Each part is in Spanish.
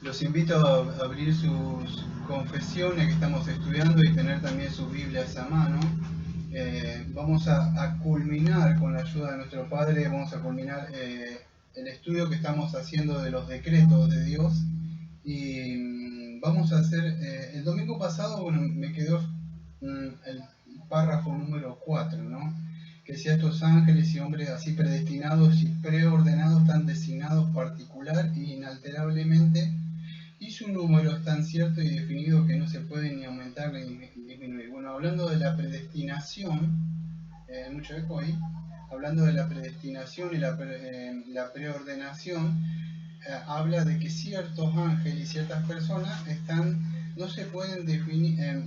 Los invito a abrir sus confesiones que estamos estudiando y tener también sus Biblias a mano. Vamos a culminar con la ayuda de nuestro Padre, vamos a culminar el estudio que estamos haciendo de los decretos de Dios. Y vamos a hacer, el domingo pasado, bueno, me quedó el párrafo número 4, ¿no? Que decía: estos ángeles y hombres así predestinados y preordenados están designados particular e inalterablemente, y su número es tan cierto y definido que no se puede ni aumentar ni disminuir. Bueno, hablando de la predestinación, mucho eco ahí, hablando de la predestinación y la preordenación, habla de que ciertos ángeles y ciertas personas no se pueden definir,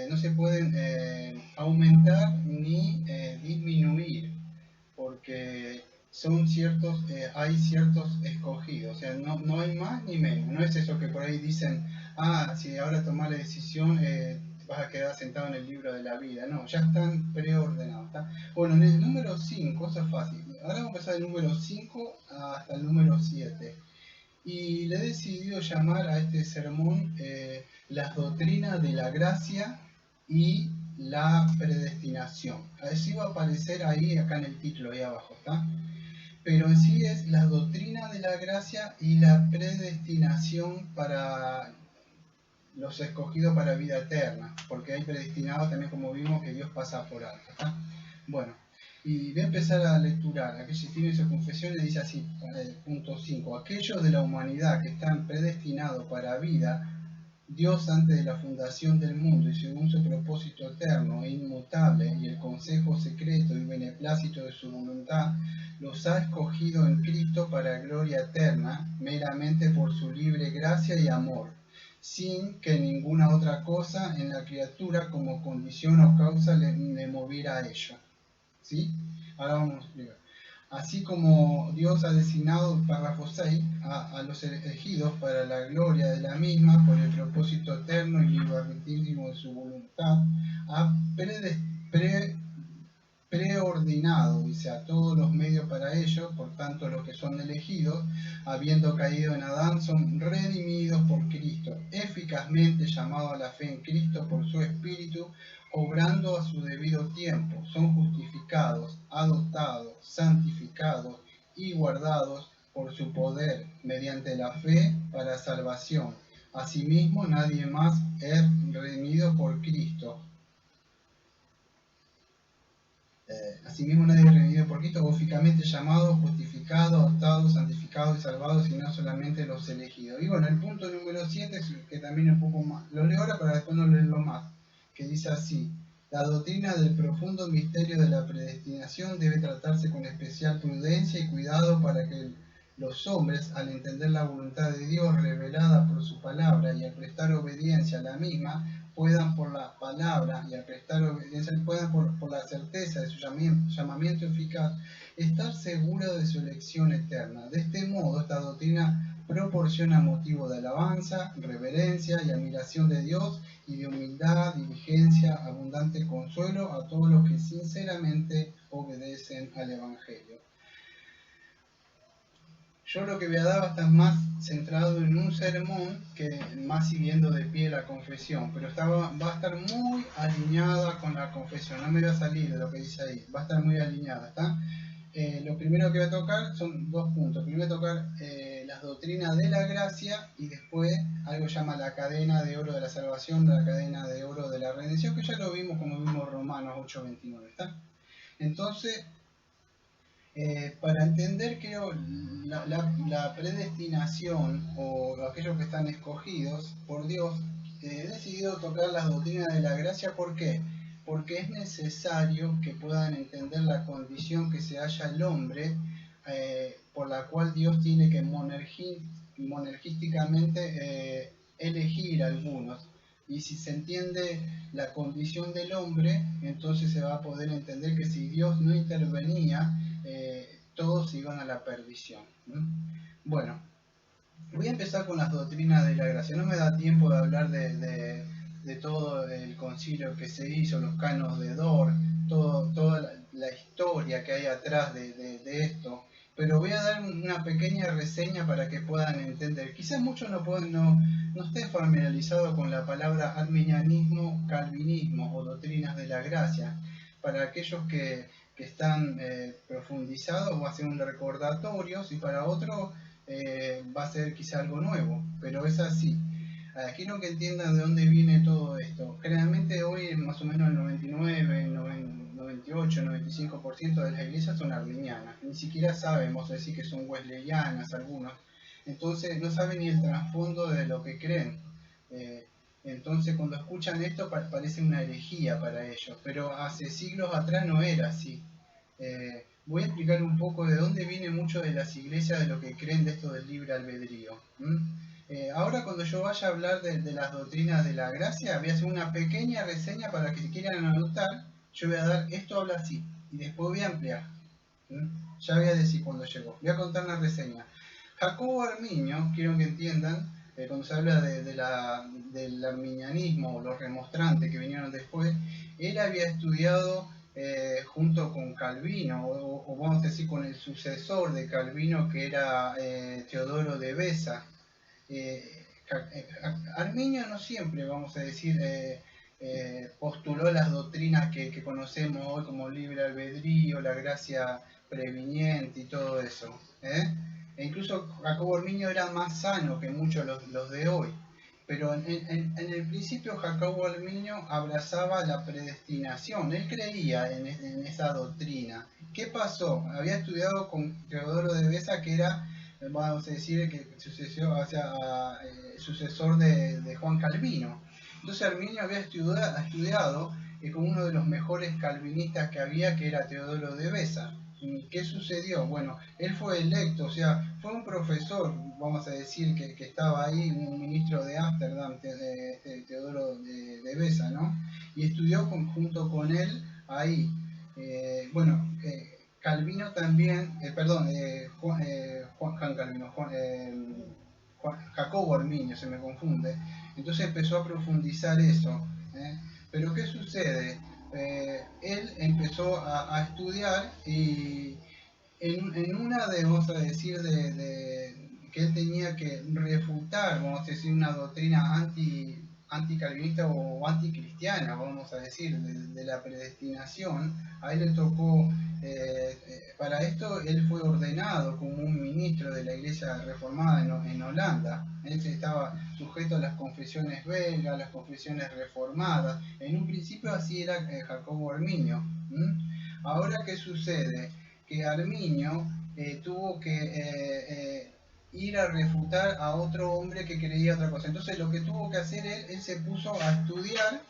no se pueden aumentar ni disminuir, porque son ciertos, hay ciertos escogidos, o sea, no hay más ni menos. No es eso que por ahí dicen: si ahora tomás la decisión, vas a quedar sentado en el libro de la vida. No, ya están preordenados, ¿está? Bueno, en el número 5, eso es fácil. Ahora vamos a pasar del número 5 hasta el número 7. Y le he decidido llamar a este sermón las doctrinas de la gracia y la predestinación. Así va a aparecer ahí, acá en el título, ahí abajo, ¿está? Pero en sí es la doctrina de la gracia y la predestinación para los escogidos para vida eterna, porque hay predestinados también, como vimos, que Dios pasa por alto, ¿está? Bueno, y voy a empezar a lecturar. Aquellos que tienen su confesión le dice así, punto 5: aquellos de la humanidad que están predestinados para vida, Dios, antes de la fundación del mundo y según su propósito eterno e inmutable y el consejo secreto y beneplácito de su voluntad, los ha escogido en Cristo para gloria eterna, meramente por su libre gracia y amor, sin que ninguna otra cosa en la criatura como condición o causa le moviera a ello. ¿Sí? Ahora vamos a explicar. Así como Dios ha designado, párrafo 6, a los elegidos para la gloria de la misma, por el propósito eterno y libertísimo de su voluntad, ha preordinado, dice, a todos los medios para ello. Por tanto, los que son elegidos, habiendo caído en Adán, son redimidos por Cristo, eficazmente llamados a la fe en Cristo por su Espíritu, obrando a su debido tiempo. Son justificados, adoptados, santificados y guardados por su poder, mediante la fe para salvación. Asimismo, nadie más es redimido por Cristo. Asimismo, nadie es redimido por Cristo, eficazmente llamados, justificados, adoptados, santificados y salvados, y no solamente los elegidos. Y bueno, el punto número 7, que también es un poco más, lo leo ahora para después no leerlo más, que dice así: la doctrina del profundo misterio de la predestinación debe tratarse con especial prudencia y cuidado, para que los hombres, al entender la voluntad de Dios revelada por su palabra y al prestar obediencia a la misma, puedan por la palabra y al prestar obediencia, puedan por la certeza de su llamamiento eficaz, estar seguros de su elección eterna. De este modo, esta doctrina proporciona motivo de alabanza, reverencia y admiración de Dios, y de humildad, diligencia, abundante consuelo a todos los que sinceramente obedecen al Evangelio. Yo lo que voy a dar va a estar más centrado en un sermón que más siguiendo de pie la confesión, pero va a estar muy alineada con la confesión. No me voy a salir de lo que dice ahí, va a estar muy alineada, ¿está? Lo primero que voy a tocar son dos puntos. Primero voy a tocar las doctrinas de la gracia, y después algo llama la cadena de oro de la salvación, la cadena de oro de la redención, que ya lo vimos como vimos Romanos 8:29, ¿está? Entonces, para entender, creo, la predestinación o aquellos que están escogidos por Dios, he decidido tocar las doctrinas de la gracia. ¿Por qué? Porque es necesario que puedan entender la condición que se halla el hombre, por la cual Dios tiene que monergísticamente elegir a algunos. Y si se entiende la condición del hombre, entonces se va a poder entender que si Dios no intervenía, todos iban a la perdición, ¿no? Bueno, voy a empezar con las doctrinas de la gracia. No me da tiempo de hablar de todo el concilio que se hizo, los canos de Dort, toda la historia que hay atrás de esto, pero voy a dar una pequeña reseña para que puedan entender. Quizás muchos no estén familiarizados con la palabra arminianismo, calvinismo o doctrinas de la gracia. Para aquellos que están profundizados va a ser un recordatorio, y para otros va a ser quizá algo nuevo, pero es así. Quiero que entiendan de dónde viene todo esto. Generalmente hoy más o menos el 99, 98, 95% de las iglesias son arminianas. Ni siquiera sabemos decir que son wesleyanas algunos. Entonces no saben ni el trasfondo de lo que creen. Entonces cuando escuchan esto parece una herejía para ellos. Pero hace siglos atrás no era así. Voy a explicar un poco de dónde viene mucho de las iglesias de lo que creen de esto del libre albedrío. Ahora cuando yo vaya a hablar de las doctrinas de la gracia, voy a hacer una pequeña reseña para que si quieran anotar, yo voy a dar, esto habla así, y después voy a ampliar. Ya voy a decir cuando llegó. Voy a contar la reseña. Jacobo Arminio, quiero que entiendan, cuando se habla del arminianismo o los remonstrantes que vinieron después, él había estudiado junto con Calvino, o vamos a decir con el sucesor de Calvino, que era Teodoro de Beza. Arminio no siempre, vamos a decir, postuló las doctrinas que conocemos hoy como libre albedrío, la gracia previniente y todo eso. E incluso Jacobo Arminio era más sano que muchos los de hoy. Pero en el principio Jacobo Arminio abrazaba la predestinación, él creía en esa doctrina. ¿Qué pasó? Había estudiado con Teodoro de Beza, que era, vamos a decir, que sucesor de Juan Calvino. Entonces Arminio había estudiado con uno de los mejores calvinistas que había, que era Teodoro de Beza. ¿Qué sucedió? Bueno, él fue electo, o sea, fue un profesor, vamos a decir, que estaba ahí, un ministro de Ámsterdam, Teodoro de Beza, ¿no? Y estudió junto con él ahí. Calvino también, Jacobo Arminio, se me confunde. Entonces empezó a profundizar eso. Pero ¿qué sucede? Él empezó a estudiar y en una de, vamos a decir, que él tenía que refutar, vamos a decir, una doctrina anticalvinista o anticristiana, vamos a decir, de la predestinación, a él le tocó, para esto él fue ordenado como un ministro de la Iglesia Reformada en Holanda. Él estaba sujeto a las confesiones belgas, las confesiones reformadas. En un principio así era Jacobo Arminio. Ahora, ¿qué sucede? Que Arminio tuvo que ir a refutar a otro hombre que creía otra cosa. Entonces lo que tuvo que hacer él se puso a estudiar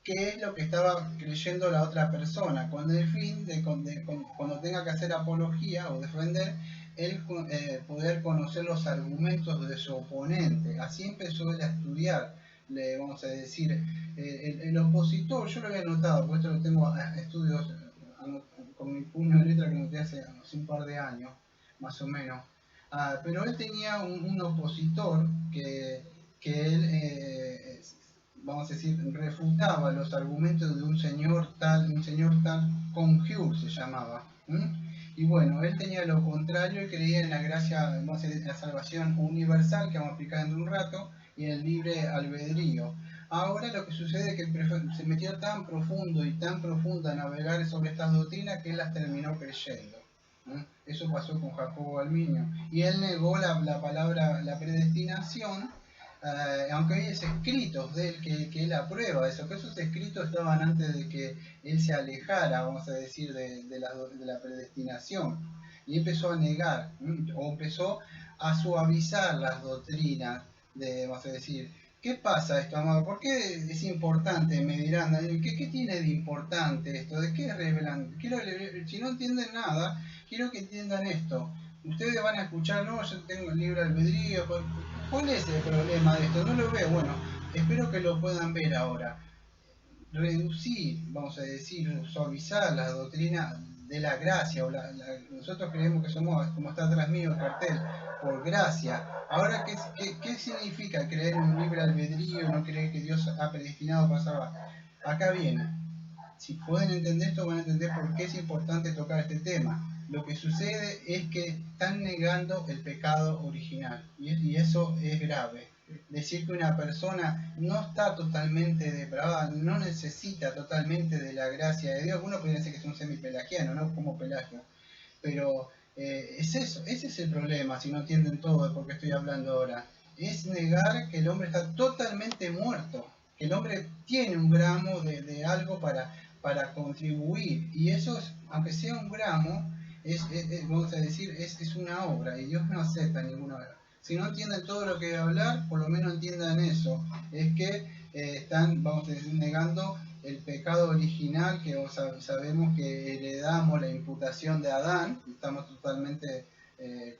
qué es lo que estaba creyendo la otra persona, con el fin de cuando tenga que hacer apología o defender, él poder conocer los argumentos de su oponente. Así empezó él a estudiar, vamos a decir, el opositor, yo lo había notado, porque esto lo tengo estudios con mi puño de letra que noté hace un par de años, más o menos. Pero él tenía un opositor que él, vamos a decir, refutaba los argumentos de un señor tal, Conjur se llamaba. Y bueno, él tenía lo contrario, él creía en la gracia, vamos a decir, la salvación universal, que vamos a explicar en un rato, y en el libre albedrío. Ahora lo que sucede es que se metió tan profundo y tan profundo a navegar sobre estas doctrinas que él las terminó creyendo. Eso pasó con Jacobo Arminio. Y él negó la palabra, la predestinación, aunque hay escritos de él que él aprueba eso, que esos escritos estaban antes de que él se alejara, vamos a decir, de la predestinación. Y empezó a negar, o empezó a suavizar las doctrinas de, vamos a decir, ¿qué pasa esto, amado? ¿Por qué es importante? Me dirán, ¿qué tiene de importante esto? ¿De qué revelan? Si no entienden nada, quiero que entiendan esto. Ustedes van a escuchar, no, yo tengo el libre albedrío. ¿Cuál es el problema de esto? No lo veo. Bueno, espero que lo puedan ver ahora. Reducir, vamos a decir, suavizar la doctrina de la gracia, nosotros creemos que somos, como está atrás mío el cartel, por gracia. Ahora, ¿qué significa creer en un libre albedrío, no creer que Dios ha predestinado para salvar? Acá viene. Si pueden entender esto, van a entender por qué es importante tocar este tema. lo que sucede es que están negando el pecado original, y eso es grave. Decir que una persona no está totalmente depravada, no necesita totalmente de la gracia de Dios. Uno podría decir que es un semipelagiano, ¿no? Como Pelagio. Pero es eso, ese es el problema, si no entienden todo de por qué estoy hablando ahora. Es negar que el hombre está totalmente muerto, que el hombre tiene un gramo de algo para contribuir. Y eso, aunque sea un gramo, vamos a decir, es una obra, y Dios no acepta ninguna obra. Si no entienden todo lo que voy a hablar, por lo menos entiendan eso, es que están, vamos a decir, negando el pecado original, que sabemos que heredamos la imputación de Adán, estamos totalmente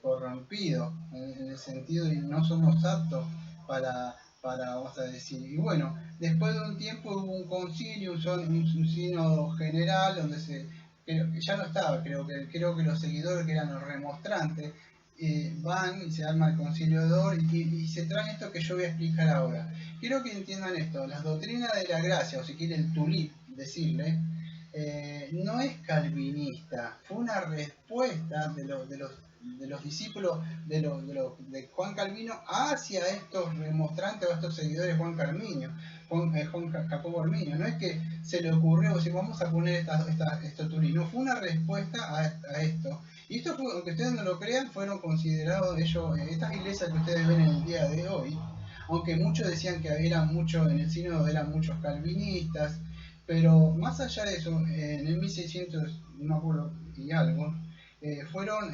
corrompidos en el sentido y no somos aptos para, vamos a decir. Y bueno, después de un tiempo hubo un concilio, un sínodo general, donde ya no estaba, creo que los seguidores, que eran los remonstrantes, van y se arma el concilio de Dort y se traen esto que yo voy a explicar ahora. Quiero que entiendan esto: las doctrinas de la gracia, o si quiere el tulip, decirle, no es calvinista, fue una respuesta de los discípulos de Juan Calvino hacia estos remonstrantes o estos seguidores de Juan Jacobo Arminio. No es que se le ocurrió decir vamos a poner estos tulip, no, fue una respuesta a esto. Y esto fue, aunque ustedes no lo crean, fueron considerados ellos, estas iglesias que ustedes ven en el día de hoy, aunque muchos decían que eran muchos, en el sínodo eran muchos calvinistas, pero más allá de eso, en el 1600, no me acuerdo, y algo, fueron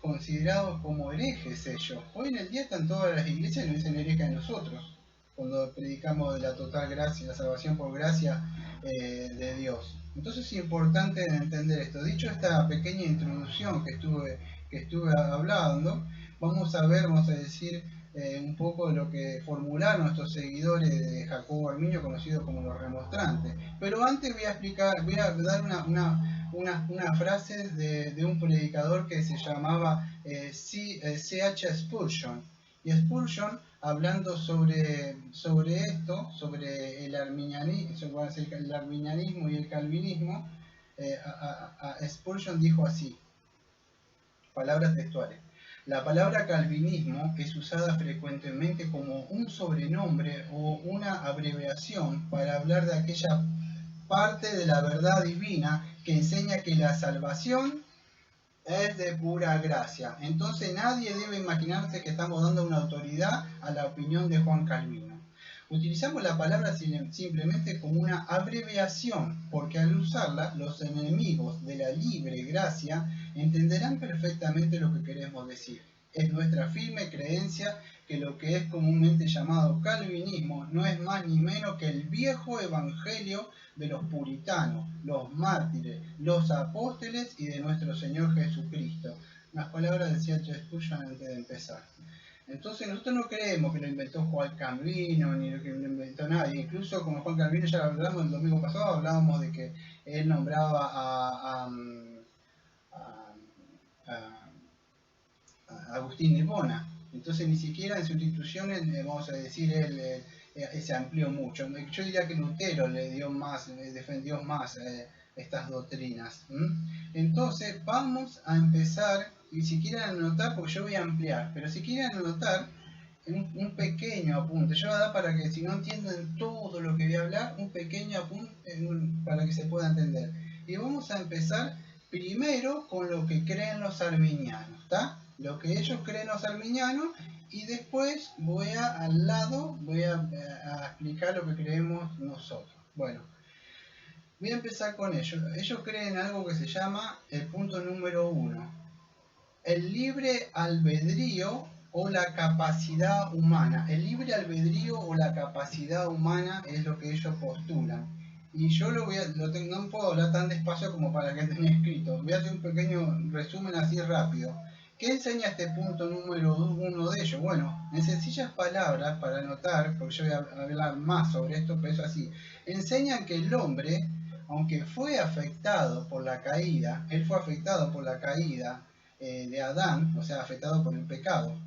considerados como herejes ellos. Hoy en el día están todas las iglesias y nos dicen herejes a nosotros, cuando predicamos de la total gracia, la salvación por gracia de Dios. Entonces es importante entender esto. Dicho esta pequeña introducción que estuve hablando, vamos a decir un poco de lo que formularon nuestros seguidores de Jacobo Arminio, conocidos como los remonstrantes. Pero antes voy a dar una frase de un predicador que se llamaba C.H. Spurgeon. Y Spurgeon, hablando sobre esto, sobre el arminianismo y el calvinismo, Spurgeon dijo así, palabras textuales: la palabra calvinismo es usada frecuentemente como un sobrenombre o una abreviación para hablar de aquella parte de la verdad divina que enseña que la salvación es de pura gracia. Entonces nadie debe imaginarse que estamos dando una autoridad a la opinión de Juan Calvino. Utilizamos la palabra simplemente como una abreviación, porque al usarla, los enemigos de la libre gracia entenderán perfectamente lo que queremos decir. Es nuestra firme creencia que lo que es comúnmente llamado calvinismo no es más ni menos que el viejo evangelio de los puritanos, los mártires, los apóstoles y de nuestro Señor Jesucristo. Las palabras de C.H. Spurgeon antes de empezar. Entonces nosotros no creemos que lo inventó Juan Calvino, ni que lo inventó nadie. Incluso como Juan Calvino, ya lo hablamos el domingo pasado, hablábamos de que él nombraba a Agustín de Hipona. Entonces ni siquiera en sustituciones, vamos a decir, él se amplió mucho. Yo diría que Lutero le defendió más estas doctrinas. Entonces vamos a empezar, y si quieren anotar, porque yo voy a ampliar, pero si quieren anotar un pequeño apunte, yo voy a dar para que si no entienden todo lo que voy a hablar, un pequeño apunte para que se pueda entender. Y vamos a empezar primero con lo que creen los arminianos, ¿está? Lo que ellos creen los arminianos, y después al lado voy a explicar lo que creemos nosotros. Bueno, voy a empezar con ellos. Ellos creen algo que se llama el punto número 1, el libre albedrío o la capacidad humana. El libre albedrío o la capacidad humana es lo que ellos postulan. Y yo no puedo hablar tan despacio como para que estén escrito. Voy a hacer un pequeño resumen así rápido. ¿Qué enseña este punto número 1 de ellos? Bueno, en sencillas palabras, para anotar, porque yo voy a hablar más sobre esto, pero es así. Enseñan que el hombre, aunque fue afectado por la caída, él fue afectado por la caída de Adán, o sea, afectado por el pecado.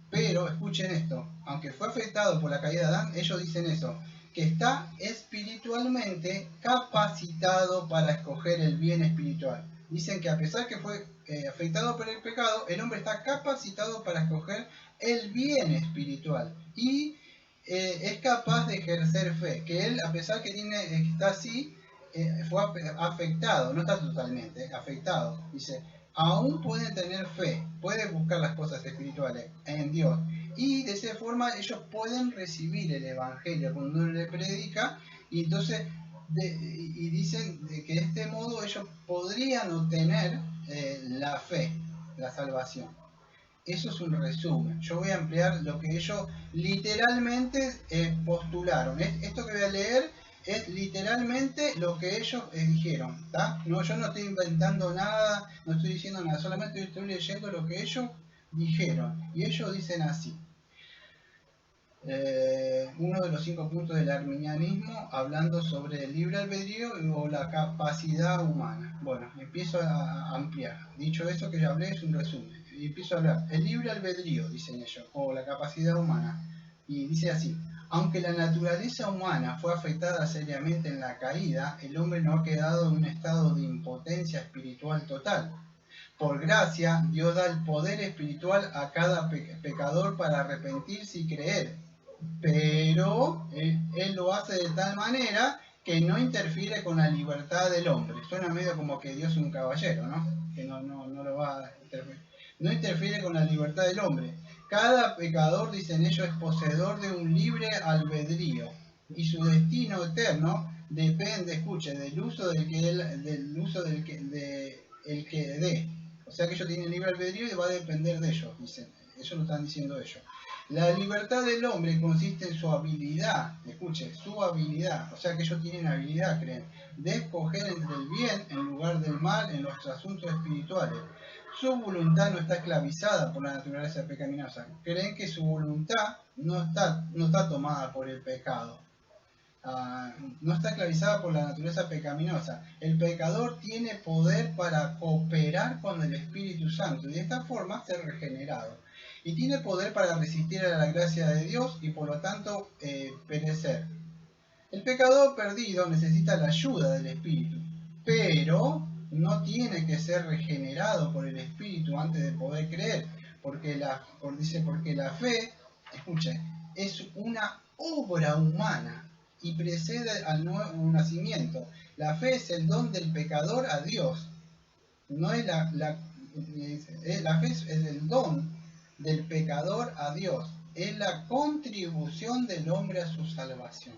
Pero, escuchen esto, aunque fue afectado por la caída de Adán, ellos dicen eso, que está espiritualmente capacitado para escoger el bien espiritual. dicen que a pesar que fue afectado por el pecado, el hombre está capacitado para escoger el bien espiritual y es capaz de ejercer fe, que él, a pesar que está así, fue afectado, no está totalmente afectado, dice, aún pueden tener fe, pueden buscar las cosas espirituales en Dios, y de esa forma ellos pueden recibir el evangelio cuando uno le predica, y entonces y dicen que de este modo ellos podrían obtener la fe, la salvación. Eso es un resumen. Yo voy a ampliar lo que ellos literalmente postularon. Esto que voy a leer es literalmente lo que ellos dijeron. ¿Tá? No, yo no estoy inventando nada, no estoy diciendo nada, solamente estoy leyendo lo que ellos dijeron. Y ellos dicen así. Uno de los 5 puntos del arminianismo, hablando sobre el libre albedrío o la capacidad humana. Bueno, empiezo a ampliar. Dicho eso que ya hablé, es un resumen. Y empiezo a hablar. El libre albedrío, dicen ellos, o la capacidad humana. Y dice así: aunque la naturaleza humana fue afectada seriamente en la caída, el hombre no ha quedado en un estado de impotencia espiritual total. Por gracia, Dios da el poder espiritual a cada pecador para arrepentirse y creer, pero él lo hace de tal manera que no interfiere con la libertad del hombre. Suena medio como que Dios es un caballero, ¿no? Que no lo va a interferir. No interfiere con la libertad del hombre. Cada pecador, dicen ellos, es poseedor de un libre albedrío y su destino eterno depende, escuche, del uso del que dé. O sea que ellos tienen libre albedrío y va a depender de ellos, dicen. Eso lo están diciendo ellos. La libertad del hombre consiste en su habilidad, escuche, su habilidad, o sea que ellos tienen habilidad, creen, de escoger entre el bien en lugar del mal en los asuntos espirituales. Su voluntad no está esclavizada por la naturaleza pecaminosa. Creen que su voluntad no está tomada por el pecado. No está esclavizada por la naturaleza pecaminosa. El pecador tiene poder para cooperar con el Espíritu Santo y de esta forma ser regenerado. Y tiene poder para resistir a la gracia de Dios y por lo tanto perecer. El pecador perdido necesita la ayuda del Espíritu, pero no tiene que ser regenerado por el Espíritu antes de poder creer, porque la fe, escuche, es una obra humana y precede al nuevo nacimiento. La fe es el don del pecador a Dios. No es la fe es el don del pecador a Dios. Es la contribución del hombre a su salvación.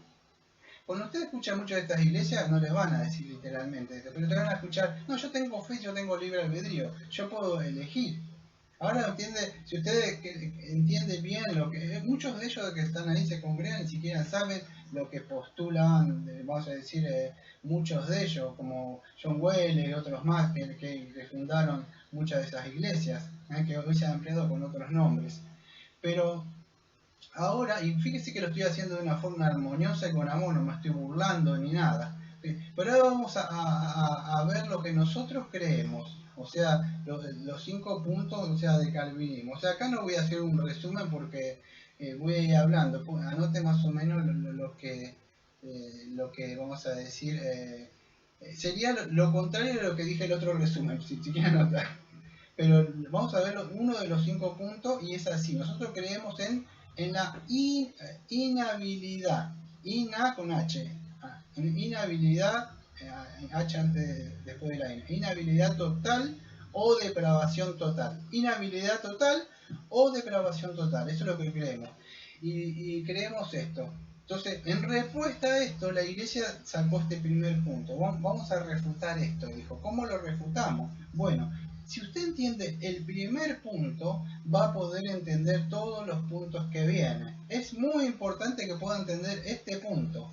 Cuando usted escucha mucho de estas iglesias, no les van a decir literalmente esto, pero te van a escuchar: no, yo tengo fe, yo tengo libre albedrío, yo puedo elegir. Ahora entiende, si ustedes entienden bien lo que muchos de ellos que están ahí se congregan, ni siquiera saben lo que postulan, vamos a decir, muchos de ellos, como John Wesley y otros más que fundaron muchas de esas iglesias, que hoy se han empleado con otros nombres. Pero ahora, y fíjese que lo estoy haciendo de una forma armoniosa y con amor, no me estoy burlando ni nada. Pero ahora vamos a ver lo que nosotros creemos, o sea, los 5 puntos, o sea, de calvinismo. O sea, acá no voy a hacer un resumen porque voy a ir hablando. Anote más o menos lo que vamos a decir. Sería lo contrario de lo que dije el otro resumen, si quieren anotar. Pero vamos a ver uno de los 5 puntos y es así. Nosotros creemos en la inhabilidad, con H, inhabilidad, H antes, después de la N, inhabilidad total o depravación total, inhabilidad total o depravación total, eso es lo que creemos, y creemos esto. Entonces, en respuesta a esto, la iglesia sacó este primer punto. Vamos a refutar esto, dijo. ¿Cómo lo refutamos? Bueno, si usted entiende el primer punto, va a poder entender todos los puntos que vienen. Es muy importante que pueda entender este punto.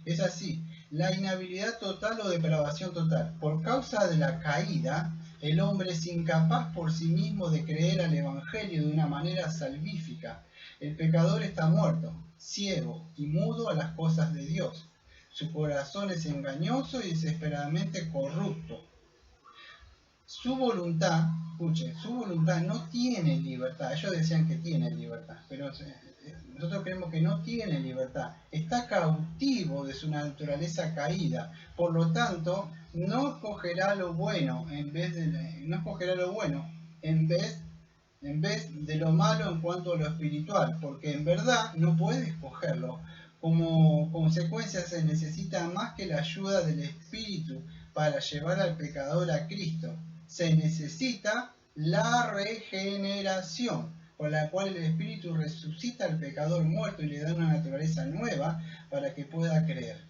Es así: la inhabilidad total o depravación total. Por causa de la caída, el hombre es incapaz por sí mismo de creer al Evangelio de una manera salvífica. El pecador está muerto, ciego y mudo a las cosas de Dios. Su corazón es engañoso y desesperadamente corrupto. Su voluntad, escuche, su voluntad no tiene libertad. Ellos decían que tiene libertad, pero nosotros creemos que no tiene libertad, está cautivo de su naturaleza caída, por lo tanto no escogerá lo bueno no escogerá lo bueno en vez de lo malo en cuanto a lo espiritual, porque en verdad no puede escogerlo. Como consecuencia se necesita más que la ayuda del Espíritu para llevar al pecador a Cristo. Se necesita la regeneración, por la cual el Espíritu resucita al pecador muerto y le da una naturaleza nueva para que pueda creer.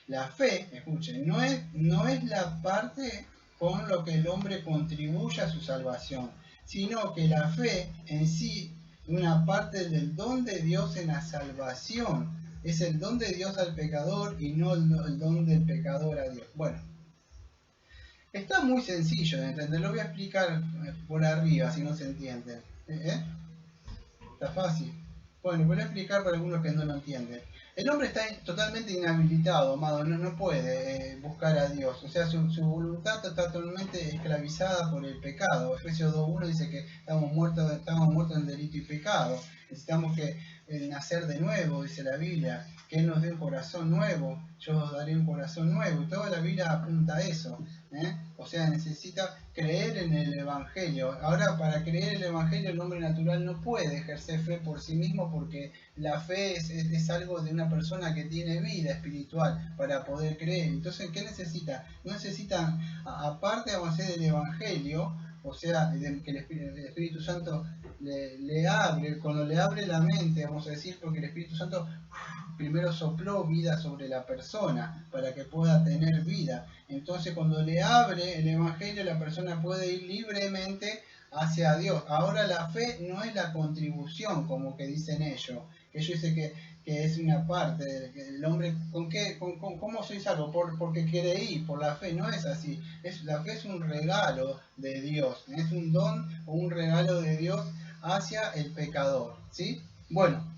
La fe, escuchen, no es la parte con lo que el hombre contribuye a su salvación, sino que la fe en sí, una parte del don de Dios en la salvación, es el don de Dios al pecador y no el don del pecador a Dios. Bueno, está muy sencillo de entender, lo voy a explicar por arriba si no se entiende. Está fácil. Bueno, voy a explicar para algunos que no lo entienden. El hombre está totalmente inhabilitado, amado, no puede buscar a Dios. O sea, su voluntad está totalmente esclavizada por el pecado. Efesios 2.1 dice que estamos muertos en delito y pecado. Necesitamos nacer de nuevo, dice la Biblia, que Él nos dé un corazón nuevo. Yo os daré un corazón nuevo. Y toda la Biblia apunta a eso. O sea, necesita creer en el Evangelio. Ahora, para creer el Evangelio, el hombre natural no puede ejercer fe por sí mismo, porque la fe es algo de una persona que tiene vida espiritual para poder creer. Entonces, ¿qué necesita? No necesita, aparte de avanzar del Evangelio, o sea, que el Espíritu Santo le abre, cuando le abre la mente, vamos a decir, porque el Espíritu Santo primero sopló vida sobre la persona para que pueda tener vida. Entonces, cuando le abre el Evangelio, la persona puede ir libremente hacia Dios. Ahora, la fe no es la contribución, como que dicen ellos. Ellos dicen que es una parte del hombre. ¿Cómo soy salvo? Porque creí, por la fe. No es así. La fe es un regalo de Dios. Es un don o un regalo de Dios hacia el pecador. ¿Sí? Bueno.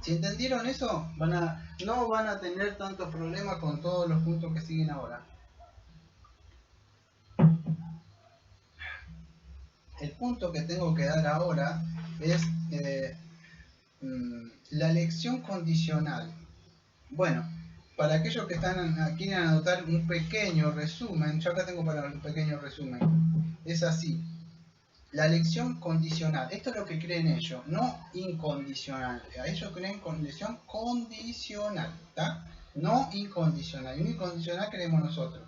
Si entendieron eso, no van a tener tantos problemas con todos los puntos que siguen ahora. El punto que tengo que dar ahora es la elección condicional. Bueno, para aquellos que quieren anotar un pequeño resumen, yo acá tengo para un pequeño resumen. Es así. La elección condicional, esto es lo que creen ellos, no incondicional. Ellos creen con elección condicional, ¿está? No incondicional. Incondicional creemos nosotros.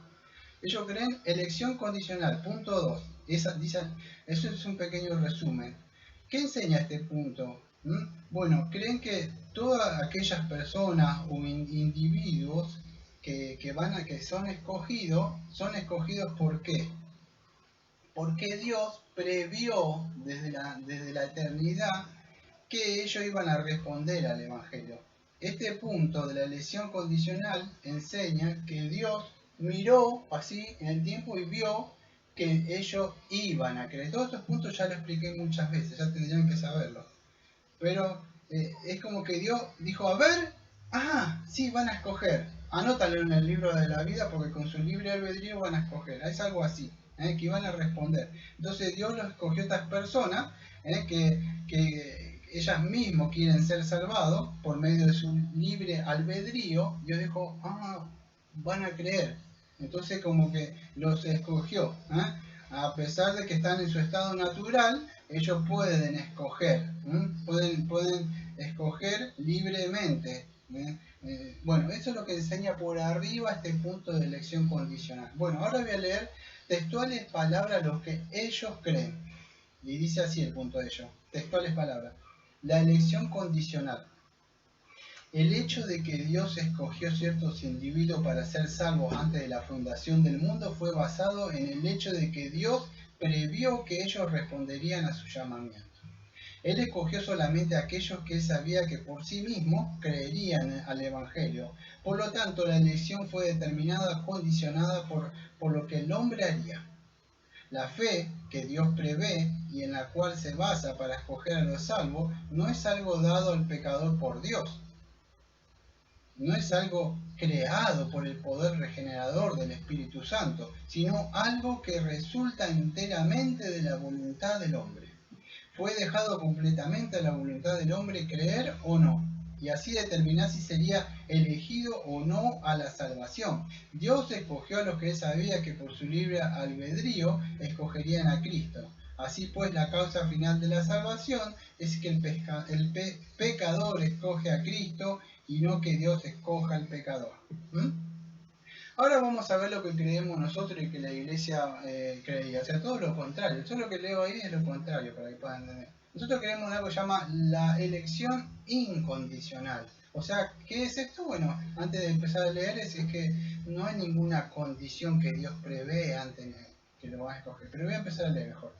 Ellos creen elección condicional, punto 2. Eso es un pequeño resumen. ¿Qué enseña este punto? Bueno, creen que todas aquellas personas o individuos que son escogidos ¿por qué? Porque Dios previó desde la eternidad que ellos iban a responder al Evangelio. Este punto de la elección condicional enseña que Dios miró así en el tiempo y vio que ellos iban a creer. Todos estos puntos ya lo expliqué muchas veces, ya tendrían que saberlo. Pero es como que Dios dijo, a ver, sí, van a escoger. Anótalo en el libro de la vida porque con su libre albedrío van a escoger. Es algo así. Que iban a responder. Entonces Dios los escogió a estas personas que ellas mismas quieren ser salvados por medio de su libre albedrío. Dios dijo, van a creer. Entonces como que los escogió. A pesar de que están en su estado natural, ellos pueden escoger. Pueden escoger libremente. Bueno, eso es lo que enseña por arriba este punto de elección condicional. Bueno, ahora voy a leer textuales palabras los que ellos creen. Y dice así el punto de ellos. Textuales palabras. La elección condicional. El hecho de que Dios escogió ciertos individuos para ser salvos antes de la fundación del mundo fue basado en el hecho de que Dios previó que ellos responderían a su llamamiento. Él escogió solamente a aquellos que él sabía que por sí mismos creerían al Evangelio. Por lo tanto, la elección fue determinada, condicionada por lo que el hombre haría. La fe que Dios prevé y en la cual se basa para escoger a los salvos no es algo dado al pecador por Dios. No es algo creado por el poder regenerador del Espíritu Santo, sino algo que resulta enteramente de la voluntad del hombre. fue dejado completamente a la voluntad del hombre creer o no, y así determinar si sería elegido o no a la salvación. Dios escogió a los que él sabía que por su libre albedrío escogerían a Cristo. Así pues, la causa final de la salvación es que el pecador escoge a Cristo y no que Dios escoja al pecador. Ahora vamos a ver lo que creemos nosotros y que la iglesia creía. O sea, todo lo contrario. Todo lo que leo ahí es lo contrario, para que puedan entender. Nosotros creemos en algo que se llama la elección incondicional. O sea, ¿qué es esto? Bueno, antes de empezar a leer es que no hay ninguna condición que Dios prevé antes de que lo vas a escoger. Pero voy a empezar a leer mejor.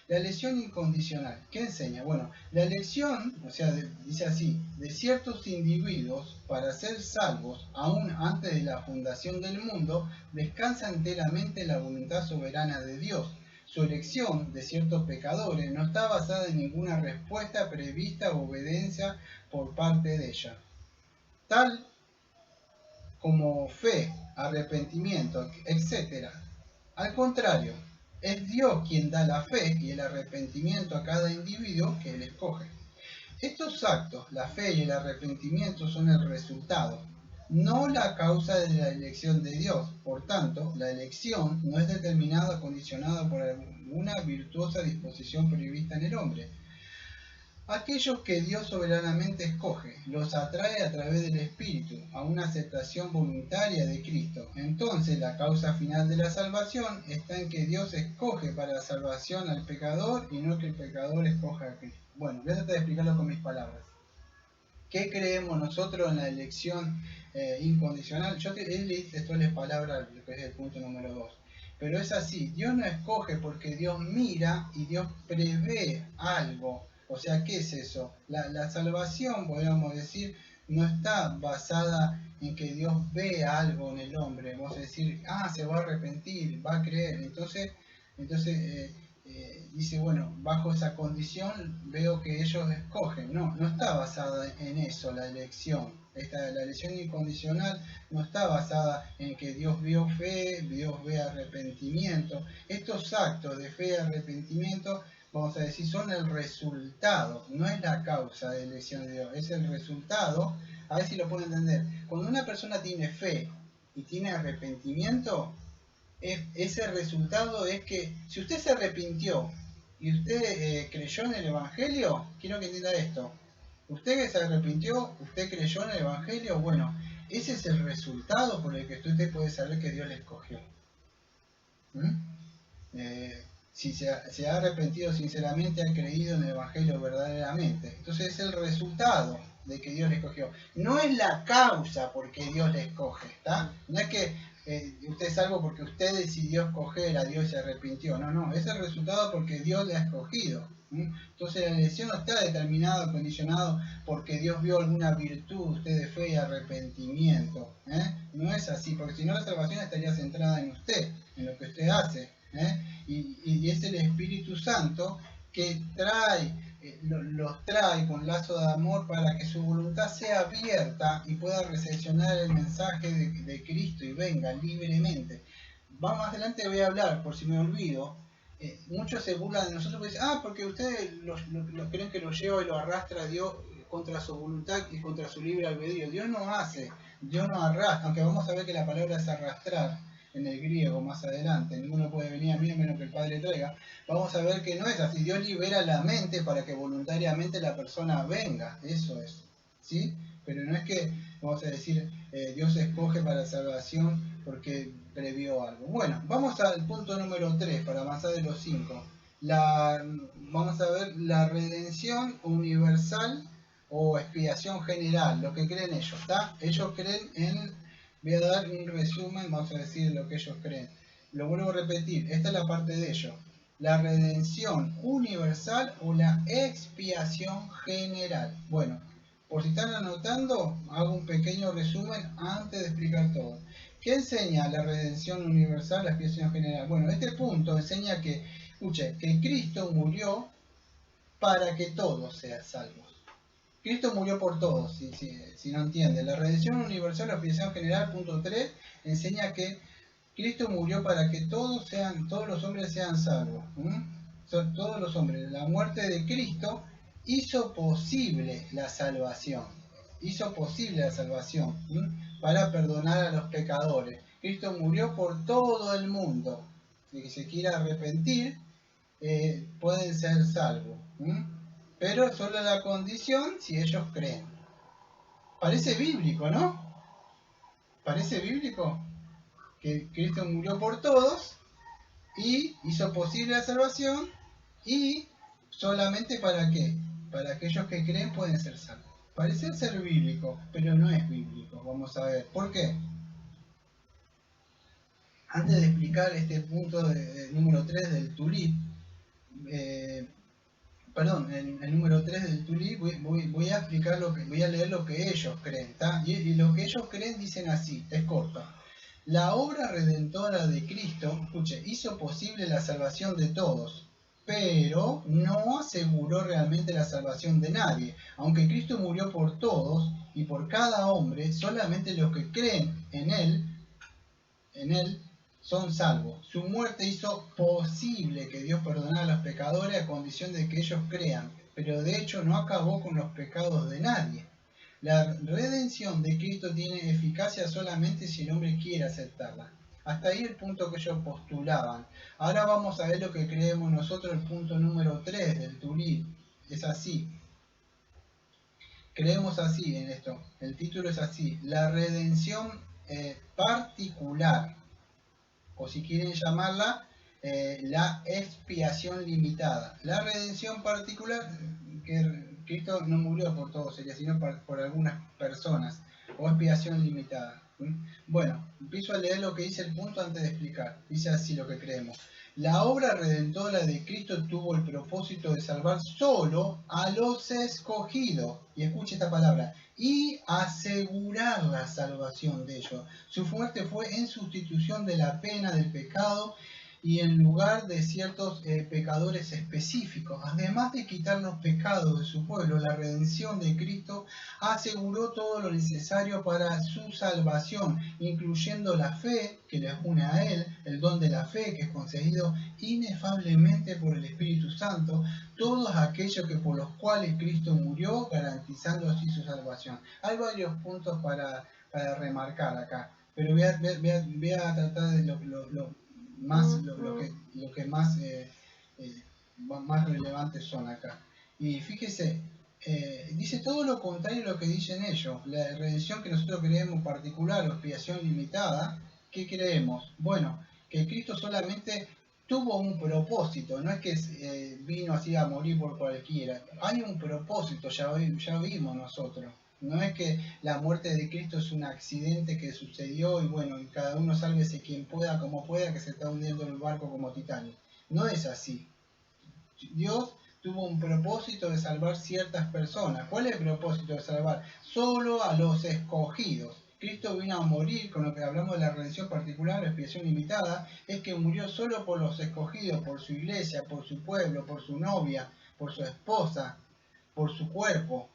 La elección incondicional, ¿qué enseña? Bueno, la elección, o sea, dice así, de ciertos individuos para ser salvos, aún antes de la fundación del mundo, descansa enteramente en la voluntad soberana de Dios. Su elección de ciertos pecadores no está basada en ninguna respuesta prevista o obediencia por parte de ella. Tal como fe, arrepentimiento, etc. Al contrario, es Dios quien da la fe y el arrepentimiento a cada individuo que él escoge. Estos actos, la fe y el arrepentimiento, son el resultado, no la causa de la elección de Dios. Por tanto, la elección no es determinada o condicionada por alguna virtuosa disposición prevista en el hombre. Aquellos que Dios soberanamente escoge, los atrae a través del Espíritu a una aceptación voluntaria de Cristo. Entonces la causa final de la salvación está en que Dios escoge para la salvación al pecador y no que el pecador escoja a Cristo. Bueno, voy a tratar de explicarlo con mis palabras. ¿Qué creemos nosotros en la elección incondicional? Yo leí textuales palabras, lo que es el punto número 2. Pero es así, Dios no escoge porque Dios mira y Dios prevé algo. O sea, ¿qué es eso? La salvación, podríamos decir, no está basada en que Dios ve algo en el hombre. Vamos a decir, se va a arrepentir, va a creer. Entonces dice, bueno, bajo esa condición veo que ellos escogen. No está basada en eso la elección. La elección incondicional no está basada en que Dios vio fe, Dios ve arrepentimiento. Estos actos de fe y arrepentimiento, vamos a decir, son el resultado, no es la causa de elección de Dios, es el resultado. A ver si lo puedo entender. Cuando una persona tiene fe y tiene arrepentimiento, ese resultado es que si usted se arrepintió y usted creyó en el Evangelio, quiero que entienda esto. Usted que se arrepintió, usted creyó en el Evangelio, bueno, ese es el resultado por el que usted puede saber que Dios le escogió. Si se ha arrepentido sinceramente, ha creído en el Evangelio verdaderamente. Entonces es el resultado de que Dios le escogió. No es la causa por que Dios le escoge, ¿está? No es que usted es salvo porque usted decidió escoger a Dios y se arrepintió. No, es el resultado porque Dios le ha escogido. Entonces la elección no está determinada o condicionada porque Dios vio alguna virtud usted de fe y arrepentimiento. No es así, porque si no la salvación estaría centrada en usted, en lo que usted hace. Y es el Espíritu Santo que los trae con lazo de amor para que su voluntad sea abierta y pueda recepcionar el mensaje de Cristo y venga libremente. Más adelante voy a hablar, por si me olvido. Muchos se burlan de nosotros porque dicen, porque ustedes los creen que lo lleva y lo arrastra a Dios contra su voluntad y contra su libre albedrío. Dios no hace, Dios no arrastra, aunque vamos a ver que la palabra es arrastrar en el griego más adelante. Ninguno puede venir a mí a menos que el Padre traiga. Vamos a ver que no es así. Dios libera la mente para que voluntariamente la persona venga. Eso es, ¿sí? Pero no es que, vamos a decir, Dios escoge para la salvación porque previó algo. Bueno, vamos al punto número 3 para avanzar de los 5. Vamos a ver la redención universal o expiación general, lo que creen ellos, ¿está? Ellos creen en... Voy a dar un resumen, vamos a decir lo que ellos creen. Lo vuelvo a repetir, esta es la parte de ellos. La redención universal o la expiación general. Bueno, por si están anotando, hago un pequeño resumen antes de explicar todo. ¿Qué enseña la redención universal, la expiación general? Bueno, este punto enseña que, que Cristo murió para que todos sean salvos. Cristo murió por todos, si no entiende. La redención universal, la expiación general, punto 3, enseña que Cristo murió para que todos los hombres sean salvos. todos los hombres. La muerte de Cristo hizo posible la salvación. Hizo posible la salvación, para perdonar a los pecadores. Cristo murió por todo el mundo. El que se quiera arrepentir, pueden ser salvos. Pero solo la condición si ellos creen. Parece bíblico, ¿no? Parece bíblico que Cristo murió por todos y hizo posible la salvación, y solamente para qué, para aquellos que creen pueden ser salvos. Parece ser bíblico, pero no es bíblico. Vamos a ver por qué. Antes de explicar este punto número 3 del tulip, el número 3 del tulip, voy a explicar voy a leer lo que ellos creen, ¿tá? Y lo que ellos creen dicen así, es corto. La obra redentora de Cristo, escuche, hizo posible la salvación de todos, pero no aseguró realmente la salvación de nadie. Aunque Cristo murió por todos y por cada hombre, solamente los que creen en Él son salvos. Su muerte hizo posible que Dios perdonara a los pecadores a condición de que ellos crean, pero de hecho no acabó con los pecados de nadie. La redención de Cristo tiene eficacia solamente si el hombre quiere aceptarla. Hasta ahí el punto que ellos postulaban. Ahora vamos a ver lo que creemos nosotros, el punto número 3 del tulip. Es así. Creemos así en esto. El título es así: la redención particular, o si quieren llamarla, la expiación limitada. La redención particular, que Cristo no murió por todos, sino por algunas personas, o expiación limitada. Bueno, empiezo a leer lo que dice el punto antes de explicar. Dice así lo que creemos. La obra redentora de Cristo tuvo el propósito de salvar solo a los escogidos. Y escuche esta palabra: y asegurar la salvación de ellos. Su muerte fue en sustitución de la pena del pecado y en lugar de ciertos pecadores específicos. Además de quitar los pecados de su pueblo, la redención de Cristo aseguró todo lo necesario para su salvación, incluyendo la fe que les une a Él, el don de la fe que es concedido inefablemente por el Espíritu Santo, todos aquellos que por los cuales Cristo murió, garantizando así su salvación. Hay varios puntos para remarcar acá, pero voy a tratar de lo que más relevantes son acá. Y fíjese, dice todo lo contrario a lo que dicen ellos. La redención que nosotros creemos particular, o expiación limitada, ¿qué creemos? Bueno, que Cristo solamente tuvo un propósito, no es que vino así a morir por cualquiera. Hay un propósito, ya vimos nosotros. No es que la muerte de Cristo es un accidente que sucedió y bueno, y cada uno sálvese quien pueda, como pueda, que se está hundiendo en el barco como Titanic. No es así. Dios tuvo un propósito de salvar ciertas personas. ¿Cuál es el propósito de salvar? Solo a los escogidos. Cristo vino a morir, con lo que hablamos de la redención particular, la expiación limitada, es que murió solo por los escogidos, por su iglesia, por su pueblo, por su novia, por su esposa, por su cuerpo.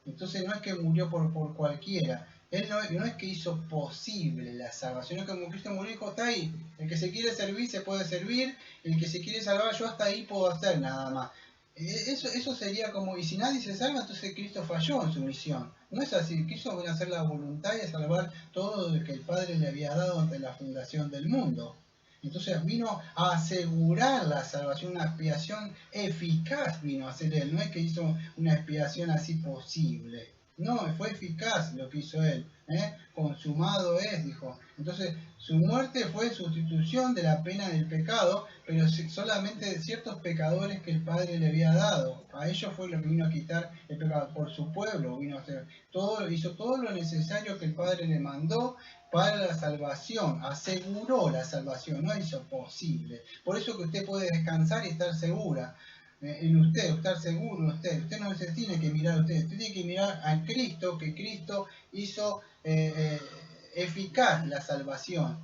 Entonces no es que murió por cualquiera. Él no es que hizo posible la salvación, es que como Cristo murió y dijo, está ahí. El que se quiere servir se puede servir, el que se quiere salvar, yo hasta ahí puedo hacer nada más. Eso sería como, y si nadie se salva, entonces Cristo falló en su misión. No es así, Cristo vino a hacer la voluntad y a salvar todo lo que el Padre le había dado ante la fundación del mundo. Entonces vino a asegurar la salvación, una expiación eficaz vino a hacer Él. No es que hizo una expiación así posible. No, fue eficaz lo que hizo Él. Consumado es, dijo. Entonces su muerte fue en sustitución de la pena del pecado, pero solamente de ciertos pecadores que el Padre le había dado. A ellos fue lo que vino a quitar el pecado. Por su pueblo vino a hacer hizo todo lo necesario que el Padre le mandó para la salvación. Aseguró la salvación, no hizo posible. Por eso que usted puede descansar y estar segura en usted, estar seguro en usted. Usted no se tiene que mirar a usted tiene que mirar a Cristo, que Cristo hizo eficaz la salvación.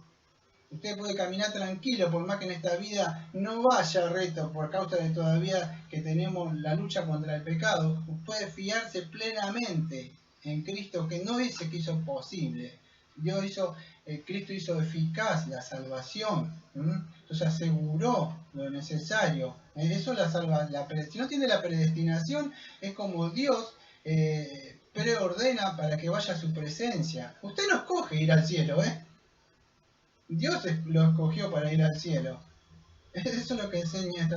Usted puede caminar tranquilo, por más que en esta vida no vaya reto por causa de todavía que tenemos la lucha contra el pecado. Puede fiarse plenamente en Cristo, que no es el que hizo posible. Cristo hizo eficaz la salvación. Entonces aseguró lo necesario. Eso la salva. Si no tiene la predestinación, es como Dios preordena para que vaya a su presencia. Usted no escoge ir al cielo, ¿eh? Dios lo escogió para ir al cielo. Eso es lo que enseña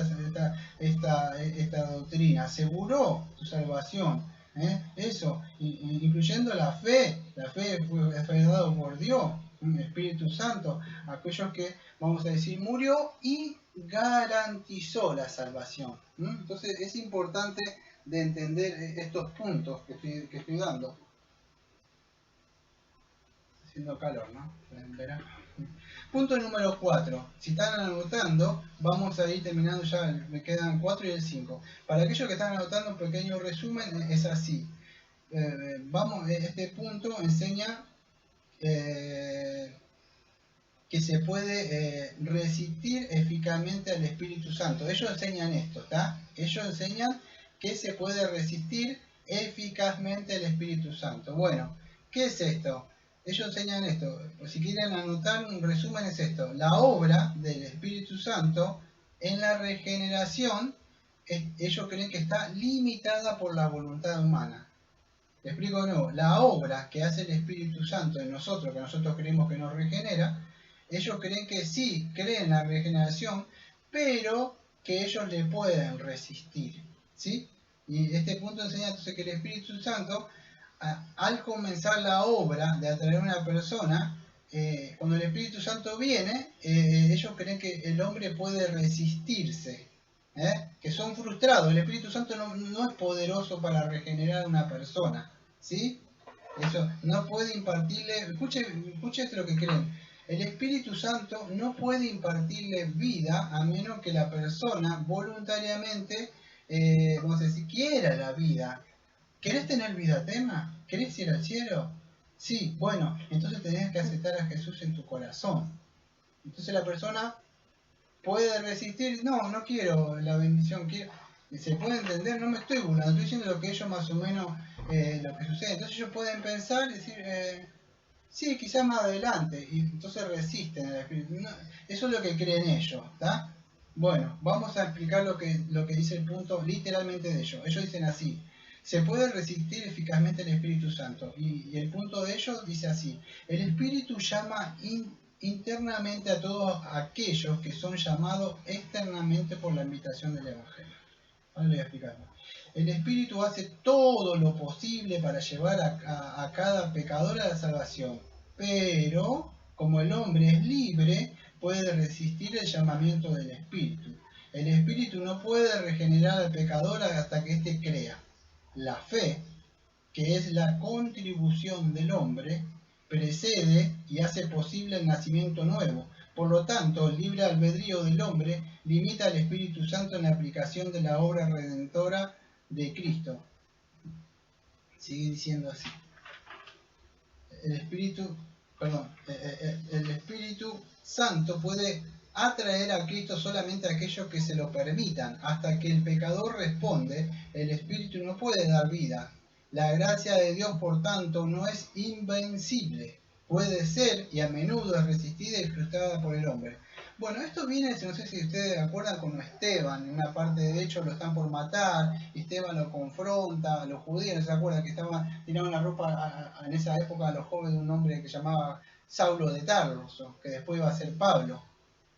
esta doctrina. Aseguró tu salvación. Eso, incluyendo la fe. La fe fue dada por Dios, el Espíritu Santo, aquellos que, vamos a decir, murió y garantizó la salvación. Entonces es importante de entender estos puntos que estoy dando. Haciendo calor, ¿no? Verá. Punto número 4. Si están anotando, vamos a ir terminando ya, me quedan 4 y el 5. Para aquellos que están anotando, un pequeño resumen, es así. Este punto enseña que se puede resistir eficazmente al Espíritu Santo. Ellos enseñan esto, ¿está? Ellos enseñan que se puede resistir eficazmente al Espíritu Santo. Bueno, ¿qué es esto? Ellos enseñan esto. Si quieren anotar, un resumen es esto. La obra del Espíritu Santo en la regeneración, ellos creen que está limitada por la voluntad humana. Te explico de nuevo. La obra que hace el Espíritu Santo en nosotros, que nosotros creemos que nos regenera, ellos creen que sí, creen en la regeneración, pero que ellos le pueden resistir. ¿Sí? Y este punto enseña entonces que el Espíritu Santo, al comenzar la obra de atraer a una persona, cuando el Espíritu Santo viene, ellos creen que el hombre puede resistirse, que son frustrados. El Espíritu Santo no es poderoso para regenerar a una persona, ¿sí? Eso no puede impartirle, escuche esto lo que creen. El Espíritu Santo no puede impartirle vida a menos que la persona voluntariamente, vamos a decir, quiera la vida. ¿Querés tener vida eterna? ¿Querés ir al cielo? Sí, bueno, entonces tenés que aceptar a Jesús en tu corazón. Entonces la persona puede resistir, no quiero la bendición, se puede entender, no me estoy burlando, estoy diciendo lo que ellos más o menos, lo que sucede. Entonces ellos pueden pensar, decir, sí, quizás más adelante, y entonces resisten al Espíritu. No, eso es lo que creen ellos, ¿está? Bueno, vamos a explicar lo que dice el punto literalmente de ellos. Ellos dicen así: se puede resistir eficazmente el Espíritu Santo. Y el punto de ellos dice así: el Espíritu llama internamente a todos aquellos que son llamados externamente por la invitación del Evangelio. Ahora le voy a explicarlo. El Espíritu hace todo lo posible para llevar a cada pecador a la salvación, pero como el hombre es libre, puede resistir el llamamiento del Espíritu. El Espíritu no puede regenerar al pecador hasta que éste crea. La fe, que es la contribución del hombre, precede y hace posible el nacimiento nuevo. Por lo tanto, el libre albedrío del hombre limita al Espíritu Santo en la aplicación de la obra redentora de Cristo. Sigue diciendo así. El Espíritu Santo puede atraer a Cristo solamente a aquellos que se lo permitan. Hasta que el pecador responde, el Espíritu no puede dar vida. La gracia de Dios, por tanto, no es invencible. Puede ser y a menudo es resistida y frustrada por el hombre. Bueno, esto viene, no sé si ustedes se acuerdan, con Esteban. En una parte, de hecho, lo están por matar. Esteban lo confronta. Los judíos, ¿no se acuerdan? Que tiraban la ropa en esa época a los jóvenes de un hombre que se llamaba Saulo de Tarso, que después iba a ser Pablo.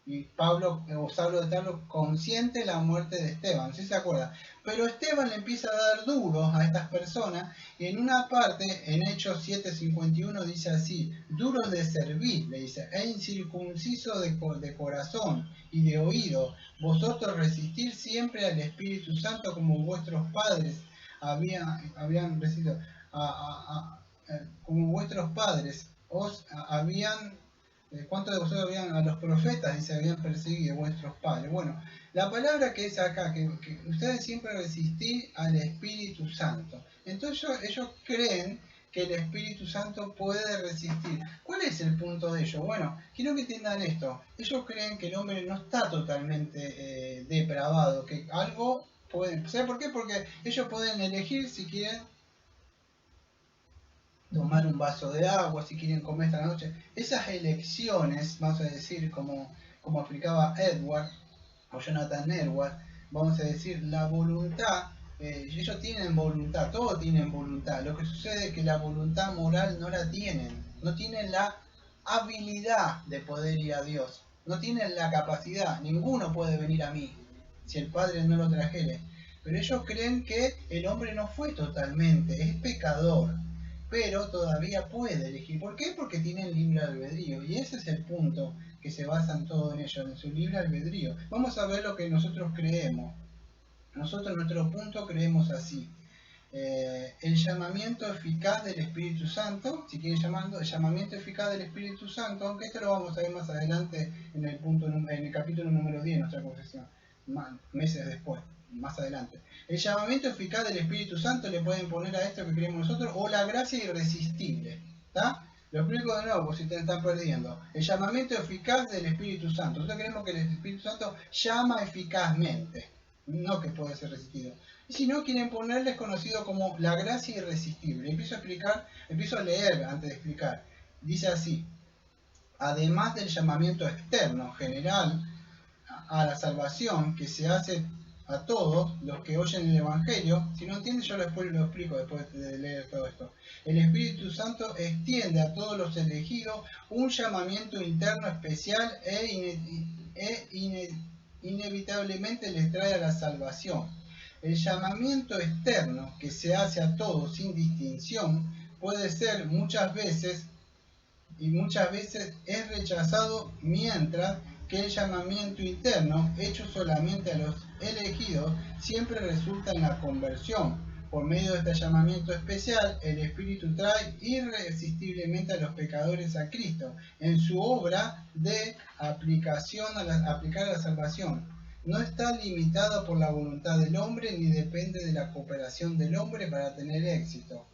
Y Saulo de Tarso consiente la muerte de Esteban, no sé si se acuerda. Pero Esteban le empieza a dar duros a estas personas, y en una parte, en Hechos 7:51, dice así: duros de servir, le dice, e incircunciso de corazón y de oído, vosotros resistir siempre al Espíritu Santo como vuestros padres habían resistido, como vuestros padres os habían. ¿Cuántos de vosotros habían, a los profetas, dice, habían perseguido vuestros padres? Bueno, la palabra que es acá, que ustedes siempre resistís al Espíritu Santo. Entonces ellos creen que el Espíritu Santo puede resistir. ¿Cuál es el punto de ellos? Bueno, quiero que entiendan esto. Ellos creen que el hombre no está totalmente depravado, que algo puede... ¿Saben por qué? Porque ellos pueden elegir si quieren tomar un vaso de agua, si quieren comer esta noche. Esas elecciones, vamos a decir, como como explicaba Edward o Jonathan Edwards, vamos a decir, la voluntad, ellos tienen voluntad, todos tienen voluntad. Lo que sucede es que la voluntad moral no la tienen, no tienen la habilidad de poder ir a Dios, no tienen la capacidad, ninguno puede venir a mí si el Padre no lo trajere. Pero ellos creen que el hombre no fue totalmente, es pecador, pero todavía puede elegir. ¿Por qué? Porque tienen libre albedrío. Y ese es el punto que se basan todo en ellos, en su libre albedrío. Vamos a ver lo que nosotros creemos. Nosotros en nuestro punto creemos así. El llamamiento eficaz del Espíritu Santo, si quieren llamarlo, el llamamiento eficaz del Espíritu Santo, aunque esto lo vamos a ver más adelante en el capítulo número 10 de nuestra confesión, meses después, más adelante. El llamamiento eficaz del Espíritu Santo le pueden poner a esto que creemos nosotros, o la gracia irresistible, ¿está? Lo explico de nuevo, si te están perdiendo. El llamamiento eficaz del Espíritu Santo. Nosotros creemos que el Espíritu Santo llama eficazmente, no que puede ser resistido. Y si no, quieren ponerles conocido como la gracia irresistible. Empiezo a leer antes de explicar. Dice así: además del llamamiento externo, general, a la salvación que se hace a todos los que oyen el Evangelio. Si no entiendes, yo después lo explico después de leer todo esto. El Espíritu Santo extiende a todos los elegidos un llamamiento interno especial inevitablemente les trae a la salvación. El llamamiento externo que se hace a todos sin distinción puede ser muchas veces es rechazado, mientras que el llamamiento interno, hecho solamente a los elegidos, siempre resulta en la conversión. Por medio de este llamamiento especial, el Espíritu trae irresistiblemente a los pecadores a Cristo, en su obra de aplicar a la salvación. No está limitado por la voluntad del hombre, ni depende de la cooperación del hombre para tener éxito.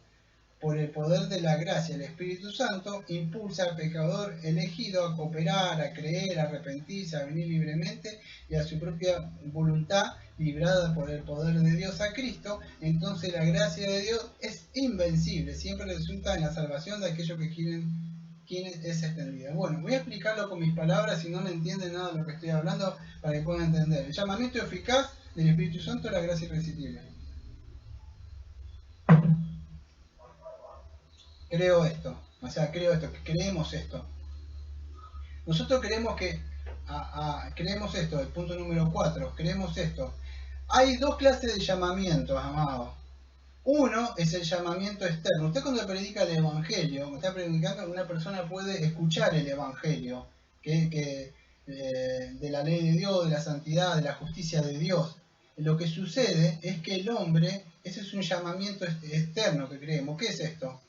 Por el poder de la gracia, el Espíritu Santo impulsa al pecador elegido a cooperar, a creer, a arrepentirse, a venir libremente y a su propia voluntad, librada por el poder de Dios a Cristo. Entonces la gracia de Dios es invencible, siempre resulta en la salvación de aquellos que quieren es extendida. Bueno, voy a explicarlo con mis palabras, si no me entienden nada de lo que estoy hablando, para que puedan entender. El llamamiento eficaz del Espíritu Santo es la gracia irresistible. Creemos esto. Nosotros creemos esto, el punto número 4, creemos esto. Hay dos clases de llamamientos, amados. Uno es el llamamiento externo. Usted cuando predica el Evangelio, está predicando, una persona puede escuchar el Evangelio, de la ley de Dios, de la santidad, de la justicia de Dios. Lo que sucede es que el hombre, ese es un llamamiento externo que creemos. ¿Qué es esto?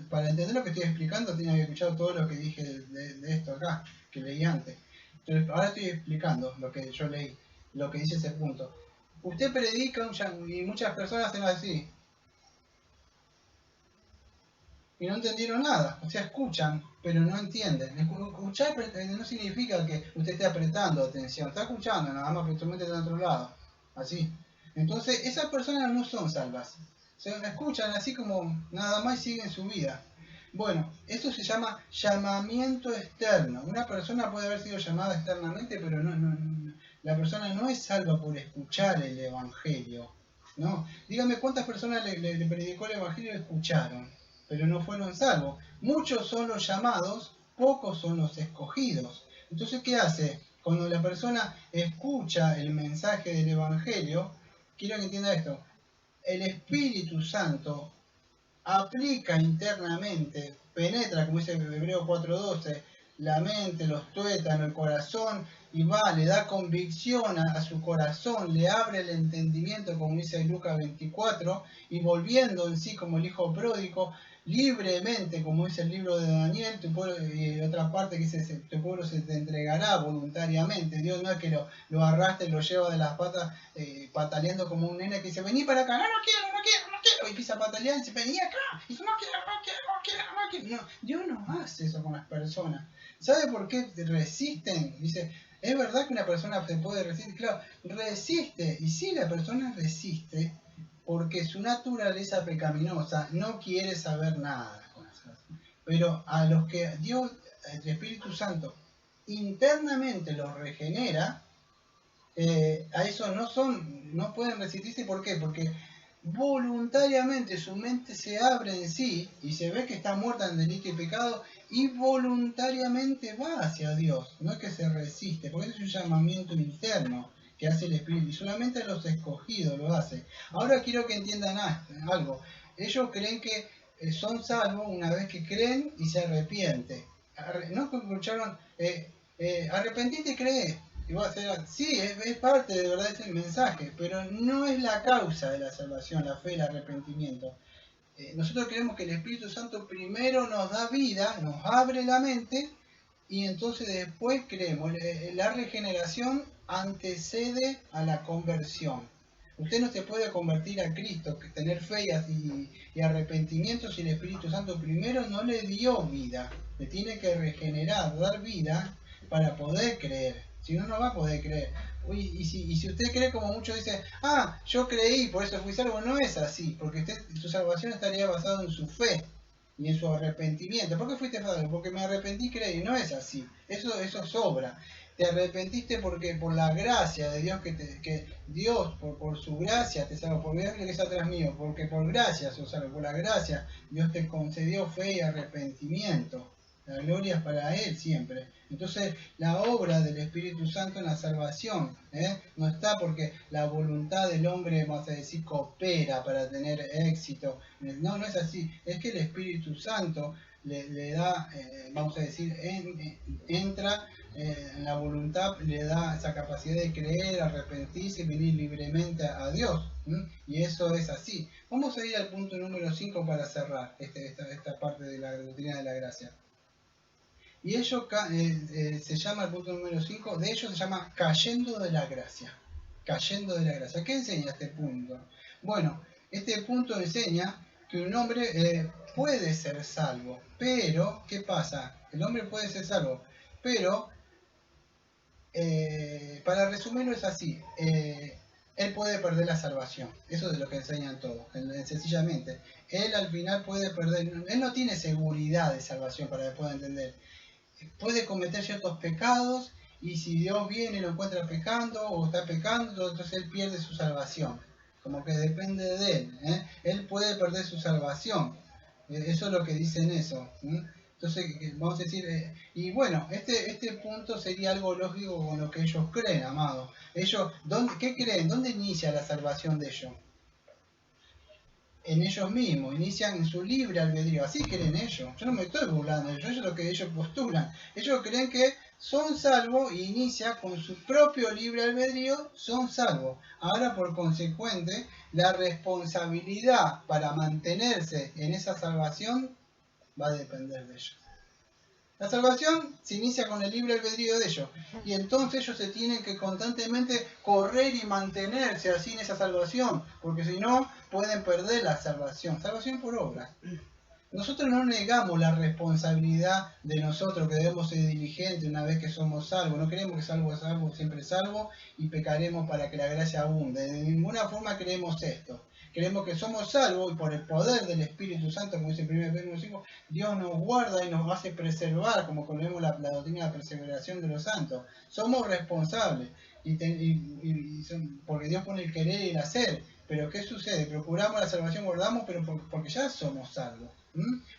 Para entender lo que estoy explicando, tiene que escuchar todo lo que dije de esto acá, que leí antes. Entonces, ahora estoy explicando lo que yo leí, lo que dice ese punto. Usted predica y muchas personas hacen así. Y no entendieron nada. O sea, escuchan, pero no entienden. Escuchar no significa que usted esté apretando atención. Está escuchando, nada más, pero su mente está en otro lado. Así. Entonces, esas personas no son salvas. Se escuchan así como nada más y siguen su vida. Bueno, eso se llama llamamiento externo. Una persona puede haber sido llamada externamente, pero la persona no es salva por escuchar el Evangelio. ¿No? Dígame cuántas personas le predicó el Evangelio y escucharon, pero no fueron salvos. Muchos son los llamados, pocos son los escogidos. Entonces, ¿qué hace? Cuando la persona escucha el mensaje del Evangelio, quiero que entienda esto, el Espíritu Santo aplica internamente, penetra, como dice Hebreo 4:12, la mente, los tuétanos, el corazón, y le da convicción a su corazón, le abre el entendimiento, como dice Lucas 24, y volviendo en sí como el hijo pródigo, libremente, como dice el libro de Daniel, tu pueblo, y otra parte que dice, tu pueblo se te entregará voluntariamente. Dios no es que lo arrastre, lo lleva de las patas, pataleando como un nene que dice, vení para acá, no quiero, y empieza a patalear y dice, vení acá, y dice, no quiero. No, Dios no hace eso con las personas. ¿Sabe por qué resisten? Dice, ¿es verdad que una persona se puede resistir? Claro, resiste, y si la persona resiste, porque su naturaleza pecaminosa no quiere saber nada con eso. Pero a los que Dios, el Espíritu Santo, internamente los regenera, a eso no pueden resistirse. ¿Por qué? Porque voluntariamente su mente se abre en sí y se ve que está muerta en delito y pecado y voluntariamente va hacia Dios, no es que se resiste, porque es un llamamiento interno que hace el Espíritu y solamente los escogidos lo hace. Ahora quiero que entiendan algo. Ellos creen que son salvos una vez que creen y se arrepienten. ¿No escucharon? Arrepentite y cree. Y vos hacer, sí, es parte de verdad ese mensaje, pero no es la causa de la salvación, la fe, el arrepentimiento. Nosotros creemos que el Espíritu Santo primero nos da vida, nos abre la mente y entonces después creemos. La regeneración antecede a la conversión. Usted no se puede convertir a Cristo, tener fe y arrepentimiento si el Espíritu Santo primero no le dio vida. Le tiene que regenerar, dar vida para poder creer. Si no, no va a poder creer. Y si usted cree como muchos dicen, yo creí, por eso fui salvo, no es así, porque su salvación estaría basada en su fe y en su arrepentimiento. ¿Por qué fuiste salvo? Porque me arrepentí y creí. No es así. Eso sobra. Te arrepentiste porque por la gracia de Dios, que Dios por su gracia te salvó, por Dios que es atrás mío, porque por gracia sos salvo, por la gracia Dios te concedió fe y arrepentimiento. La gloria es para Él siempre. Entonces, la obra del Espíritu Santo en la salvación no está porque la voluntad del hombre, vamos a decir, coopera para tener éxito. No, no es así. Es que el Espíritu Santo le da, vamos a decir, entra en la voluntad, le da esa capacidad de creer, arrepentirse y venir libremente a Dios. Y eso es así. Vamos a ir al punto número 5 para cerrar esta parte de la doctrina de la gracia. Y ello se llama, el punto número 5, de ello se llama cayendo de la gracia. Cayendo de la gracia. ¿Qué enseña este punto? Bueno, este punto enseña que un hombre puede ser salvo, pero, ¿qué pasa? El hombre puede ser salvo, pero, para resumirlo es así, él puede perder la salvación. Eso es lo que enseñan todos, sencillamente. Él al final puede perder, él no tiene seguridad de salvación para después entender. Puede cometer ciertos pecados y si Dios viene y lo encuentra pecando o está pecando, entonces él pierde su salvación. Como que depende de él. Él puede perder su salvación. Eso es lo que dicen eso. Entonces, vamos a decir, y bueno, este punto sería algo lógico con lo que ellos creen, amado. Ellos, ¿qué creen? ¿Dónde inicia la salvación de ellos? En ellos mismos, inician en su libre albedrío, así creen ellos. Yo no me estoy burlando de ellos, eso es lo que ellos postulan. Ellos creen que son salvos y inicia con su propio libre albedrío, son salvos. Ahora, por consecuente, la responsabilidad para mantenerse en esa salvación va a depender de ellos. La salvación se inicia con el libre albedrío de ellos. Y entonces ellos se tienen que constantemente correr y mantenerse así en esa salvación. Porque si no, pueden perder la salvación. Salvación por obra. Nosotros no negamos la responsabilidad de nosotros, que debemos ser diligentes una vez que somos salvos. No creemos que salvo es salvo, siempre es salvo, y pecaremos para que la gracia abunde. De ninguna forma creemos esto. Creemos que somos salvos y por el poder del Espíritu Santo, como dice 1 Pedro 5, Dios nos guarda y nos hace preservar, como conocemos la doctrina de la perseveración de los santos. Somos responsables, porque Dios pone el querer y el hacer. Pero ¿qué sucede? Procuramos la salvación, guardamos, pero porque ya somos salvos.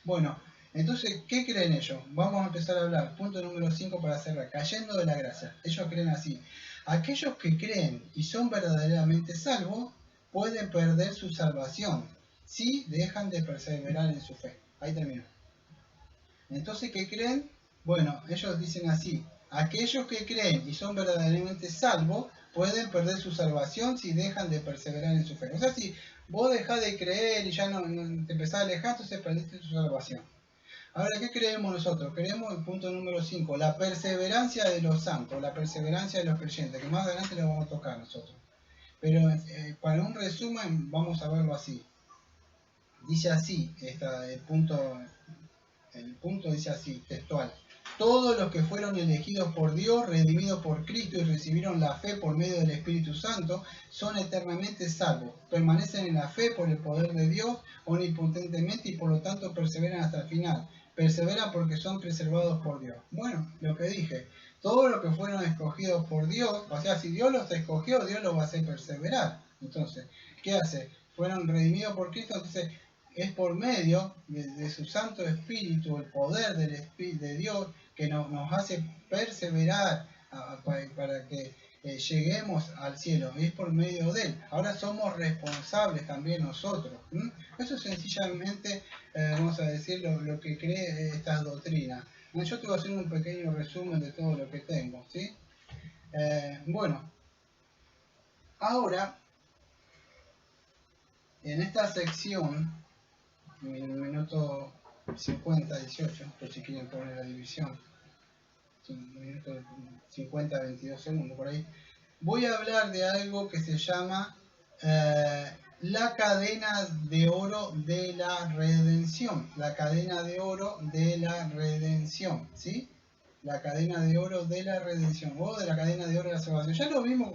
Bueno, entonces, ¿qué creen ellos? Vamos a empezar a hablar. Punto número 5 para cerrar. Cayendo de la gracia. Ellos creen así. Aquellos que creen y son verdaderamente salvos pueden perder su salvación si dejan de perseverar en su fe. Ahí termino. Entonces, ¿qué creen? Bueno, ellos dicen así. Aquellos que creen y son verdaderamente salvos pueden perder su salvación si dejan de perseverar en su fe. O sea, si vos dejás de creer y ya no te empezás a alejar, entonces perdiste tu salvación. Ahora, ¿qué creemos nosotros? Creemos el punto número 5, la perseverancia de los santos, la perseverancia de los creyentes, que más adelante lo vamos a tocar nosotros. Pero para un resumen, vamos a verlo así. Dice así, el punto dice así, textual. Todos los que fueron elegidos por Dios, redimidos por Cristo y recibieron la fe por medio del Espíritu Santo, son eternamente salvos. Permanecen en la fe por el poder de Dios omnipotentemente y por lo tanto perseveran hasta el final. Perseveran porque son preservados por Dios. Bueno, lo que dije, todos los que fueron escogidos por Dios, o sea, si Dios los escogió, Dios los va a hacer perseverar. Entonces, ¿qué hace? Fueron redimidos por Cristo, entonces es por medio de su Santo Espíritu, el poder del Espíritu de Dios, que nos hace perseverar para que lleguemos al cielo, es por medio de él. Ahora somos responsables también nosotros. Eso es sencillamente, vamos a decir, lo que cree estas doctrinas. Yo te voy a hacer un pequeño resumen de todo lo que tengo, ¿sí? Bueno, ahora, en esta sección, en el minuto 50, 18, por si quieren poner la división, minuto 50, 22 segundos por ahí, voy a hablar de algo que se llama la cadena de oro de la redención. La cadena de oro de la redención, ¿sí? La cadena de oro de la redención, o de la cadena de oro de la salvación. Ya lo vimos,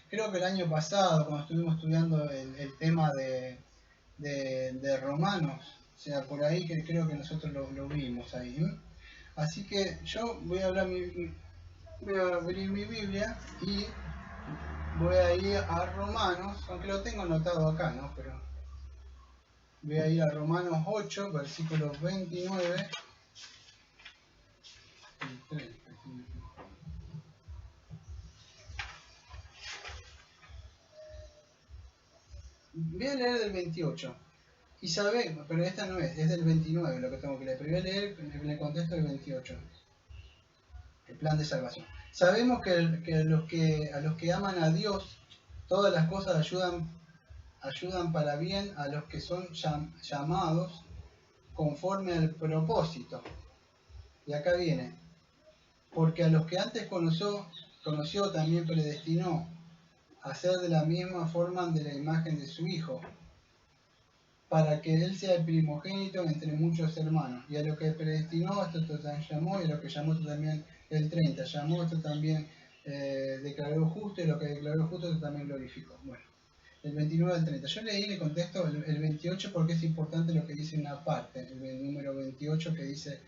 creo que el año pasado, cuando estuvimos estudiando el tema de Romanos. O sea, por ahí que creo que nosotros lo vimos ahí. Así que yo voy a abrir mi Biblia y voy a ir a Romanos, aunque lo tengo anotado acá, ¿no? Pero voy a ir a Romanos 8, versículos 29 y 30. Voy a leer del 28. Y sabemos, pero esta no es del 29 lo que tengo que leer. Pero voy a leer en el contexto del 28. El plan de salvación. Sabemos que a los que aman a Dios, todas las cosas ayudan para bien a los que son llamados conforme al propósito. Y acá viene, porque a los que antes conoció también predestinó a ser de la misma forma de la imagen de su Hijo, para que Él sea el primogénito entre muchos hermanos. Y a lo que predestinó, esto también llamó, y a lo que llamó, esto también, el 30, llamó, esto también declaró justo, y lo que declaró justo, esto también glorificó. Bueno, el 29 al 30. Yo leí en el contexto el 28 porque es importante lo que dice una parte, el número 28 que dice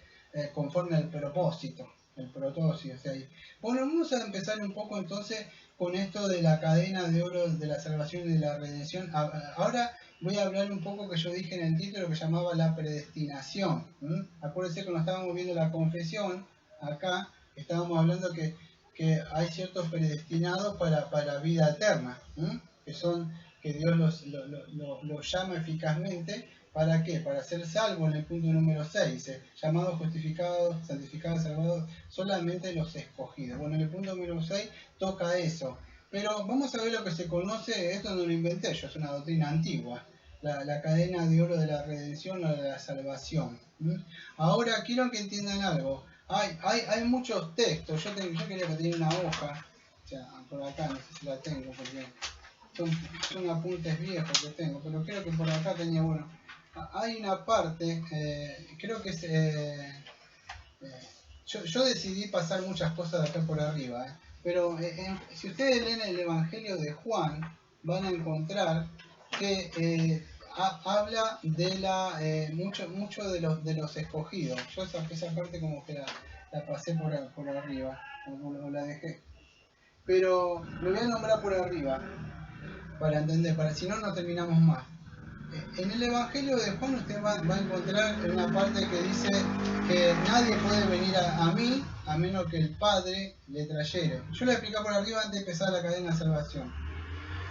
conforme al propósito, el propósito. O sea, bueno, vamos a empezar un poco entonces con esto de la cadena de oro de la salvación y de la redención. Ahora voy a hablar un poco que yo dije en el título que llamaba la predestinación. Acuérdense cuando estábamos viendo la confesión, acá estábamos hablando que hay ciertos predestinados para vida eterna, que son que Dios los llama eficazmente. ¿Para qué? Para ser salvos en el punto número 6. Llamados, justificados, santificados, salvados, solamente los escogidos. Bueno, en el punto número 6 toca eso. Pero vamos a ver lo que se conoce, esto no lo inventé yo, es una doctrina antigua. La cadena de oro de la redención o de la salvación. Ahora quiero que entiendan algo. Hay muchos textos. Yo quería que tenía una hoja. O sea, por acá, no sé si la tengo porque son apuntes viejos que tengo, pero creo que por acá tenía, bueno, hay una parte, creo que es, yo decidí pasar muchas cosas de acá por arriba, pero si ustedes leen el Evangelio de Juan, van a encontrar que habla de mucho de los escogidos. Yo esa parte como que la pasé por arriba, o la dejé. Pero lo voy a nombrar por arriba para entender, si no, no terminamos más. En el Evangelio de Juan usted va a encontrar una parte que dice que nadie puede venir a mí a menos que el Padre le trayere. Yo le expliqué por arriba antes de empezar la cadena de salvación.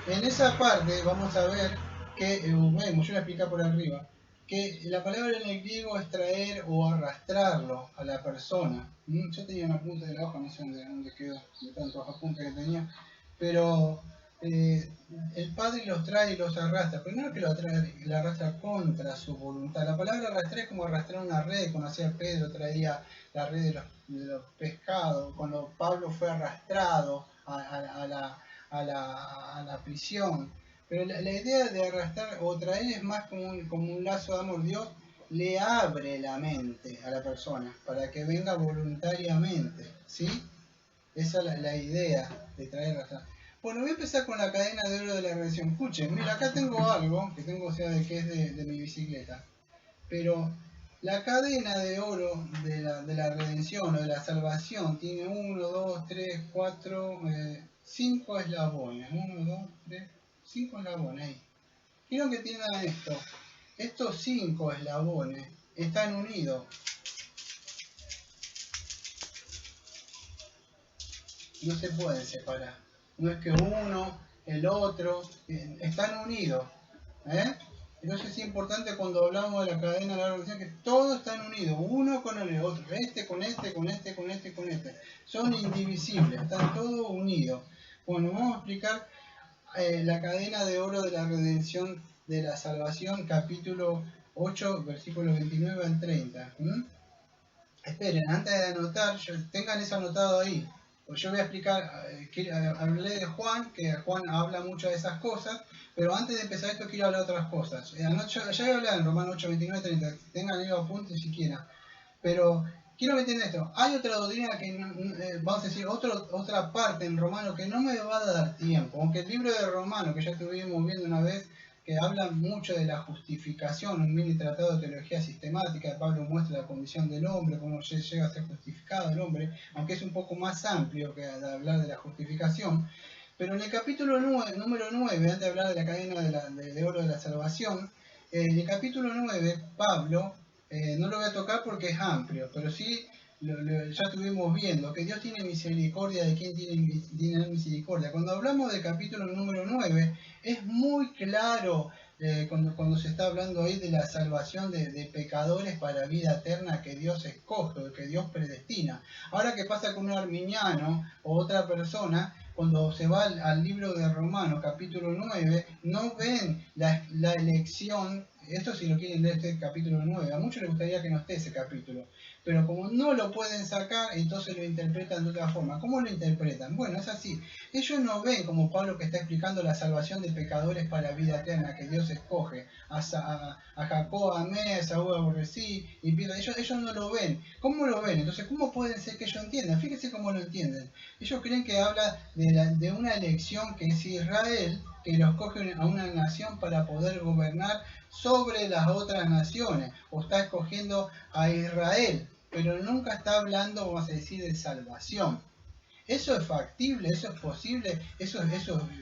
En esa parte vamos a ver que, yo le expliqué por arriba, que la palabra en el griego es traer o arrastrarlo a la persona. Yo tenía una punta de la hoja, no sé dónde quedó, de tantos apuntes que tenía, pero el Padre los trae y los arrastra, pero no es que lo arrastra contra su voluntad. La palabra arrastrar es como arrastrar una red. Cuando hacía Pedro traía la red de los pescados, cuando Pablo fue arrastrado a la prisión. Pero la idea de arrastrar o traer es más como un lazo de amor. Dios le abre la mente a la persona para que venga voluntariamente, ¿sí? Esa es la idea de traer arrastrar. Bueno, voy a empezar con la cadena de oro de la redención. Escuchen, mira, acá tengo algo que tengo, o sea, que es de mi bicicleta. Pero La cadena de oro de la redención o de la salvación tiene 1, 2, 3, 4, 5 eslabones. 1, 2, 3, 5 eslabones ahí. Quiero que entiendan esto. Estos 5 eslabones están unidos. No se pueden separar. No es que uno, el otro, están unidos. Entonces es importante cuando hablamos de la cadena de la revolución que todos están unidos, uno con el otro, este con este, con este, con este, con este. Son indivisibles, están todos unidos. Bueno, vamos a explicar la cadena de oro de la redención de la salvación, capítulo 8, versículos 29 al 30. Esperen, antes de anotar, tengan eso anotado ahí. Pues yo voy a explicar, hablé de Juan, que Juan habla mucho de esas cosas, pero antes de empezar esto quiero hablar de otras cosas. Ya voy a hablar en Romanos 8, 29, 30, tengan ahí los apuntes si quieren. Pero quiero que entiendan esto. Hay otra doctrina que, vamos a decir, otra parte en Romano que no me va a dar tiempo. Aunque el libro de Romano, que ya estuvimos viendo una vez, que habla mucho de la justificación, un mini tratado de teología sistemática, Pablo muestra la condición del hombre, cómo llega a ser justificado el hombre, aunque es un poco más amplio que hablar de la justificación. Pero en el capítulo número 9, antes de hablar de la cadena de oro de la salvación, en el capítulo 9, Pablo, no lo voy a tocar porque es amplio, pero sí ya estuvimos viendo que Dios tiene misericordia de quien tiene misericordia. Cuando hablamos del capítulo número 9, es muy claro cuando se está hablando ahí de la salvación de pecadores para vida eterna que Dios escoge, que Dios predestina. Ahora, ¿qué pasa con un arminiano o otra persona? Cuando se va al libro de Romanos, capítulo 9, no ven la elección. Esto si lo quieren leer este capítulo 9, a muchos les gustaría que no esté ese capítulo, pero como no lo pueden sacar, entonces lo interpretan de otra forma. ¿Cómo lo interpretan? Bueno, es así. Ellos no ven como Pablo que está explicando la salvación de pecadores para la vida eterna que Dios escoge. A Jacob amé, a Saúl aborrecí, y ellos no lo ven. ¿Cómo lo ven? Entonces, ¿cómo pueden ser que ellos entiendan? Fíjense cómo lo entienden. Ellos creen que habla de una elección que es Israel, que los coge a una nación para poder gobernar sobre las otras naciones, o está escogiendo a Israel, pero nunca está hablando, vamos a decir, de salvación. ¿Eso es factible? ¿Eso es posible? ¿Eso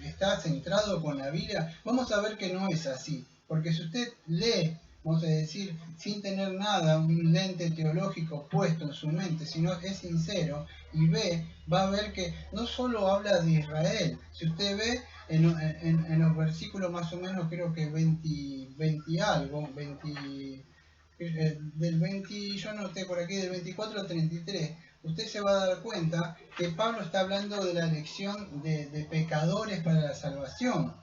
está centrado con la Biblia? Vamos a ver que no es así, porque si usted lee, vamos a decir, sin tener nada, un lente teológico puesto en su mente, sino es sincero y ve, va a ver que no solo habla de Israel. Si usted ve en los versículos más o menos, creo que 20 algo, 20, del 20, yo anoté por aquí, del 24 al 33, usted se va a dar cuenta que Pablo está hablando de la elección de pecadores para la salvación.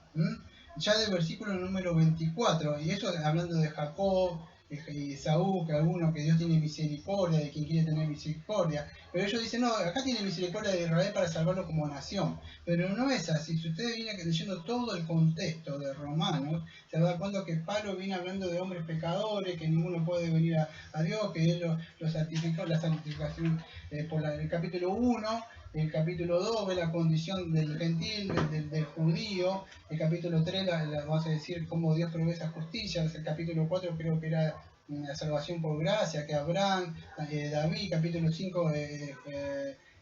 Ya del versículo número 24, y eso hablando de Jacob y Saúl, que alguno que Dios tiene misericordia de quien quiere tener misericordia, pero ellos dicen, no, acá tiene misericordia de Israel para salvarlo como nación, pero no es así. Si usted viene leyendo todo el contexto de Romanos, se da cuenta que Pablo viene hablando de hombres pecadores, que ninguno puede venir a Dios, que él lo santificó, la santificación por el capítulo 1, el capítulo 2 ve la condición del gentil, del judío, el capítulo 3 vamos a decir cómo Dios provee esa justicia, el capítulo 4 creo que era la salvación por gracia, que Abraham, David, capítulo 5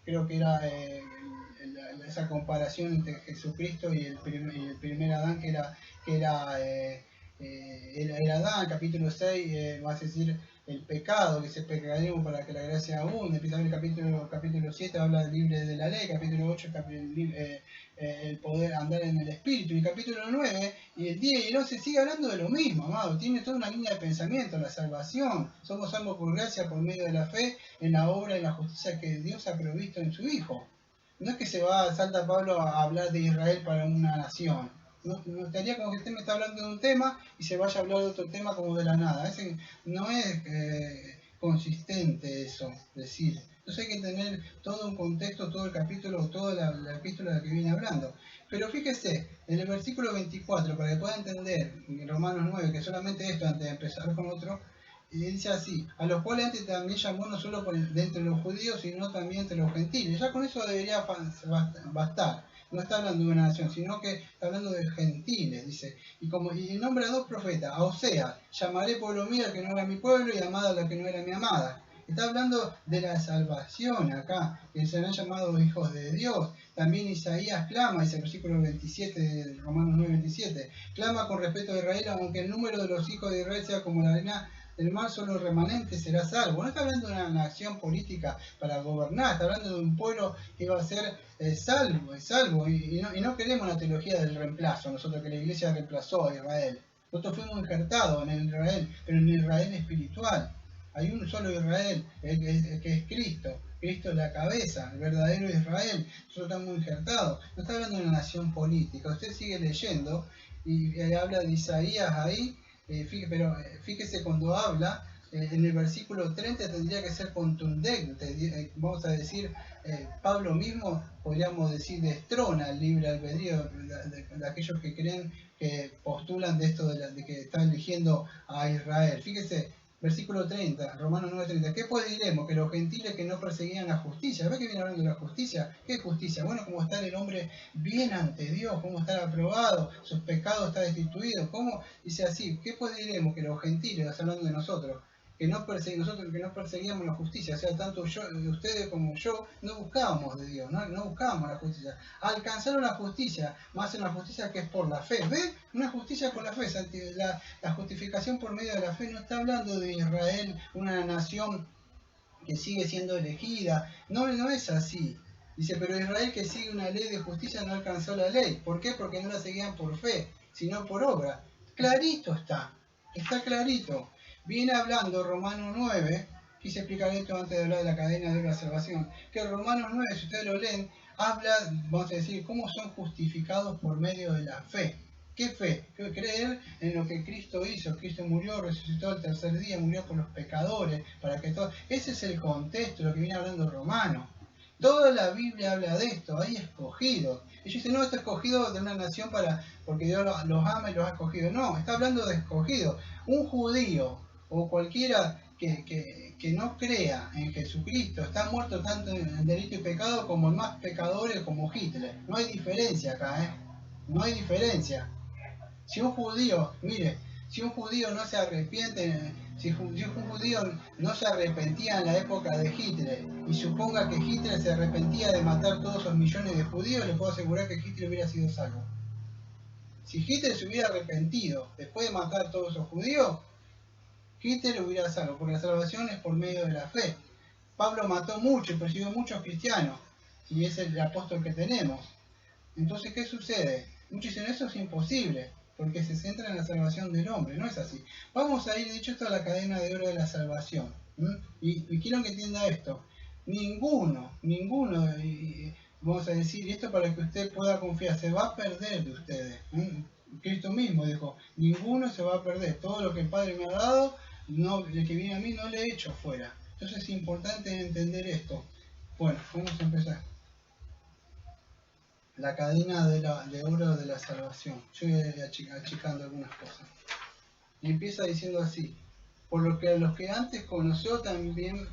creo que era esa comparación entre Jesucristo y el primer Adán que era Adán, capítulo 6 vas a decir el pecado, que se pecaríamos para que la gracia abunde. Empieza el capítulo 7, habla del libre de la ley, capítulo 8, el poder andar en el espíritu, y capítulo 9, y el 10 y el 11 sigue hablando de lo mismo, amado. Tiene toda una línea de pensamiento, la salvación. Somos salvos por gracia, por medio de la fe, en la obra y la justicia que Dios ha provisto en su Hijo. No es que salta Pablo a hablar de Israel para una nación. No estaría como que usted me está hablando de un tema y se vaya a hablar de otro tema como de la nada. No es consistente eso, decir. Entonces hay que tener todo un contexto, todo el capítulo, toda la epístola de la que viene hablando. Pero fíjese, en el versículo 24, para que pueda entender, en Romanos 9, que solamente esto antes de empezar con otro, y dice así, a los cuales antes también llamó no solo de entre los judíos, sino también entre los gentiles. Ya con eso debería bastar. no está hablando de una nación, sino que está hablando de gentiles, dice. Y nombra a 2 profetas, a Oseas, llamaré pueblo mío al que no era mi pueblo y amada a la que no era mi amada. Está hablando de la salvación acá, que se han llamado hijos de Dios. También Isaías clama, dice el versículo 27 de Romanos 9:27, clama con respeto a Israel, aunque el número de los hijos de Israel sea como la arena del mar, solo el remanente será salvo. No está hablando de una acción política para gobernar, está hablando de un pueblo que va a ser salvo. Y no queremos una teología del reemplazo, nosotros que la iglesia reemplazó a Israel. Nosotros fuimos injertados en el Israel, pero en el Israel espiritual. Hay un solo Israel, que es Cristo. Cristo es la cabeza, el verdadero Israel. Nosotros estamos injertados. No está hablando de una nación política. Usted sigue leyendo y habla de Isaías ahí, pero fíjese cuando habla, en el versículo 30 tendría que ser contundente. Vamos a decir, Pablo mismo, podríamos decir, destrona el libre albedrío de aquellos que creen, que postulan de esto de que están eligiendo a Israel. Fíjese, versículo 30, Romanos 9:30. ¿Qué pues diremos? Que los gentiles que no perseguían la justicia. ¿Ves que viene hablando de la justicia? ¿Qué es justicia? Bueno, como estar el hombre bien ante Dios, cómo estar aprobado, sus pecados están destituidos. ¿Cómo? Dice así, ¿qué pues diremos? Que los gentiles, está hablando de nosotros, nosotros que no perseguíamos la justicia, o sea, tanto ustedes como yo, no buscábamos de Dios, no buscábamos la justicia. Alcanzaron la justicia, más una justicia que es por la fe. ¿Ves? Una justicia por la fe. La justificación por medio de la fe no está hablando de Israel, una nación que sigue siendo elegida. No es así. Dice, pero Israel que sigue una ley de justicia no alcanzó la ley. ¿Por qué? Porque no la seguían por fe, sino por obra. Clarito está clarito. Viene hablando Romanos 9, quise explicar esto antes de hablar de la cadena de la salvación, que Romanos 9, si ustedes lo leen, habla, vamos a decir, cómo son justificados por medio de la fe. ¿Qué fe? Creer en lo que Cristo hizo. Cristo murió, resucitó el tercer día, murió por los pecadores, para que todo... Ese es el contexto, lo que viene hablando Romano. Toda la Biblia habla de esto, hay escogidos. Ellos dicen, no, está escogido de una nación porque Dios los ama y los ha escogido. No, está hablando de escogidos. Un judío o cualquiera que no crea en Jesucristo está muerto tanto en delito y pecado como el más pecador, como Hitler. No hay diferencia acá, ¿eh? No hay diferencia. Si un judío, mire, si un judío no se arrepiente, si un judío no se arrepentía en la época de Hitler, y suponga que Hitler se arrepentía de matar todos esos millones de judíos, le puedo asegurar que Hitler hubiera sido salvo. Si Hitler se hubiera arrepentido después de matar a todos esos judíos, Hitler hubiera salvo, porque la salvación es por medio de la fe. Pablo mató mucho y persiguió muchos cristianos, y es el apóstol que tenemos. Entonces, ¿qué sucede? Muchos dicen, eso es imposible, porque se centra en la salvación del hombre. No es así. Vamos a ir, dicho esto, a la cadena de oro de la salvación. Y quiero que entienda esto. Ninguno, vamos a decir, y esto para que usted pueda confiar, se va a perder de ustedes. Cristo mismo dijo, ninguno se va a perder. Todo lo que el Padre me ha dado, el que viene a mí no le he hecho fuera. Entonces es importante entender esto. Bueno, vamos a empezar. La cadena de oro de la salvación. Yo voy achicando algunas cosas. Y empieza diciendo así: por lo que los que antes conoció también,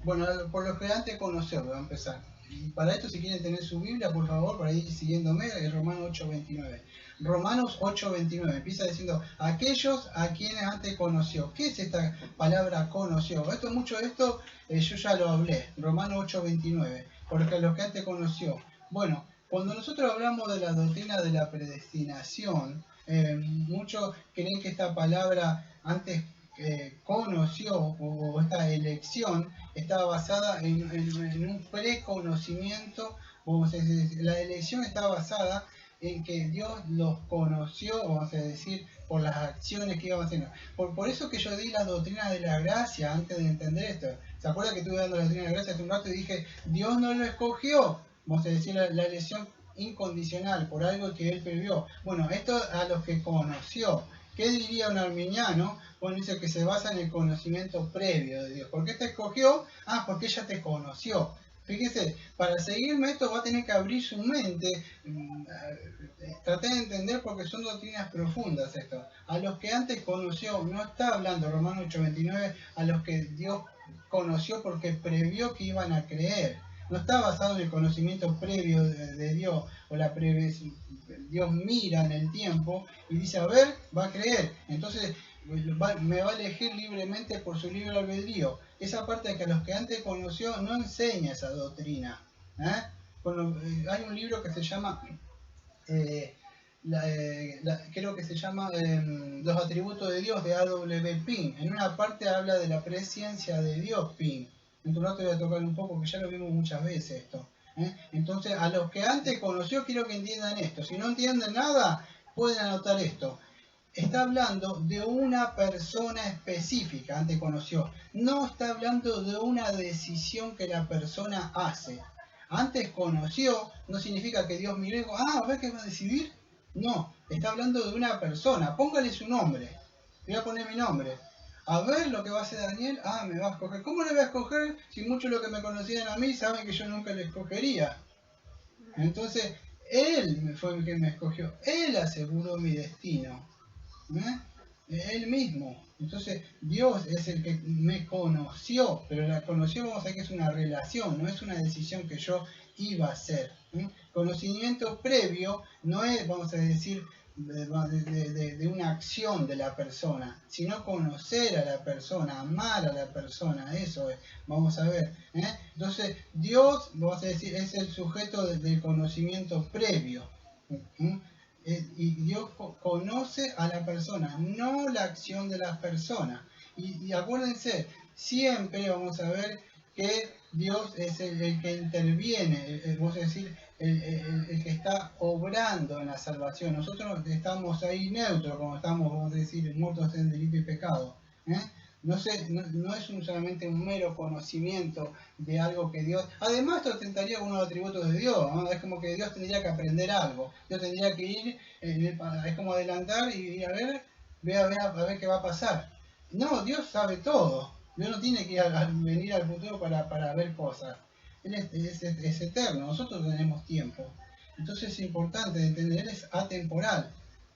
bueno, por los que antes conoció, voy a empezar. Y para esto, si quieren tener su Biblia, por favor, para ir siguiéndome, es Romanos 8:29. Romanos 8:29, empieza diciendo, aquellos a quienes antes conoció. ¿Qué es esta palabra conoció? Mucho de esto yo ya lo hablé. Romanos 8:29, porque los que antes conoció. Bueno, cuando nosotros hablamos de la doctrina de la predestinación, muchos creen que esta palabra antes conoció, o esta elección, estaba basada en un preconocimiento. La elección está basada en que Dios los conoció, vamos a decir, por las acciones que iban haciendo. Por eso que yo di la doctrina de la gracia antes de entender esto. ¿Se acuerda que estuve dando la doctrina de la gracia hace un rato y dije, Dios no lo escogió? Vamos a decir, la elección incondicional por algo que él previó. Bueno, esto a los que conoció. ¿Qué diría un arminiano? Bueno, dice que se basa en el conocimiento previo de Dios. ¿Por qué te escogió? Porque ella te conoció. Fíjese, para seguirme esto va a tener que abrir su mente, tratar de entender, porque son doctrinas profundas esto. A los que antes conoció, no está hablando Romanos 8:29, a los que Dios conoció porque previó que iban a creer. No está basado en el conocimiento previo de Dios o Dios mira en el tiempo y dice, a ver, va a creer. Entonces me va a elegir libremente por su libre albedrío. Esa parte que a los que antes conoció no enseña esa doctrina. Hay un libro que se llama... creo que se llama Los atributos de Dios de A.W. Pink. En una parte habla de la presciencia de Dios, Pink. En un rato voy a tocar un poco, que ya lo vimos muchas veces esto. Entonces, a los que antes conoció, quiero que entiendan esto. Si no entienden nada, pueden anotar esto. Está hablando de una persona específica, antes conoció. No está hablando de una decisión que la persona hace. Antes conoció, no significa que Dios miró y dijo, a ver qué va a decidir. No, está hablando de una persona. Póngale su nombre. Voy a poner mi nombre. A ver lo que va a hacer Daniel. Me va a escoger. ¿Cómo le voy a escoger si muchos de los que me conocían a mí saben que yo nunca le escogería? Entonces, él fue el que me escogió. Él aseguró mi destino. Él mismo. Entonces, Dios es el que me conoció. Pero la conoció, vamos a ver que es una relación, no es una decisión que yo iba a hacer. Conocimiento previo no es, vamos a decir, de una acción de la persona, sino conocer a la persona, amar a la persona, eso es, vamos a ver. Entonces, Dios, vamos a decir, es el sujeto del conocimiento previo. Y Dios conoce a la persona, no la acción de la persona. Y acuérdense, siempre vamos a ver que Dios es el que interviene, vamos a decir, el que está obrando en la salvación. Nosotros estamos ahí neutros, como estamos, vamos a decir, muertos en delito y pecado. No es solamente un mero conocimiento de algo que Dios... Además, esto tentaría unos atributos de Dios, ¿no? Es como que Dios tendría que aprender algo. Dios tendría que ir, es como adelantar y ir a ver, a ver qué va a pasar. No, Dios sabe todo. Dios no tiene que venir al futuro para ver cosas. Él es eterno, nosotros tenemos tiempo. Entonces es importante entender, Él es atemporal.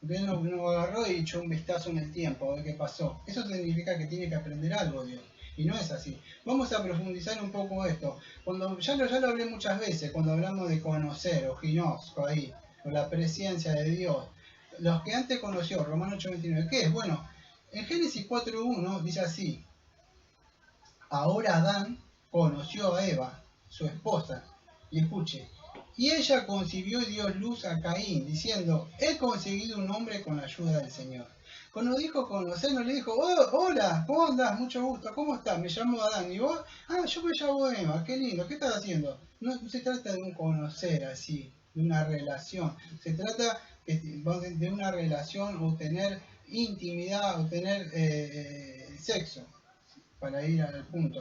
Él no agarró y echó un vistazo en el tiempo a ver qué pasó. Eso significa que tiene que aprender algo Dios. Y no es así. Vamos a profundizar un poco esto. Ya lo hablé muchas veces, cuando hablamos de conocer, o ginosco ahí, o la presencia de Dios. Los que antes conoció, Romanos 8:29, ¿qué es? Bueno, en Génesis 4:1 dice así: ahora Adán conoció a Eva, su esposa, y escuche, y ella concibió y dio luz a Caín, diciendo, he conseguido un hombre con la ayuda del Señor. Cuando dijo conocer, no le dijo, hola, ¿cómo andás? Mucho gusto, ¿cómo estás? Me llamo Adán, ¿y vos? Yo me llamo Eva, qué lindo, ¿qué estás haciendo? No se trata de un conocer así, de una relación, se trata de una relación o tener intimidad o tener sexo, para ir al punto.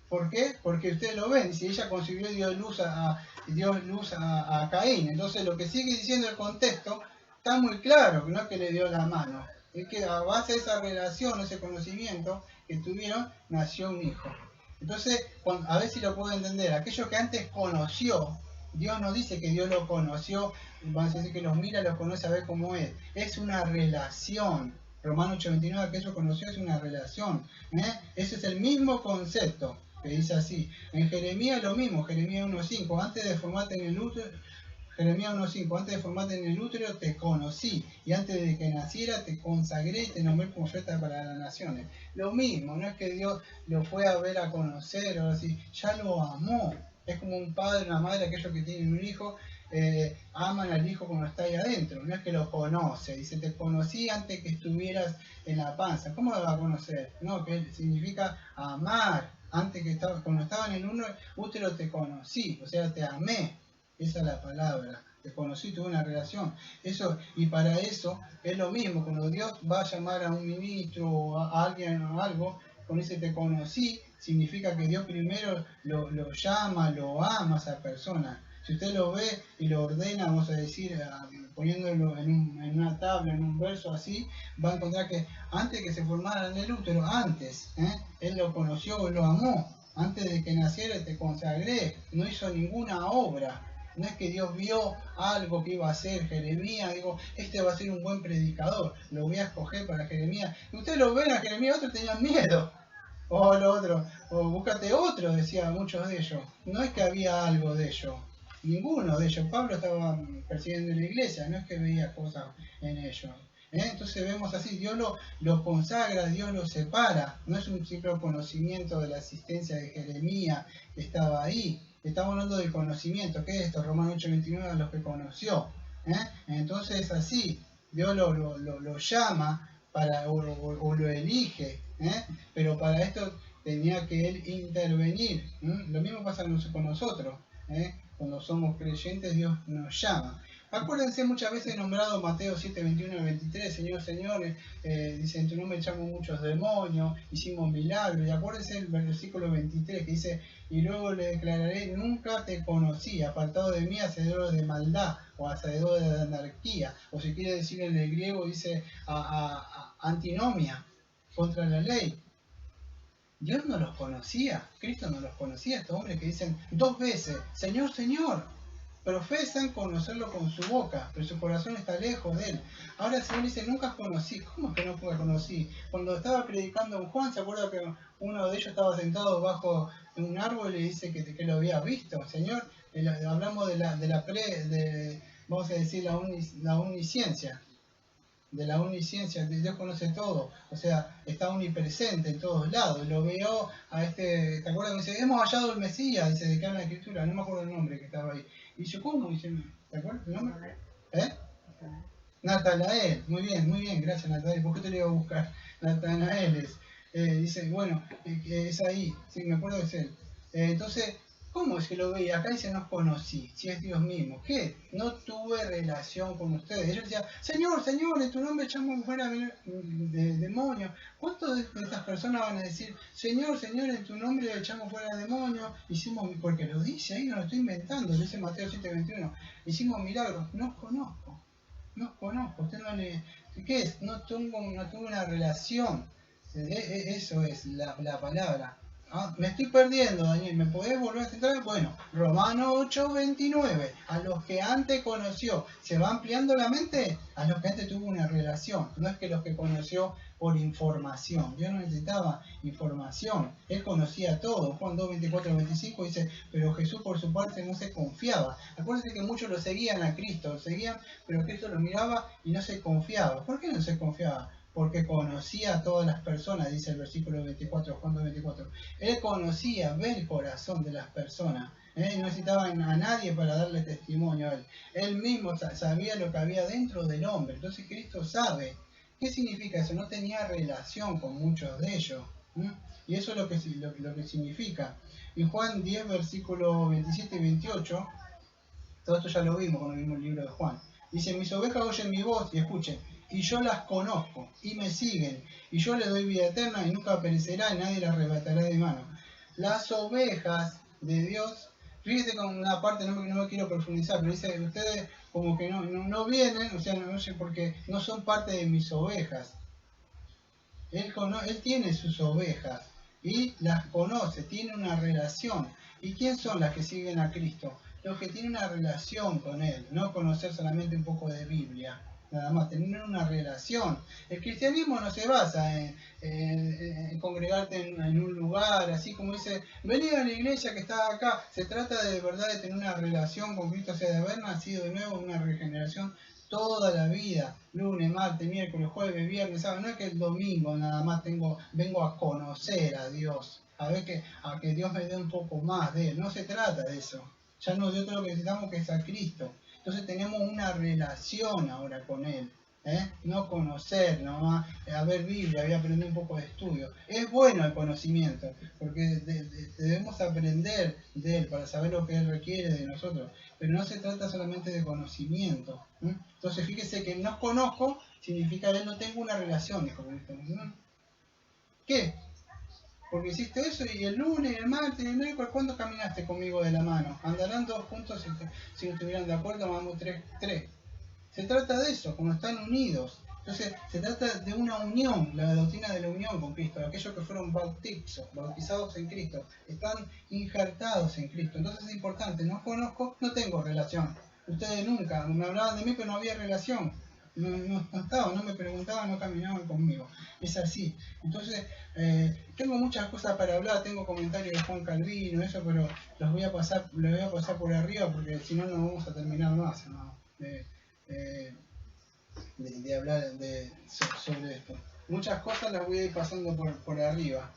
¿Por qué? Porque ustedes lo ven, si ella concibió y dio luz a Caín. Entonces lo que sigue diciendo el contexto está muy claro, que no es que le dio la mano, es que a base de esa relación, ese conocimiento que tuvieron, nació un hijo. Entonces, a ver si lo puedo entender, aquello que antes conoció, Dios no dice que Dios lo conoció, vamos a decir que los mira, los conoce a ver cómo es una relación. Romanos 8:29, aquello conoció es una relación. Ese es el mismo concepto, que dice así. En Jeremías lo mismo, Jeremías 1:5, antes de formarte en el útero, Jeremías 1:5, antes de formarte en el útero te conocí, y antes de que naciera te consagré y te nombré profeta para las naciones. Lo mismo, no es que Dios lo fue a ver a conocer o así, ya lo amó. Es como un padre, una madre, aquellos que tienen un hijo, aman al hijo cuando está ahí adentro, no es que lo conoce, dice, te conocí antes que estuvieras en la panza. ¿Cómo lo va a conocer? No, que significa amar. Antes que cuando estaba en el útero te conocí, o sea, te amé. Esa es la palabra. Te conocí, tuve una relación. Eso, y para eso es lo mismo. Cuando Dios va a llamar a un ministro o a alguien o algo, con ese te conocí, significa que Dios primero lo llama, lo ama a esa persona. Si usted lo ve y lo ordena, vamos a decir, poniéndolo en una tabla, en un verso así, va a encontrar que antes que se formara en el útero, antes, Él lo conoció, lo amó. Antes de que naciera te consagré, no hizo ninguna obra. No es que Dios vio algo que iba a hacer Jeremías, digo, este va a ser un buen predicador, lo voy a escoger para Jeremías. Y ustedes lo ven a Jeremías, otros tenían miedo. O lo otro, o búscate otro, decía muchos de ellos. No es que había algo de ellos, ninguno de ellos. Pablo estaba persiguiendo la iglesia, no es que veía cosas en ellos. Entonces vemos así, Dios lo consagra, Dios lo separa. No es un simple conocimiento de la existencia de Jeremías que estaba ahí. Estamos hablando del conocimiento. ¿Qué es esto? Romanos 8:29, a los que conoció. Entonces así, Dios lo llama o lo elige, pero para esto tenía que él intervenir. Lo mismo pasa con nosotros. Cuando somos creyentes, Dios nos llama. Acuérdense, muchas veces he nombrado Mateo 7, 21 y 23, Señor, Señor, dice, en tu nombre echamos muchos demonios, hicimos milagros, y acuérdense el versículo 23 que dice, y luego le declararé, nunca te conocí, apartado de mí, hacedor de maldad, o hacedor de anarquía, o si quiere decir en el griego, dice, antinomia, contra la ley. Dios no los conocía, Cristo no los conocía, estos hombres que dicen 2 veces, Señor, Señor, profesan conocerlo con su boca, pero su corazón está lejos de él. Ahora el Señor dice, nunca conocí. ¿Cómo es que no conocí? Cuando estaba predicando en Juan, ¿se acuerda que uno de ellos estaba sentado bajo un árbol y le dice que lo había visto? Señor, hablamos vamos a decir, la omnisciencia. De la omnisciencia, Dios conoce todo, o sea, está omnipresente en todos lados. Lo veo a ¿te acuerdas que dice, hemos hallado el Mesías? Dice, de que habla la escritura, no me acuerdo el nombre que estaba ahí. Y dice, ¿cómo? Dice, ¿te acuerdas el nombre? Natanael, muy bien, gracias Natanael, ¿por qué te lo iba a buscar? Natanael dice, bueno, es ahí, sí, me acuerdo de es él. Entonces, ¿cómo es que lo veía? Acá dice, no conocí, si es Dios mismo. ¿Qué? No tuve relación con ustedes. Ellos decían, Señor, Señor, en tu nombre echamos fuera de demonios. ¿Cuántos de estas personas van a decir, Señor, Señor, en tu nombre echamos fuera demonios? Hicimos, porque lo dice ahí, no lo estoy inventando, lo dice Mateo 7:21. Hicimos milagros, no conozco. No conozco, usted no le... ¿Qué es? No tengo una relación. Eso es la palabra. Me estoy perdiendo, Daniel. ¿Me podés volver a centrar? Bueno, Romanos 8:29. A los que antes conoció. ¿Se va ampliando la mente? A los que antes tuvo una relación. No es que los que conoció por información. Dios no necesitaba información. Él conocía todo. Juan 2:24-25 dice, pero Jesús por su parte no se confiaba. Acuérdense que muchos lo seguían a Cristo, lo seguían, pero Cristo lo miraba y no se confiaba. ¿Por qué no se confiaba? Porque conocía a todas las personas, dice el versículo 24, Juan 2:24. Él conocía, ve el corazón de las personas. No necesitaba a nadie para darle testimonio a él. Él mismo sabía lo que había dentro del hombre. Entonces Cristo sabe. ¿Qué significa eso? No tenía relación con muchos de ellos. Y eso es lo que significa. En Juan 10, versículos 27 y 28, todo esto ya lo vimos cuando vimos el libro de Juan. Dice, mis ovejas oyen mi voz y escuchen, y yo las conozco, y me siguen, y yo les doy vida eterna, y nunca perecerá, y nadie las arrebatará de mi mano. Las ovejas de Dios, fíjese con una parte, no me quiero profundizar, pero dice, ustedes como que no vienen, o sea, no sé, porque no son parte de mis ovejas. Él tiene sus ovejas, y las conoce, tiene una relación. ¿Y quién son las que siguen a Cristo? Los que tienen una relación con Él, no conocer solamente un poco de Biblia, nada más, tener una relación. El cristianismo no se basa en congregarte en un lugar, así como dice, venid a la iglesia que está acá. Se trata de verdad de tener una relación con Cristo, o sea, de haber nacido de nuevo, una regeneración toda la vida, lunes, martes, miércoles, jueves, viernes, sábado. No es que el domingo nada más vengo a conocer a Dios, a que Dios me dé un poco más de Él. No se trata de eso. Ya no, yo creo que necesitamos que es a Cristo. Entonces tenemos una relación ahora con Él. No conocer nomás, a ver Biblia y aprender un poco de estudio. Es bueno el conocimiento, porque debemos aprender de Él para saber lo que Él requiere de nosotros. Pero no se trata solamente de conocimiento. Entonces fíjese que no conozco significa que no tengo una relación, dijo Cristo. ¿Qué? Porque hiciste eso y el lunes, el martes, el miércoles, ¿cuándo caminaste conmigo de la mano? Andarán 2 juntos si no estuvieran de acuerdo, vamos 3. Se trata de eso, como están unidos. Entonces, se trata de una unión, la doctrina de la unión con Cristo. Aquellos que fueron bautizados en Cristo, están injertados en Cristo. Entonces es importante, no conozco, no tengo relación. Ustedes nunca me hablaban de mí, pero no había relación. no estaban, no me preguntaban, no caminaban conmigo. Es así. Entonces, tengo muchas cosas para hablar, tengo comentarios de Juan Calvino, eso, pero los voy a pasar por arriba porque si no, no vamos a terminar más, ¿no? De hablar sobre esto. Muchas cosas las voy a ir pasando por arriba.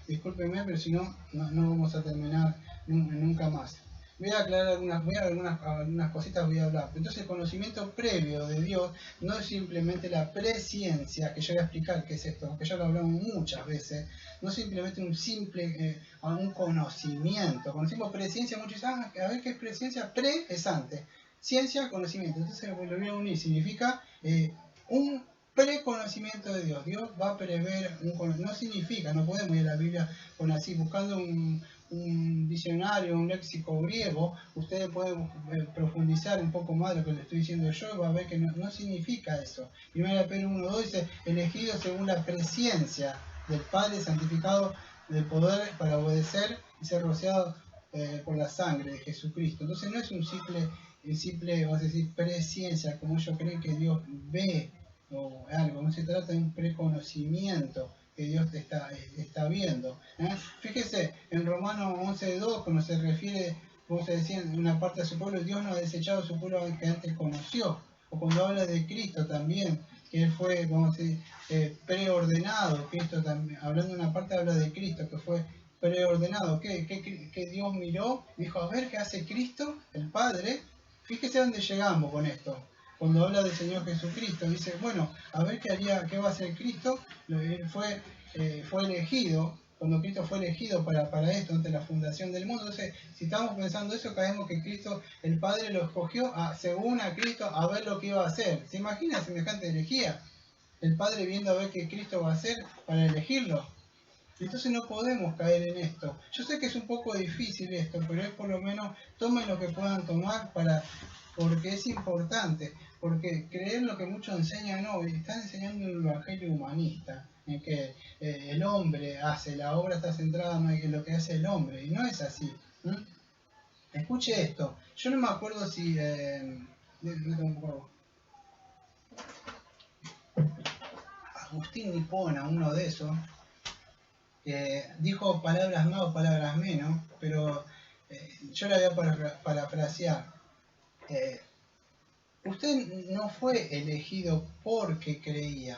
Discúlpenme, pero si no, no vamos a terminar nunca más. Voy a aclarar algunas cositas, voy a hablar. Entonces, el conocimiento previo de Dios no es simplemente la presciencia, que yo voy a explicar qué es esto, aunque ya lo hablamos muchas veces, no es simplemente un simple un conocimiento. Conocimos presciencia, muchos dicen, a ver qué es presciencia, pre es antes, ciencia, conocimiento. Entonces lo voy a unir, significa un preconocimiento de Dios. Dios va a prever no significa, no podemos ir a la Biblia con así, buscando un diccionario, un léxico griego, ustedes pueden profundizar un poco más de lo que le estoy diciendo yo, y va a ver que no significa eso. 1 Pedro 1:2 dice, elegido según la presciencia del Padre, santificado del poder para obedecer y ser rociado por la sangre de Jesucristo. Entonces no es un simple, vamos a decir, presciencia, como ellos creen que Dios ve o algo, no se trata de un preconocimiento que Dios te está viendo. Fíjese, en Romanos 11:2, cuando se refiere, como se decía en una parte de su pueblo, Dios no ha desechado a su pueblo que antes conoció. O cuando habla de Cristo también, que Él fue, vamos a decir, preordenado. Cristo también, hablando de una parte, habla de Cristo, que fue preordenado. Que Dios miró, dijo, a ver qué hace Cristo, el Padre. Fíjese dónde llegamos con esto. Cuando habla del Señor Jesucristo, dice, bueno, a ver qué va a hacer Cristo. Él fue elegido, cuando Cristo fue elegido para esto, ante la fundación del mundo. Entonces, si estamos pensando eso, caemos que Cristo, el Padre lo escogió según a Cristo, a ver lo que iba a hacer. ¿Se imagina semejante herejía? El Padre viendo a ver qué Cristo va a hacer para elegirlo. Entonces no podemos caer en esto. Yo sé que es un poco difícil esto, pero es por lo menos, tomen lo que puedan tomar porque es importante. Porque creer lo que muchos enseñan hoy, están enseñando un evangelio humanista, en que el hombre hace, la obra está centrada en lo que hace el hombre, y no es así. Escuche esto, yo no me acuerdo si... Agustín Hipona, uno de esos, dijo palabras más o palabras menos, pero yo la voy a parafrasear. Usted no fue elegido porque creía,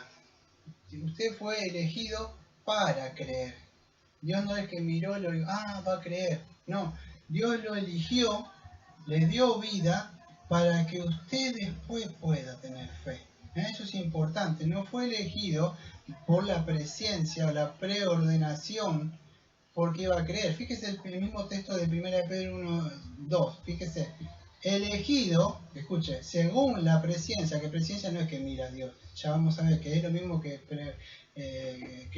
usted fue elegido para creer. Dios no es que miró y lo dijo, va a creer. No, Dios lo eligió, le dio vida para que usted después pueda tener fe. Eso es importante, no fue elegido por la presencia o la preordenación porque iba a creer. Fíjese el mismo texto de 1 Pedro 1:2, fíjese, elegido, escuche, según la presencia, que presencia no es que mira a Dios, ya vamos a ver que es lo mismo que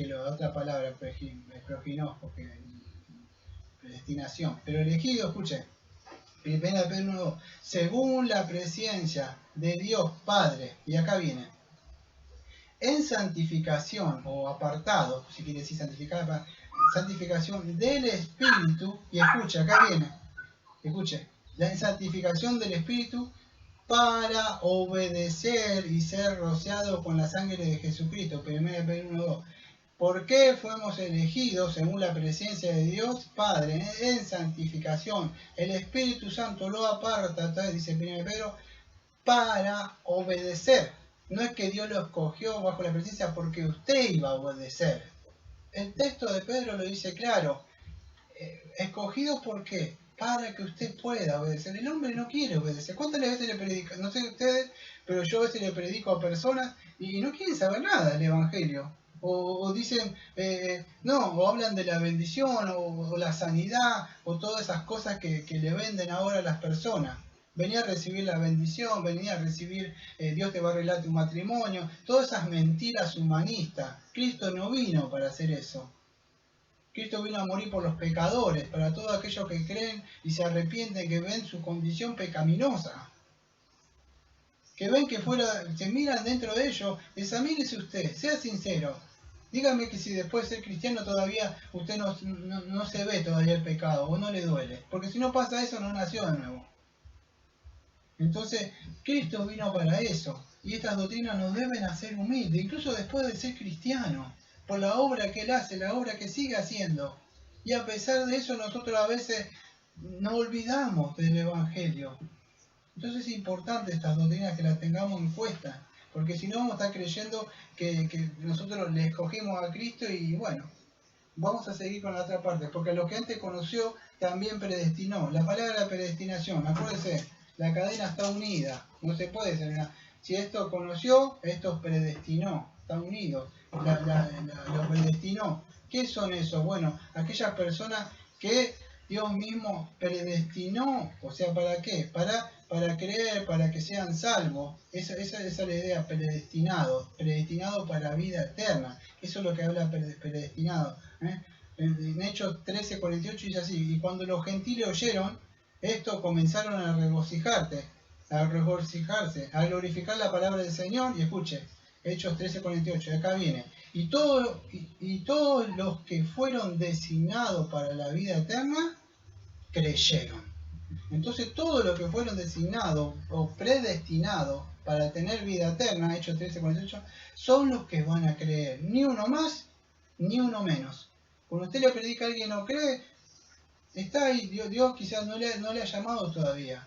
la otra palabra, proginos, predestinación, pero elegido, escuche, 1 Pedro 1:2, según la presencia de Dios Padre, y acá viene, en santificación o apartado, si quiere decir santificación del Espíritu, y escuche, acá viene, escuche, la santificación del Espíritu para obedecer y ser rociado con la sangre de Jesucristo, 1 Pedro 1:2. ¿Por qué fuimos elegidos según la presencia de Dios Padre en santificación? El Espíritu Santo lo aparta, entonces dice 1 Pedro, para obedecer. No es que Dios lo escogió bajo la presencia porque usted iba a obedecer. El texto de Pedro lo dice claro. Escogido ¿por qué? Para que usted pueda obedecer. El hombre no quiere obedecer. ¿Cuántas veces le predico? No sé ustedes, pero yo a veces le predico a personas y no quieren saber nada del Evangelio. O dicen, no, o hablan de la bendición, o la sanidad, o todas esas cosas que le venden ahora a las personas. Venía a recibir la bendición, venía a recibir, Dios te va a arreglar tu matrimonio, todas esas mentiras humanistas. Cristo no vino para hacer eso. Cristo vino a morir por los pecadores, para todos aquellos que creen y se arrepienten, que ven su condición pecaminosa. Que ven que fuera, se miran dentro de ellos, examínese usted, sea sincero. Dígame que si después de ser cristiano todavía usted no se ve todavía el pecado o no le duele. Porque si no pasa eso, no nació de nuevo. Entonces, Cristo vino para eso. Y estas doctrinas nos deben hacer humildes, incluso después de ser cristianos, por la obra que Él hace, la obra que sigue haciendo. Y a pesar de eso, nosotros a veces nos olvidamos del Evangelio. Entonces es importante estas doctrinas que las tengamos en cuenta, porque si no vamos a estar creyendo que nosotros le escogimos a Cristo y bueno, vamos a seguir con la otra parte, porque a los que antes conoció también predestinó. La palabra predestinación, acuérdense, la cadena está unida, no se puede ser una... Si esto conoció, esto predestinó, está unido, lo predestinó. ¿Qué son esos? Bueno, aquellas personas que Dios mismo predestinó, o sea, ¿para qué? Para creer, para que sean salvos. Esa es la idea, predestinado para vida eterna. Eso es lo que habla predestinado. En Hechos 13:48 dice así: y cuando los gentiles oyeron esto, comenzaron a regocijarse, a glorificar la palabra del Señor. Y escuche, Hechos 13:48, acá viene: y todos los que fueron designados para la vida eterna creyeron. Entonces todos los que fueron designados o predestinados para tener vida eterna, Hechos 13:48, son los que van a creer, ni uno más ni uno menos. Cuando usted le predica a alguien que no cree, está ahí, Dios quizás no le ha llamado todavía.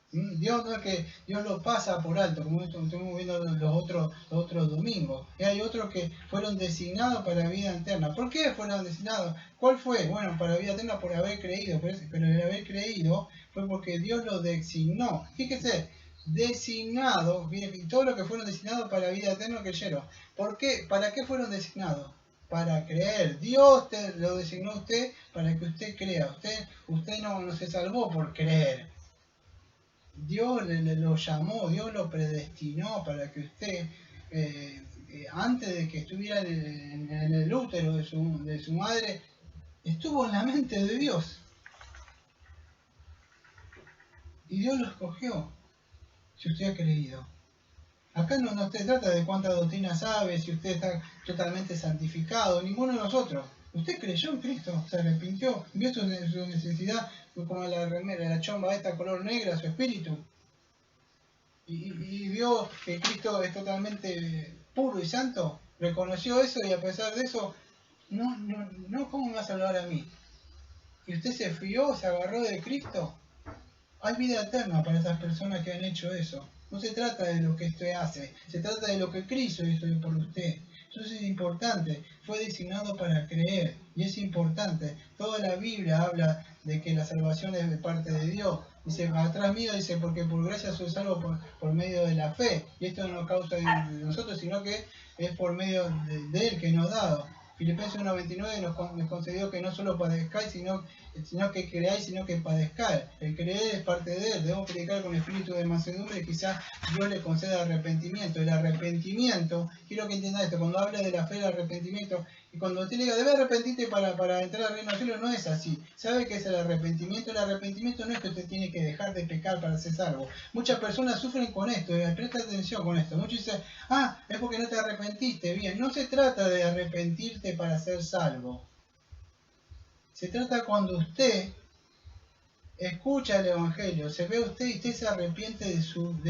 Dios no es que Dios lo pasa por alto, como estuvimos viendo los otros domingos. Y hay otros que fueron designados para vida eterna. ¿Por qué fueron designados? ¿Cuál fue? Bueno, para vida eterna por haber creído, pero el haber creído fue porque Dios lo designó. Fíjese, designado, y todos los que fueron designados para vida eterna creyeron. ¿Por qué? ¿Para qué fueron designados? Para creer. Dios lo designó a usted para que usted crea. Usted no se salvó por creer. Dios lo llamó, Dios lo predestinó para que usted, antes de que estuviera en el útero de su madre, estuvo en la mente de Dios. Y Dios lo escogió, si usted ha creído. Acá no se trata de cuánta doctrina sabe, si usted está totalmente santificado, ninguno de nosotros. Usted creyó en Cristo, se arrepintió, vio su necesidad, como la remera, la chomba esta color negra, su espíritu. Y vio que Cristo es totalmente puro y santo, reconoció eso y a pesar de eso, no, ¿cómo me vas a hablar a mí? Y usted se fió, se agarró de Cristo. Hay vida eterna para esas personas que han hecho eso. No se trata de lo que usted hace, se trata de lo que Cristo hizo por usted. Eso es importante, fue designado para creer y es importante. Toda la Biblia habla de que la salvación es de parte de Dios. Dice, atrás mío dice, porque por gracia soy salvo por medio de la fe. Y esto no causa de nosotros, sino que es por medio de Él que nos ha dado. Filipenses 1:29 nos concedió que no solo padezcáis, sino que creáis, sino que padezcáis. El creer es parte de Él. Debemos predicar con espíritu de mansedumbre, quizás Dios le conceda arrepentimiento. El arrepentimiento, quiero que entiendan esto, cuando habla de la fe, el arrepentimiento, y cuando usted le diga, debe arrepentirte para entrar al reino del cielo, no es así. ¿Sabe qué es el arrepentimiento? El arrepentimiento no es que usted tiene que dejar de pecar para ser salvo. Muchas personas sufren con esto, presta atención con esto. Muchos dicen, es porque no te arrepentiste. Bien, no se trata de arrepentirte para ser salvo. Se trata cuando usted escucha el Evangelio, se ve usted y usted se arrepiente de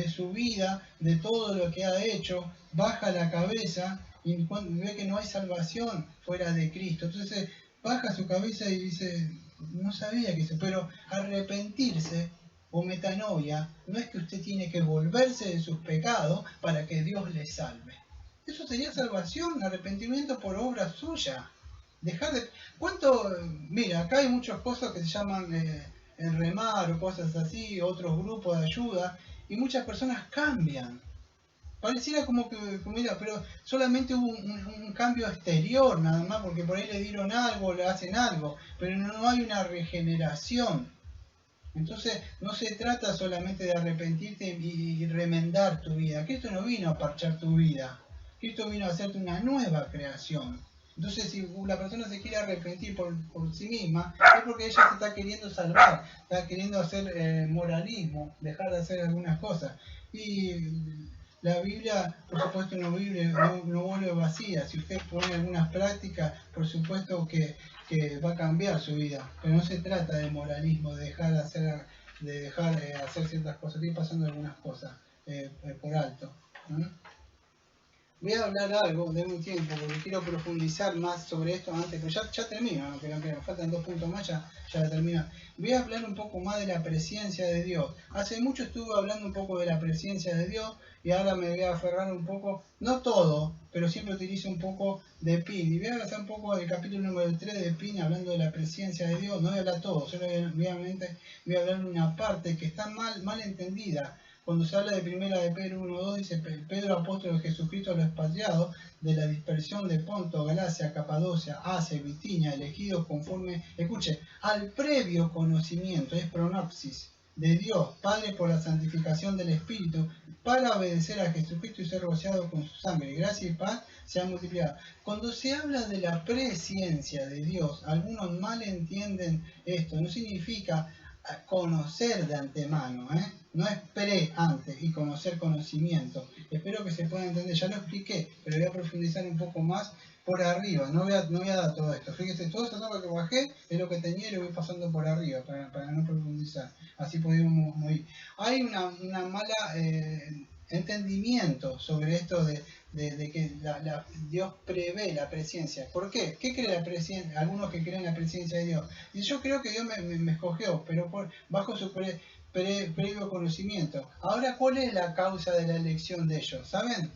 su vida, de todo lo que ha hecho, baja la cabeza y ve que no hay salvación fuera de Cristo. Entonces baja su cabeza y dice, no sabía que eso, pero arrepentirse o metanoia no es que usted tiene que volverse de sus pecados para que Dios le salve. Eso sería salvación, arrepentimiento por obra suya. Dejar de... Mira, acá hay muchas cosas que se llaman el remar o cosas así, otros grupos de ayuda, y muchas personas cambian. Pareciera como que, mira, pero solamente hubo un cambio exterior nada más, porque por ahí le dieron algo, le hacen algo, pero no hay una regeneración. Entonces no se trata solamente de arrepentirte y remendar tu vida. Cristo no vino a parchar tu vida. Cristo vino a hacerte una nueva creación. Entonces si la persona se quiere arrepentir por sí misma, es porque ella se está queriendo salvar, está queriendo hacer moralismo, dejar de hacer algunas cosas. Y la Biblia, por supuesto, no vuelve vacía. Si usted pone algunas prácticas, por supuesto que va a cambiar su vida. Pero no se trata de moralismo, de dejar de hacer ciertas cosas. Estoy pasando algunas cosas por alto. ¿Mm? Voy a hablar algo, denme un tiempo, porque quiero profundizar más sobre esto antes, pero ya termino, aunque me faltan 2 puntos más, ya la termino. Voy a hablar un poco más de la presencia de Dios. Hace mucho estuve hablando un poco de la presencia de Dios, y ahora me voy a aferrar un poco, no todo, pero siempre utilizo un poco de Pin. Y voy a hablar un poco del capítulo número 3 de Pin, hablando de la presencia de Dios. No voy a hablar todo, solo obviamente voy a hablar de una parte que está mal entendida. Cuando se habla de primera de Pedro 1.2, dice: Pedro, apóstol de Jesucristo, a los expatriados de la dispersión de Ponto, Galacia, Capadocia, Asia y Bitinia, elegidos conforme, escuche, al previo conocimiento, es pronopsis, de Dios, Padre, por la santificación del Espíritu, para obedecer a Jesucristo y ser rociado con su sangre. Gracia y paz sean multiplicadas. Cuando se habla de la presciencia de Dios, algunos mal entienden esto. No significa conocer de antemano, no es antes y conocer conocimiento. Espero que se pueda entender, ya lo expliqué, pero voy a profundizar un poco más por arriba, no voy a dar todo esto. Fíjese, todo eso que bajé es lo que tenía y lo voy pasando por arriba para no profundizar, así podemos ir. Hay una mala entendimiento sobre esto de que Dios prevé la presencia. ¿Por qué? ¿Qué cree la presencia? Algunos que creen la presencia de Dios. Y yo creo que Dios me escogió, pero bajo su previo conocimiento. Ahora, ¿cuál es la causa de la elección de ellos? ¿Saben?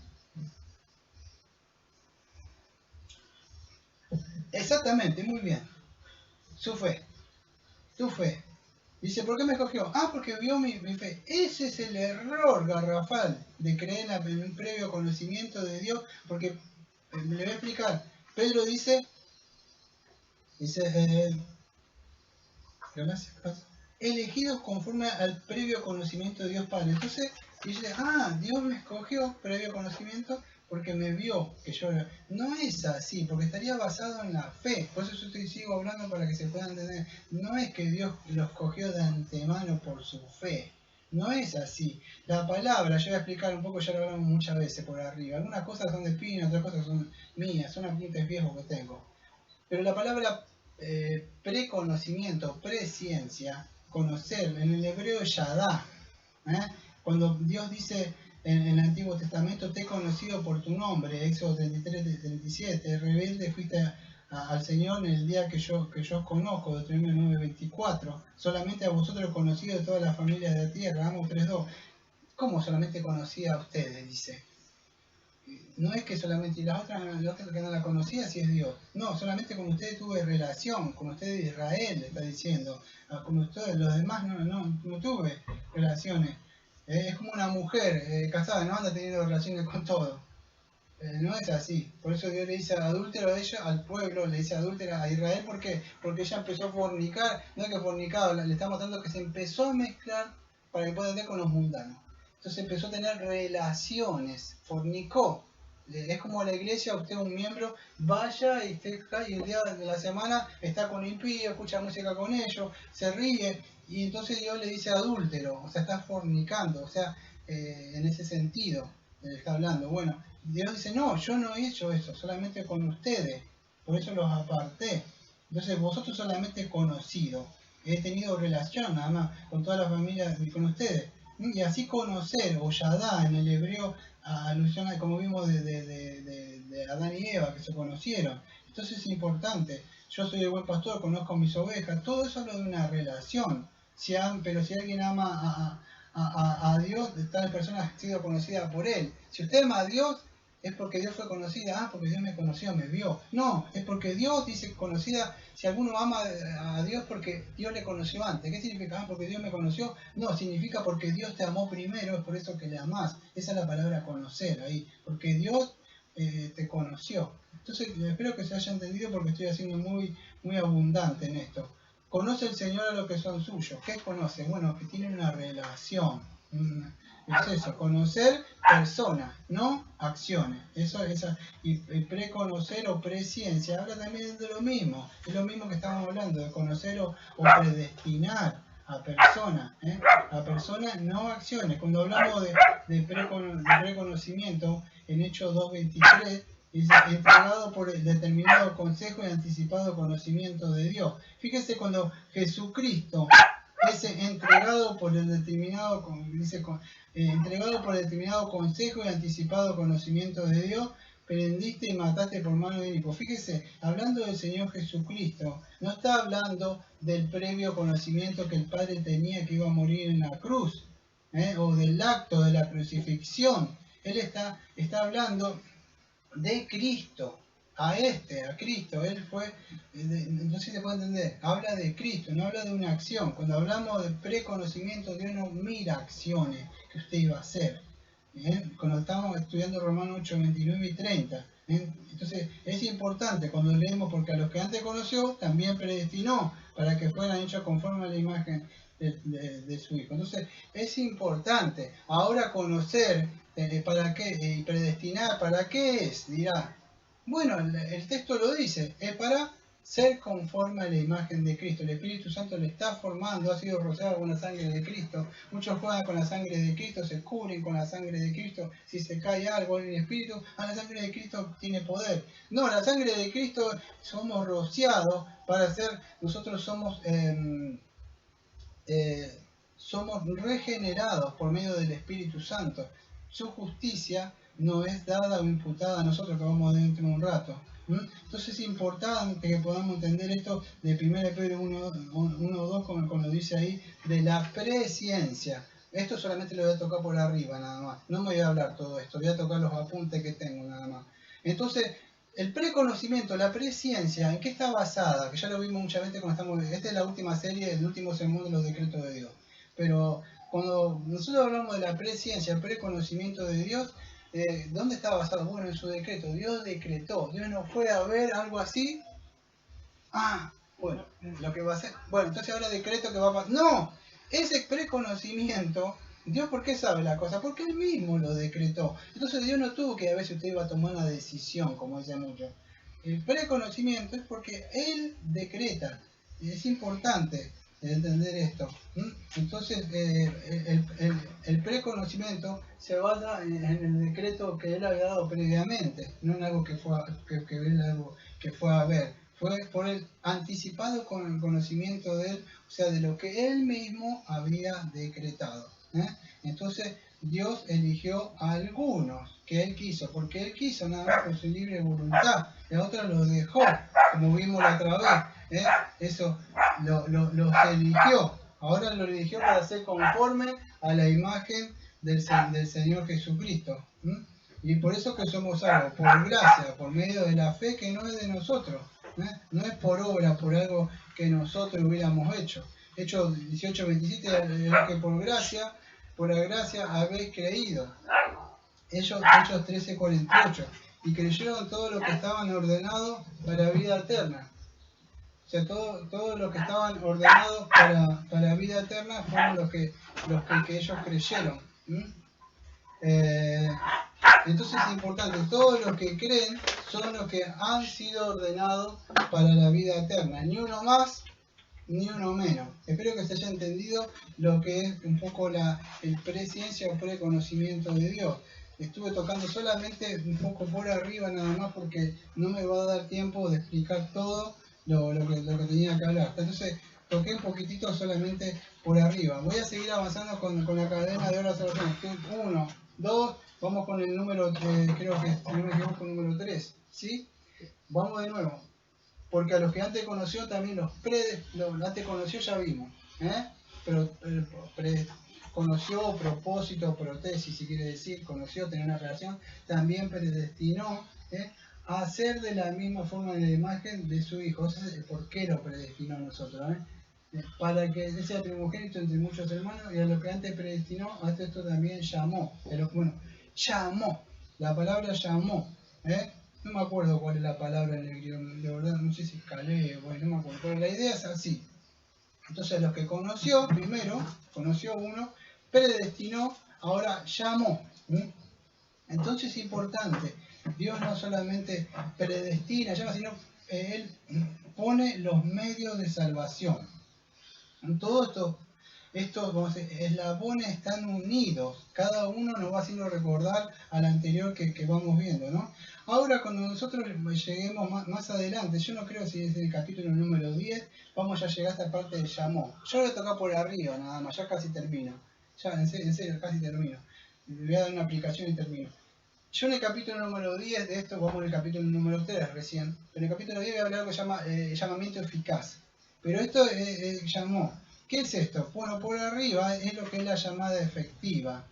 Exactamente, muy bien. Su fe. Tu fe. Dice, ¿por qué me escogió? Ah, porque vio mi fe. Ese es el error garrafal de creer en un previo conocimiento de Dios, porque le voy a explicar. Pedro dice, gracias, elegidos conforme al previo conocimiento de Dios Padre. Entonces dice, Dios me escogió previo conocimiento porque me vio que yo... No es así, porque estaría basado en la fe. Por eso yo sigo hablando para que se pueda entender. No es que Dios lo escogió de antemano por su fe. No es así. La palabra, yo voy a explicar un poco, ya lo hablamos muchas veces por arriba. Algunas cosas son de Pino, otras cosas son mías, son apuntes viejos que tengo. Pero la palabra preconocimiento, presciencia, conocer, en el hebreo yadá, cuando Dios dice en el Antiguo Testamento, te he conocido por tu nombre, Éxodo 33-37, rebelde fuiste al Señor en el día que yo os conozco, Deuteronomio 9:24, solamente a vosotros he conocido de todas las familias de la tierra, Amos 3:2. ¿Cómo solamente conocía a ustedes? Dice. No es que solamente, y las otras que no la conocía, si es Dios. No, solamente con ustedes tuve relación, con ustedes Israel, le está diciendo. Con ustedes, los demás no tuve relaciones. Es como una mujer casada, no anda teniendo relaciones con todo. No es así. Por eso Dios le dice adúltero a ella, al pueblo, le dice adúltera a Israel. ¿Por qué? Porque ella empezó a fornicar, no es que fornicado, le está mostrando que se empezó a mezclar para que pueda estar con los mundanos. Entonces empezó a tener relaciones, fornicó. Es como la iglesia, usted es un miembro, vaya y el día de la semana está con impío, escucha música con ellos, se ríe, y entonces Dios le dice adúltero, o sea, está fornicando, o sea, en ese sentido está hablando. Bueno, Dios dice, no, yo no he hecho eso, solamente con ustedes, por eso los aparté. Entonces vosotros solamente conocido, he tenido relación nada más con todas las familias y con ustedes. Y así conocer, o yadá en el hebreo, alusión a como vimos de Adán y Eva, que se conocieron. Entonces es importante. Yo soy el buen pastor, conozco mis ovejas. Todo eso habla de una relación. Pero si alguien ama a Dios, tal persona ha sido conocida por Él. Si usted ama a Dios, es porque Dios fue conocida. Porque Dios me conoció, me vio. No, es porque Dios dice conocida. Si alguno ama a Dios, porque Dios le conoció antes. ¿Qué significa? Porque Dios me conoció. No, significa porque Dios te amó primero, es por eso que le amás. Esa es la palabra conocer ahí. Porque Dios te conoció. Entonces, espero que se haya entendido porque estoy haciendo muy abundante en esto. Conoce el Señor a los que son suyos. ¿Qué conoce? Bueno, que tienen una relación. Es eso, conocer personas, no acciones. Y preconocer o presciencia habla también de lo mismo. Es lo mismo que estamos hablando, de conocer o predestinar a personas. A personas, no acciones. Cuando hablamos de preconocimiento, en Hechos 2:23, dice, entregado por el determinado consejo y anticipado conocimiento de Dios. Fíjese cuando Jesucristo es entregado por el determinado, entregado por el determinado consejo y anticipado conocimiento de Dios, prendiste y mataste por mano de inicuo. Fíjese, hablando del Señor Jesucristo, no está hablando del previo conocimiento que el Padre tenía que iba a morir en la cruz, o del acto de la crucifixión. Él está hablando de Cristo, a Cristo. Él fue, no sé si se puede entender, habla de Cristo, no habla de una acción. Cuando hablamos de preconocimiento, Dios no mira acciones que usted iba a hacer. Cuando estamos estudiando Romanos 8, 29 y 30. Entonces es importante cuando leemos, porque a los que antes conoció también predestinó para que fueran hechos conforme a la imagen de su Hijo. Entonces es importante ahora conocer para qué y predestinar para qué es, dirá. Bueno, el texto lo dice, es para ser conforme a la imagen de Cristo. El Espíritu Santo le está formando, ha sido rociado con la sangre de Cristo. Muchos juegan con la sangre de Cristo, se cubren con la sangre de Cristo. Si se cae algo en el Espíritu, la sangre de Cristo tiene poder. No, la sangre de Cristo somos rociados para ser, nosotros somos regenerados por medio del Espíritu Santo. Su justicia no es dada o imputada a nosotros, que vamos dentro de un rato. Entonces es importante que podamos entender esto de 1 Pedro 1:2, como lo dice ahí, de la presciencia. Esto solamente lo voy a tocar por arriba nada más. No me voy a hablar todo esto, voy a tocar los apuntes que tengo nada más. Entonces, el preconocimiento, la presciencia, ¿en qué está basada? Que ya lo vimos muchas veces cuando estamos... Esta es la última serie, el último sermón de los decretos de Dios. Pero cuando nosotros hablamos de la presciencia, el preconocimiento de Dios, ¿dónde está basado? Bueno, en su decreto. Dios decretó. Dios no fue a ver algo así. Bueno, lo que va a hacer. Bueno, entonces ahora decreto que va a pasar. ¡No! Ese preconocimiento, Dios, ¿por qué sabe la cosa? Porque Él mismo lo decretó. Entonces Dios no tuvo que a veces usted iba a tomar una decisión, como dicen muchos. El preconocimiento es porque Él decreta. Es importante entender esto. Entonces, el preconocimiento se basa en el decreto que Él había dado previamente, no en algo que fue a ver. Fue por el anticipado con el conocimiento de Él, o sea, de lo que Él mismo había decretado. Entonces, Dios eligió a algunos que Él quiso, porque Él quiso nada más por su libre voluntad, y a otros los dejó, como vimos la otra vez. Eso los eligió. Ahora los eligió para ser conforme a la imagen del Señor Jesucristo. Y por eso que somos salvos, por gracia, por medio de la fe que no es de nosotros. No es por obra, por algo que nosotros hubiéramos hecho. Hechos 18:27 es que por la gracia habéis creído. Hechos 13:48. Y creyeron todo lo que estaban ordenados para vida eterna. O sea, todo lo que estaban ordenados para vida eterna fueron los que ellos creyeron. Entonces es importante, todos los que creen son los que han sido ordenados para la vida eterna, ni uno más ni uno menos. Espero que se haya entendido lo que es un poco el presciencia o preconocimiento de Dios. Estuve tocando solamente un poco por arriba nada más porque no me va a dar tiempo de explicar todo lo que tenía que hablar. Entonces toqué un poquitito solamente por arriba. Voy a seguir avanzando con la cadena de horas de oración. 1, 2, vamos con el número, creo que si no me equivoco, el número 3. ¿Sí? Vamos de nuevo. Porque a los que antes conoció también los antes conoció ya vimos. Pero conoció, propósito, protesis, si quiere decir, conoció, tener una relación, también predestinó a ser de la misma forma de la imagen de su Hijo. Eso es por qué lo predestinó a nosotros. Para que él sea primogénito entre muchos hermanos, y a los que antes predestinó, a esto también llamó. Llamó. La palabra llamó. No me acuerdo cuál es la palabra en el griego, de verdad, no sé si calé, bueno, no me acuerdo. Pero la idea es así. Entonces los que conoció, primero, conoció uno, predestinó, ahora llamó. Entonces es importante, Dios no solamente predestina, llama, sino Él pone los medios de salvación. Todo esto Estos eslabones están unidos, cada uno nos va haciendo recordar al anterior que vamos viendo, ¿no? Ahora cuando nosotros lleguemos más adelante, yo no creo si es el capítulo número 10, vamos a llegar a esta parte de llamó. Yo voy a tocar por arriba nada más, ya casi termino. Ya, en serio, casi termino. Le voy a dar una aplicación y termino. Yo en el capítulo número 10 de esto, vamos en el capítulo número 3 recién, pero en el capítulo 10 voy a hablar de algo que se llama llamamiento eficaz. Pero esto llamó. ¿Qué es esto? Bueno, por arriba es lo que es la llamada efectiva.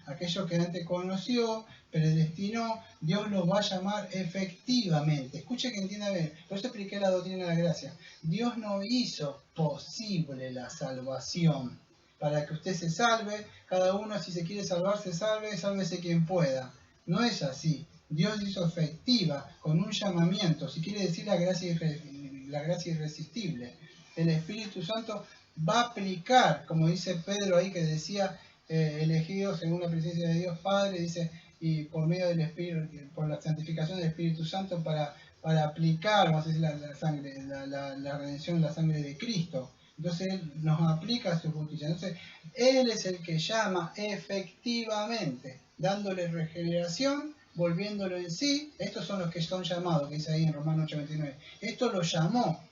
Aquello que antes conoció, predestinó, Dios lo va a llamar efectivamente. Escuche que entienda bien. Por eso expliqué la doctrina de la gracia. Dios no hizo posible la salvación. Para que usted se salve, cada uno si se quiere salvar, se salve, sálvese quien pueda. No es así. Dios hizo efectiva con un llamamiento, si quiere decir la gracia irresistible. El Espíritu Santo va a aplicar, como dice Pedro ahí que decía, elegido según la presencia de Dios Padre, dice, y por medio del Espíritu, por la santificación del Espíritu Santo para aplicar, vamos a decir, la redención, la sangre de Cristo. Entonces Él nos aplica su justicia. Entonces Él es el que llama efectivamente, dándole regeneración, volviéndolo en sí. Estos son los que son llamados, que dice ahí en Romanos 8:29. Esto lo llamó,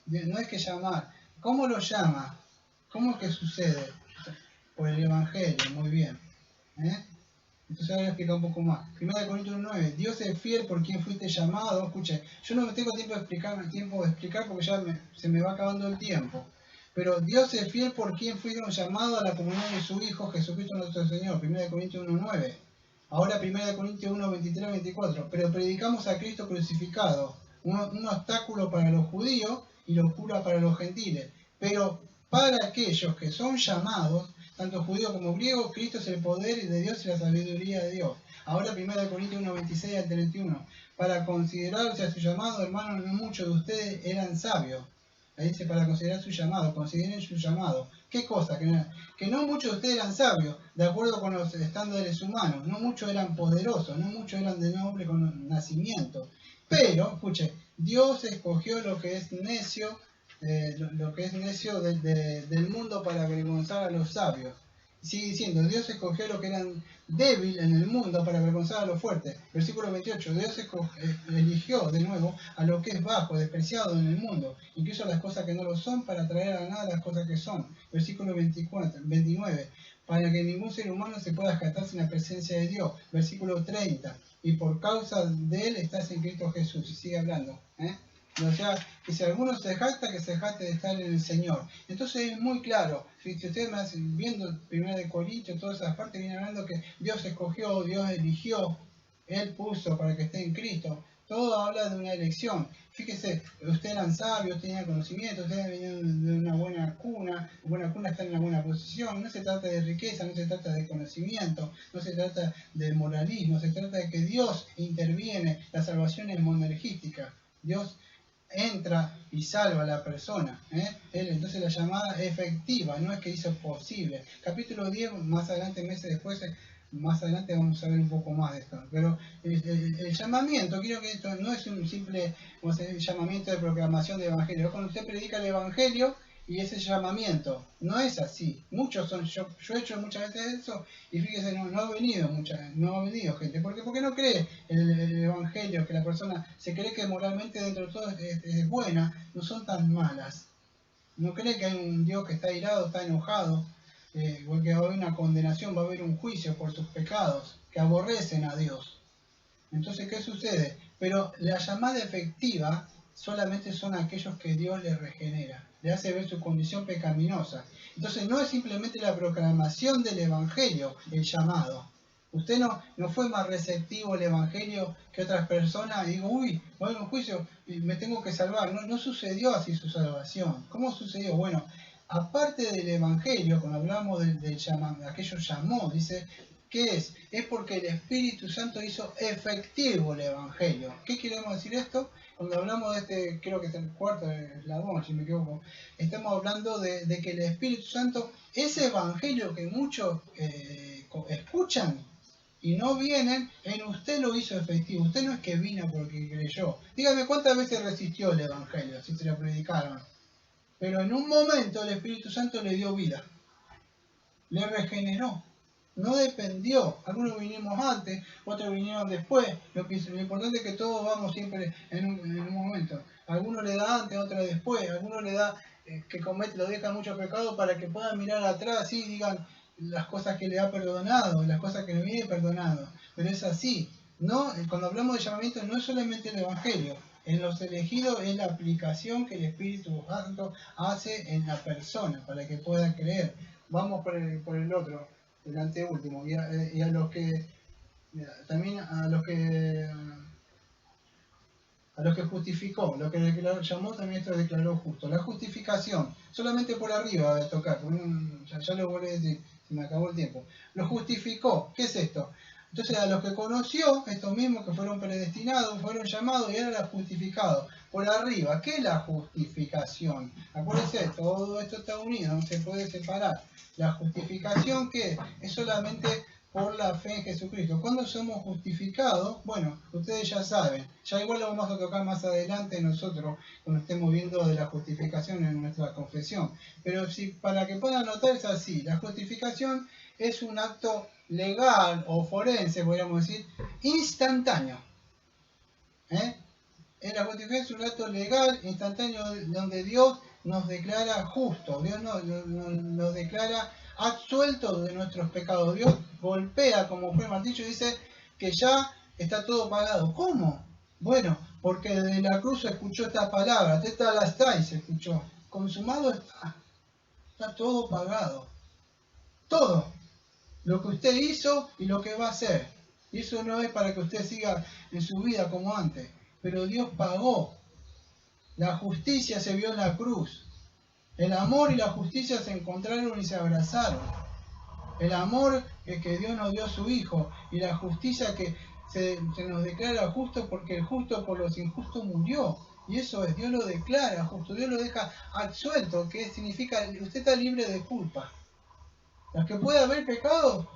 no es que llamar. ¿Cómo lo llama? ¿Cómo es que sucede? Por el Evangelio, muy bien. Entonces ahora voy a explicar un poco más. 1 Corintios 9, Dios es fiel por quien fuiste llamado. Escuche, yo no me tengo tiempo de explicar porque ya se me va acabando el tiempo. Pero Dios es fiel por quien fueron llamados a la comunión de su Hijo Jesucristo nuestro Señor. 1 Corintios 1:9. Ahora 1 Corintios 1:23-24. Pero predicamos a Cristo crucificado, un obstáculo para los judíos y locura para los gentiles. Pero para aquellos que son llamados, tanto judíos como griegos, Cristo es el poder de Dios y la sabiduría de Dios. Ahora 1 Corintios 1:26-31. Para considerarse a su llamado, hermanos, no muchos de ustedes eran sabios. Ahí dice, para considerar su llamado, consideren su llamado. ¿Qué cosa? Que no muchos de ustedes eran sabios, de acuerdo con los estándares humanos. No muchos eran poderosos, no muchos eran de nombre con nacimiento. Pero, escuche, Dios escogió lo que es necio, del mundo para avergonzar a los sabios. Sigue diciendo, Dios escogió lo que eran débil en el mundo para avergonzar a los fuertes. Versículo 28, Dios eligió de nuevo a lo que es bajo, despreciado en el mundo, incluso las cosas que no lo son, para traer a nada las cosas que son. Versículo 29, para que ningún ser humano se pueda jactar sin la presencia de Dios. Versículo 30, y por causa de él estás en Cristo Jesús. Y sigue hablando, O sea, que si alguno se jacta, que se jacte de estar en el Señor. Entonces es muy claro, si ustedes me hacen, viendo 1 Corintios, todas esas partes vienen hablando que Dios escogió, Dios eligió, Él puso para que esté en Cristo. Todo habla de una elección. Fíjese, ustedes eran sabios, tenían conocimiento, ustedes venían de una buena cuna está en una buena posición. No se trata de riqueza, no se trata de conocimiento, no se trata de moralismo, se trata de que Dios interviene. La salvación es monergística. Dios entra y salva a la persona. Entonces la llamada efectiva, no es que hizo posible. Capítulo 10, más adelante, meses después, más adelante vamos a ver un poco más de esto. Pero el llamamiento, quiero que esto no es un simple llamamiento de proclamación del Evangelio. Cuando usted predica el Evangelio y ese llamamiento, no es así. Muchos son, yo he hecho muchas veces eso y fíjese, no ha venido gente. ¿Por qué? Porque no cree el Evangelio, que la persona se cree que moralmente dentro de todo es buena, no son tan malas. No cree que hay un Dios que está irado, está enojado, porque va a haber una condenación, va a haber un juicio por sus pecados, que aborrecen a Dios. Entonces, ¿qué sucede? Pero la llamada efectiva solamente son aquellos que Dios les regenera, le hace ver su condición pecaminosa. Entonces, no es simplemente la proclamación del Evangelio el llamado. Usted no fue más receptivo al Evangelio que otras personas y digo, uy, va a haber un juicio y me tengo que salvar. No sucedió así su salvación. ¿Cómo sucedió? Bueno, aparte del Evangelio, cuando hablamos del llamado, aquello llamó, dice, ¿qué es? Es porque el Espíritu Santo hizo efectivo el Evangelio. ¿Qué queremos decir esto? Cuando hablamos de este, creo que es el cuarto eslabón, si me equivoco, estamos hablando de que el Espíritu Santo, ese Evangelio que muchos escuchan y no vienen, en usted lo hizo efectivo. Usted no es que vino porque creyó. Dígame cuántas veces resistió el Evangelio, si se lo predicaron. Pero en un momento el Espíritu Santo le dio vida. le regeneró. No dependió. Algunos vinimos antes, otros vinieron después. Lo importante es que todos vamos siempre en un momento. Algunos le da antes, otros después. Algunos le da que comete, lo deja mucho pecado para que puedan mirar atrás y digan las cosas que le ha perdonado, las cosas que le viene perdonado. Pero es así. No, cuando hablamos de llamamiento no es solamente el Evangelio. En los elegidos es la aplicación que el Espíritu Santo hace en la persona para que pueda creer. Vamos por el otro, el anteúltimo, y a los que, también a los que justificó, lo que llamó también esto declaró justo. La justificación, solamente por arriba de tocar, ya lo volví a decir, se me acabó el tiempo. Lo justificó, ¿qué es esto? Entonces a los que conoció, estos mismos que fueron predestinados, fueron llamados y eran justificados. Por arriba, ¿qué es la justificación? Acuérdense, todo esto está unido, no se puede separar. La justificación, ¿qué es? Es solamente por la fe en Jesucristo. ¿Cuándo somos justificados? Bueno, ustedes ya saben. Ya igual lo vamos a tocar más adelante nosotros, cuando estemos viendo de la justificación en nuestra confesión. Pero si para que puedan notar es así. La justificación es un acto legal o forense, podríamos decir, instantáneo. La justificación es un acto legal, instantáneo, donde Dios nos declara justos. Dios nos declara absueltos de nuestros pecados. Dios golpea como fue el martillo y dice que ya está todo pagado. ¿Cómo? Bueno, porque de la cruz se escuchó esta palabra, tetelestai se escuchó. Consumado está. Está todo pagado. Todo. Lo que usted hizo y lo que va a hacer. Y eso no es para que usted siga en su vida como antes. Pero Dios pagó. La justicia se vio en la cruz. El amor y la justicia se encontraron y se abrazaron. El amor que Dios nos dio a su Hijo y la justicia que se nos declara justo porque el justo por los injustos murió. Y eso es, Dios lo declara justo, Dios lo deja absuelto, que significa usted está libre de culpa. Las que puede haber pecado,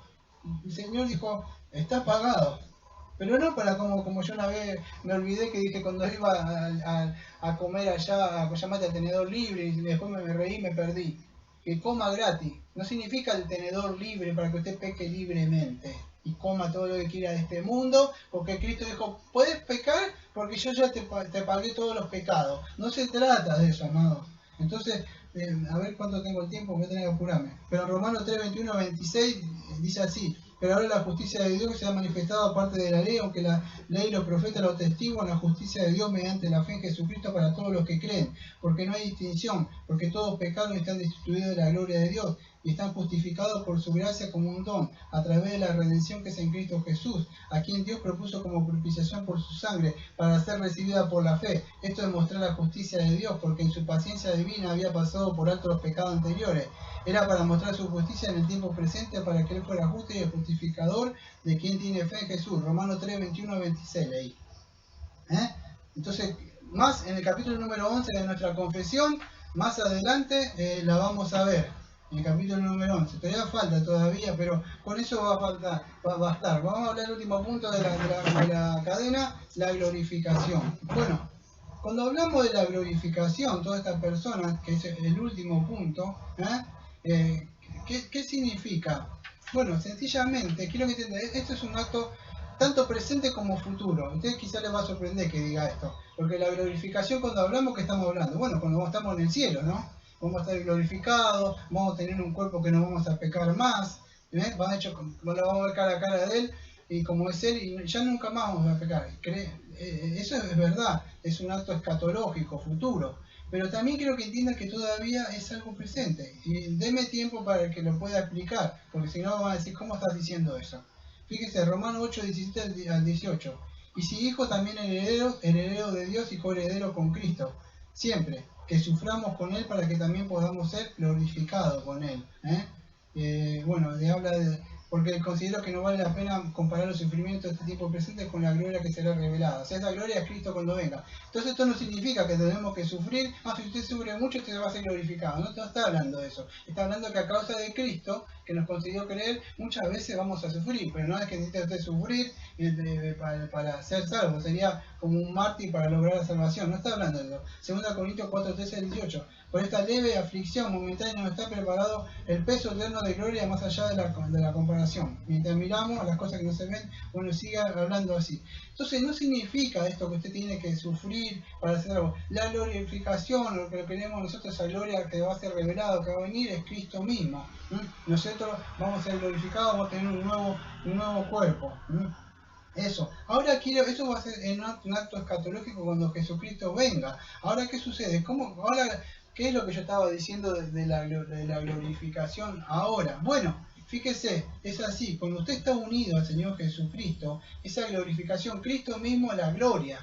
el Señor dijo, está pagado. Pero no para como yo una vez me olvidé que dije cuando iba a comer allá, a llamarte al tenedor libre, y después me reí y me perdí. Que coma gratis. No significa el tenedor libre para que usted peque libremente y coma todo lo que quiera de este mundo, porque Cristo dijo, puedes pecar porque yo ya te pagué todos los pecados. No se trata de eso, amados. Entonces, a ver cuánto tengo el tiempo, voy a tener que apurarme. Pero en Romanos 3, 21, 26 dice así, pero ahora la justicia de Dios se ha manifestado aparte de la ley, aunque la ley y los profetas lo atestiguan, la justicia de Dios mediante la fe en Jesucristo para todos los que creen, porque no hay distinción, porque todos pecaron y están destituidos de la gloria de Dios, y están justificados por su gracia como un don, a través de la redención que es en Cristo Jesús, a quien Dios propuso como propiciación por su sangre, para ser recibida por la fe. Esto es mostrar la justicia de Dios, porque en su paciencia divina había pasado por alto los pecados anteriores. Era para mostrar su justicia en el tiempo presente, para que Él fuera justo y el justificador de quien tiene fe en Jesús. Romanos 3, 21, 26 leí. Entonces, más en el capítulo número 11 de nuestra confesión, más adelante la vamos a ver. En el capítulo número 11. Todavía falta todavía, pero con eso va a bastar. Vamos a hablar del último punto de la cadena, la glorificación. Bueno, cuando hablamos de la glorificación, toda esta persona, que es el último punto, ¿qué significa? Bueno, sencillamente, quiero que entiendan, esto es un acto tanto presente como futuro. A ustedes quizás les va a sorprender que diga esto, porque la glorificación, cuando hablamos, ¿qué estamos hablando? Bueno, cuando estamos en el cielo, ¿no? Vamos a estar glorificados, vamos a tener un cuerpo que no vamos a pecar más, lo vamos a ver cara a cara de Él, y como es Él, y ya nunca más vamos a pecar. Eso es verdad, es un acto escatológico, futuro. Pero también quiero que entiendan que todavía es algo presente. Y deme tiempo para que lo pueda explicar, porque si no van a decir, ¿cómo estás diciendo eso? Fíjese, Romanos 8, 17 al 18. Y si hijo también heredero de Dios y coheredero con Cristo. Siempre que suframos con Él para que también podamos ser glorificados con Él. Bueno, le habla porque considero que no vale la pena comparar los sufrimientos de este tiempo presente con la gloria que será revelada. O sea, esa gloria es Cristo cuando venga. Entonces esto no significa que tenemos que sufrir, si usted sufre mucho, usted va a ser glorificado. No está hablando de eso. Está hablando que a causa de Cristo, que nos consiguió creer, muchas veces vamos a sufrir, pero no es que necesite usted sufrir para ser salvo. Sería como un mártir para lograr la salvación. No está hablando de eso. 2 Corintios 4, 13 al 18. por esta leve aflicción momentánea nos está preparado el peso eterno de gloria más allá de la comparación. Mientras miramos las cosas que no se ven, bueno, siga hablando así. Entonces no significa esto que usted tiene que sufrir para hacer algo. La glorificación, lo que queremos nosotros, esa gloria que va a ser revelado, que va a venir, es Cristo mismo. Nosotros vamos a ser glorificados, vamos a tener un nuevo cuerpo. Eso. Ahora eso va a ser en un acto escatológico cuando Jesucristo venga. Ahora, ¿qué sucede? Ahora, ¿qué es lo que yo estaba diciendo de la glorificación ahora? Bueno, fíjese, es así. Cuando usted está unido al Señor Jesucristo, esa glorificación, Cristo mismo es la gloria.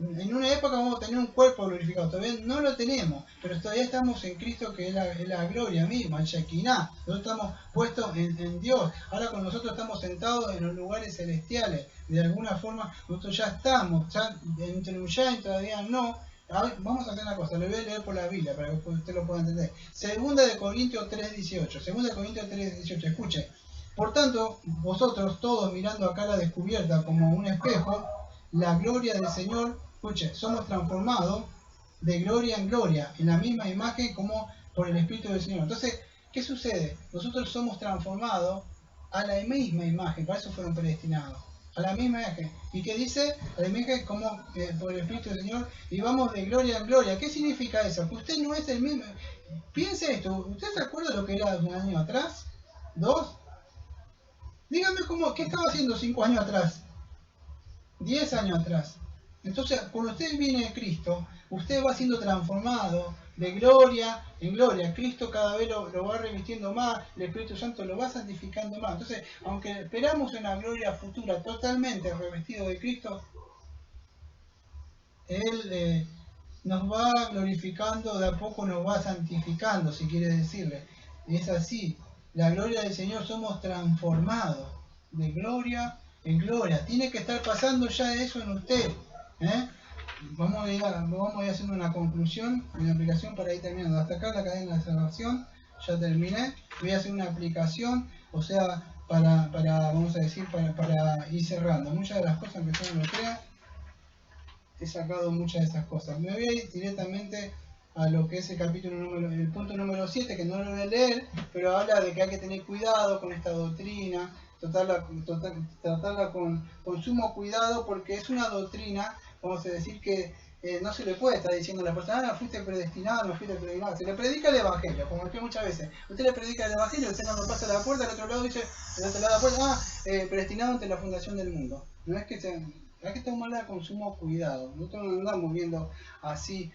En una época vamos a tener un cuerpo glorificado, todavía no lo tenemos, pero todavía estamos en Cristo, que es la gloria misma, el Shekinah. Nosotros estamos puestos en Dios. Ahora con nosotros estamos sentados en los lugares celestiales. De alguna forma nosotros ya estamos, ya entre un ya y todavía no. Vamos a hacer una cosa, le voy a leer por la Biblia para que usted lo pueda entender. Segunda de Corintios 3:18. Segunda de Corintios 3:18. Escuche. Por tanto, vosotros todos mirando acá la descubierta como un espejo, la gloria del Señor, escuche, somos transformados de gloria en gloria, en la misma imagen como por el Espíritu del Señor. Entonces, ¿qué sucede? Nosotros somos transformados a la misma imagen, para eso fueron predestinados, a la misma imagen. ¿Y qué dice? A la imagen como por el Espíritu del Señor, y vamos de gloria en gloria. ¿Qué significa eso? Que usted no es el mismo. Piense esto, ¿usted se acuerda de lo que era un año atrás? ¿2? Dígame qué estaba haciendo 5 años atrás. 10 años atrás. Entonces, cuando usted viene de Cristo, usted va siendo transformado de gloria en gloria. Cristo cada vez lo va revistiendo más, el Espíritu Santo lo va santificando más. Entonces, aunque esperamos una gloria futura totalmente revestido de Cristo, Él nos va glorificando, de a poco nos va santificando, si quiere decirle. Y es así. La gloria del Señor, somos transformados de gloria en gloria. Tiene que estar pasando ya eso en usted. Vamos a ir haciendo una conclusión, una aplicación para ir terminando. Hasta acá la cadena de salvación, ya terminé. Voy a hacer una aplicación, o sea, vamos a decir, para ir cerrando. Muchas de las cosas que usted no lo crea, he sacado muchas de esas cosas. Me voy a ir directamente a lo que es el punto número 7, que no lo voy a leer, pero habla de que hay que tener cuidado con esta doctrina, tratarla con sumo cuidado, porque es una doctrina, vamos a decir, que no se le puede estar diciendo a la persona, no fuiste predestinado, no fuiste predestinado. Se le predica el evangelio, como que muchas veces. Usted le predica el evangelio, usted cuando pasa a la puerta, al otro lado dice, del otro lado de la puerta, predestinado ante la fundación del mundo. No es que hay que tomarla con sumo cuidado. Nosotros no andamos viendo así,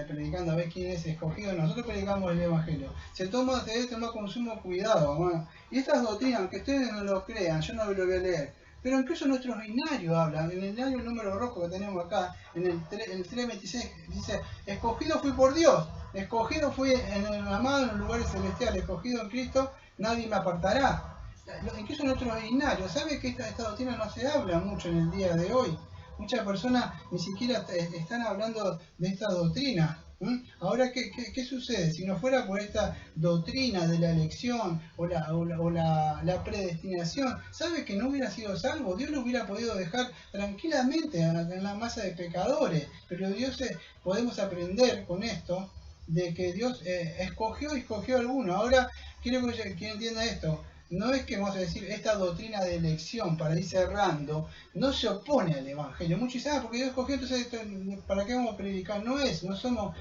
predicando a ver quién es escogido. Nosotros predicamos el evangelio. Se debe tomar con sumo cuidado, hermano. Y estas doctrinas, aunque ustedes no lo crean, yo no lo voy a leer, pero incluso nuestros binarios hablan. En el binario número rojo que tenemos acá, en el 326, dice: escogido fui por Dios, escogido fui en el amado, en los lugares celestiales, escogido en Cristo, nadie me apartará. Incluso nuestros binarios, ¿sabe que esta doctrina no se habla mucho en el día de hoy? Muchas personas ni siquiera están hablando de esta doctrina. Ahora, ¿qué sucede? Si no fuera por esta doctrina de la elección o la predestinación, ¿sabe que no hubiera sido salvo? Dios lo hubiera podido dejar tranquilamente en la masa de pecadores, pero podemos aprender con esto de que Dios escogió a alguno. Ahora, quiero que entienda esto. No es que vamos a decir esta doctrina de elección, para ir cerrando, no se opone al evangelio. Muchos dicen, porque Dios escogió, entonces ¿para qué vamos a predicar? No somos,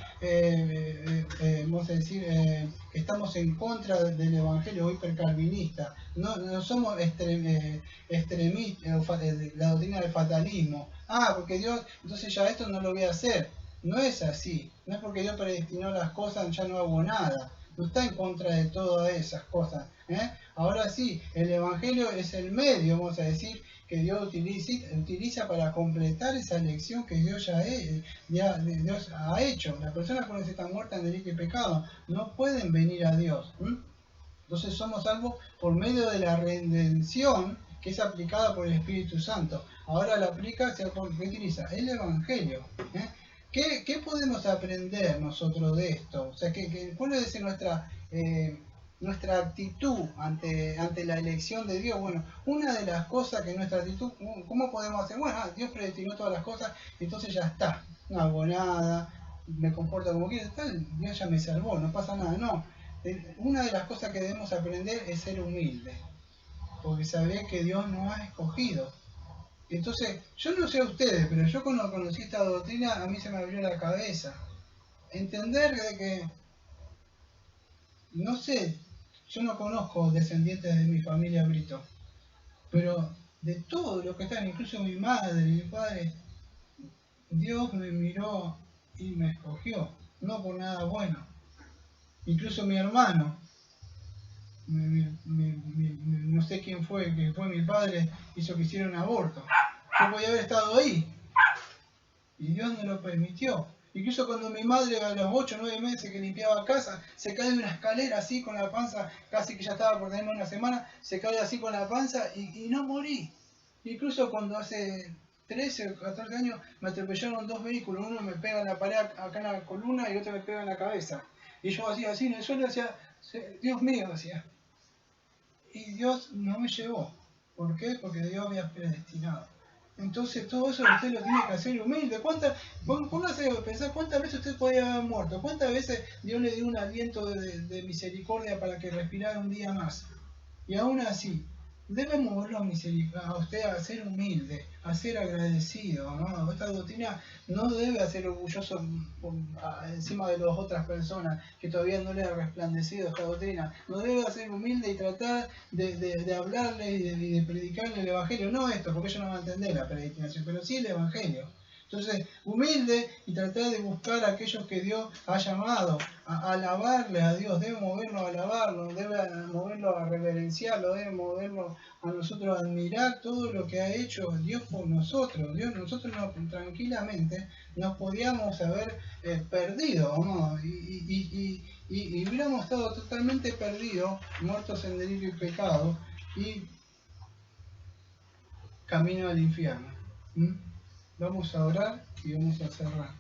vamos a decir, estamos en contra del evangelio hipercalvinista. No somos extremistas, la doctrina del fatalismo. Porque Dios, entonces ya esto no lo voy a hacer. No es así. No es porque Dios predestinó las cosas, ya no hago nada. No está en contra de todas esas cosas. Ahora sí, el evangelio es el medio, vamos a decir, que Dios utiliza para completar esa elección que Dios Dios ha hecho. Las personas cuando están muertas en delito y pecado no pueden venir a Dios. Entonces somos salvos por medio de la redención que es aplicada por el Espíritu Santo. Ahora la aplica, ¿qué utiliza? El evangelio. ¿Qué podemos aprender nosotros de esto? O sea, ¿cuál debe ser nuestra actitud ante la elección de Dios? Bueno, una de las cosas que nuestra actitud, ¿cómo podemos hacer? Bueno, Dios predestinó todas las cosas, entonces ya está, no hago nada, me comporto como quiero, tal, Dios ya me salvó, no pasa nada. No, una de las cosas que debemos aprender es ser humilde, porque saber que Dios nos ha escogido. Entonces, yo no sé a ustedes, pero yo cuando conocí esta doctrina, a mí se me abrió la cabeza. Entender de que, no sé, yo no conozco descendientes de mi familia Brito, pero de todos los que están, incluso mi madre y mi padre, Dios me miró y me escogió, no por nada bueno. Incluso mi hermano, no sé quién fue, que fue mi padre, hizo que hiciera un aborto. Yo podía haber estado ahí, y Dios no lo permitió. Incluso cuando mi madre a los 8 o 9 meses que limpiaba casa, se cae de una escalera así con la panza, casi que ya estaba por tener una semana, se cae así con la panza y no morí. Incluso cuando hace 13 o 14 años me atropellaron 2 vehículos, uno me pega en la pared acá en la columna y otro me pega en la cabeza. Y yo hacía así en el suelo, decía, Dios mío, decía. Y Dios no me llevó. ¿Por qué? Porque Dios había predestinado. Entonces todo eso usted lo tiene que hacer humilde. Póngase a pensar cuántas veces usted podía haber muerto, cuántas veces Dios le dio un aliento de misericordia para que respirara un día más. Y aún así, debe moverlo a usted a ser humilde, a ser agradecido, ¿no? Esta doctrina no debe hacer orgulloso encima de las otras personas que todavía no le ha resplandecido esta doctrina. No debe hacer humilde y tratar de hablarle y de predicarle el Evangelio. No esto, porque ellos no van a entender la predestinación, pero sí el Evangelio. Entonces, humilde y tratar de buscar a aquellos que Dios ha llamado, a alabarle a Dios, debe moverlo a alabarlo, debe moverlo a reverenciarlo, debe moverlo a nosotros a admirar todo lo que ha hecho Dios por nosotros. Nosotros tranquilamente nos podíamos haber perdido, ¿no? Y hubiéramos estado totalmente perdidos, muertos en delirio y pecado, y camino al infierno. Vamos a orar y vamos a cerrar.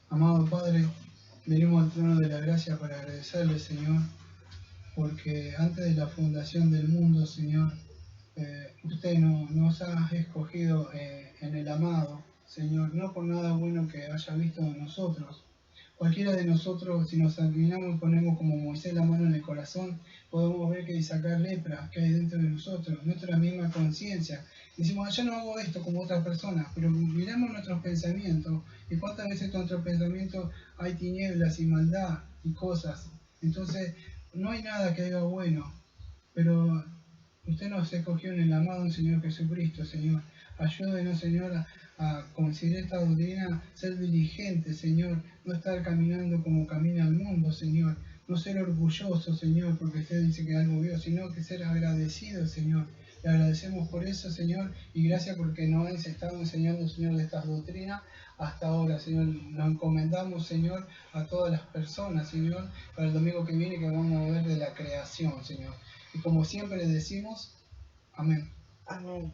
Amado Padre, venimos al trono de la gracia para agradecerle, Señor, porque antes de la fundación del mundo, Señor, usted nos ha escogido en el amado, Señor, no por nada bueno que haya visto en nosotros. Cualquiera de nosotros, si nos inclinamos y ponemos como Moisés la mano en el corazón, podemos ver que hay sacar lepra que hay dentro de nosotros, nuestra misma conciencia. Decimos, yo no hago esto como otras personas, pero miramos nuestros pensamientos y cuántas veces en nuestros pensamientos hay tinieblas y maldad y cosas. Entonces, no hay nada que haga bueno, pero usted nos escogió en el amado Señor Jesucristo, Señor. Ayúdenos, Señor, a considerar esta doctrina, ser diligente, Señor, no estar caminando como camina el mundo, Señor, no ser orgulloso, Señor, porque usted dice que algo vio, sino que ser agradecido, Señor. Le agradecemos por eso, Señor, y gracias porque nos has estado enseñando, Señor, de estas doctrinas hasta ahora, Señor. Nos encomendamos, Señor, a todas las personas, Señor, para el domingo que viene que vamos a ver de la creación, Señor. Y como siempre le decimos, amén. Amén.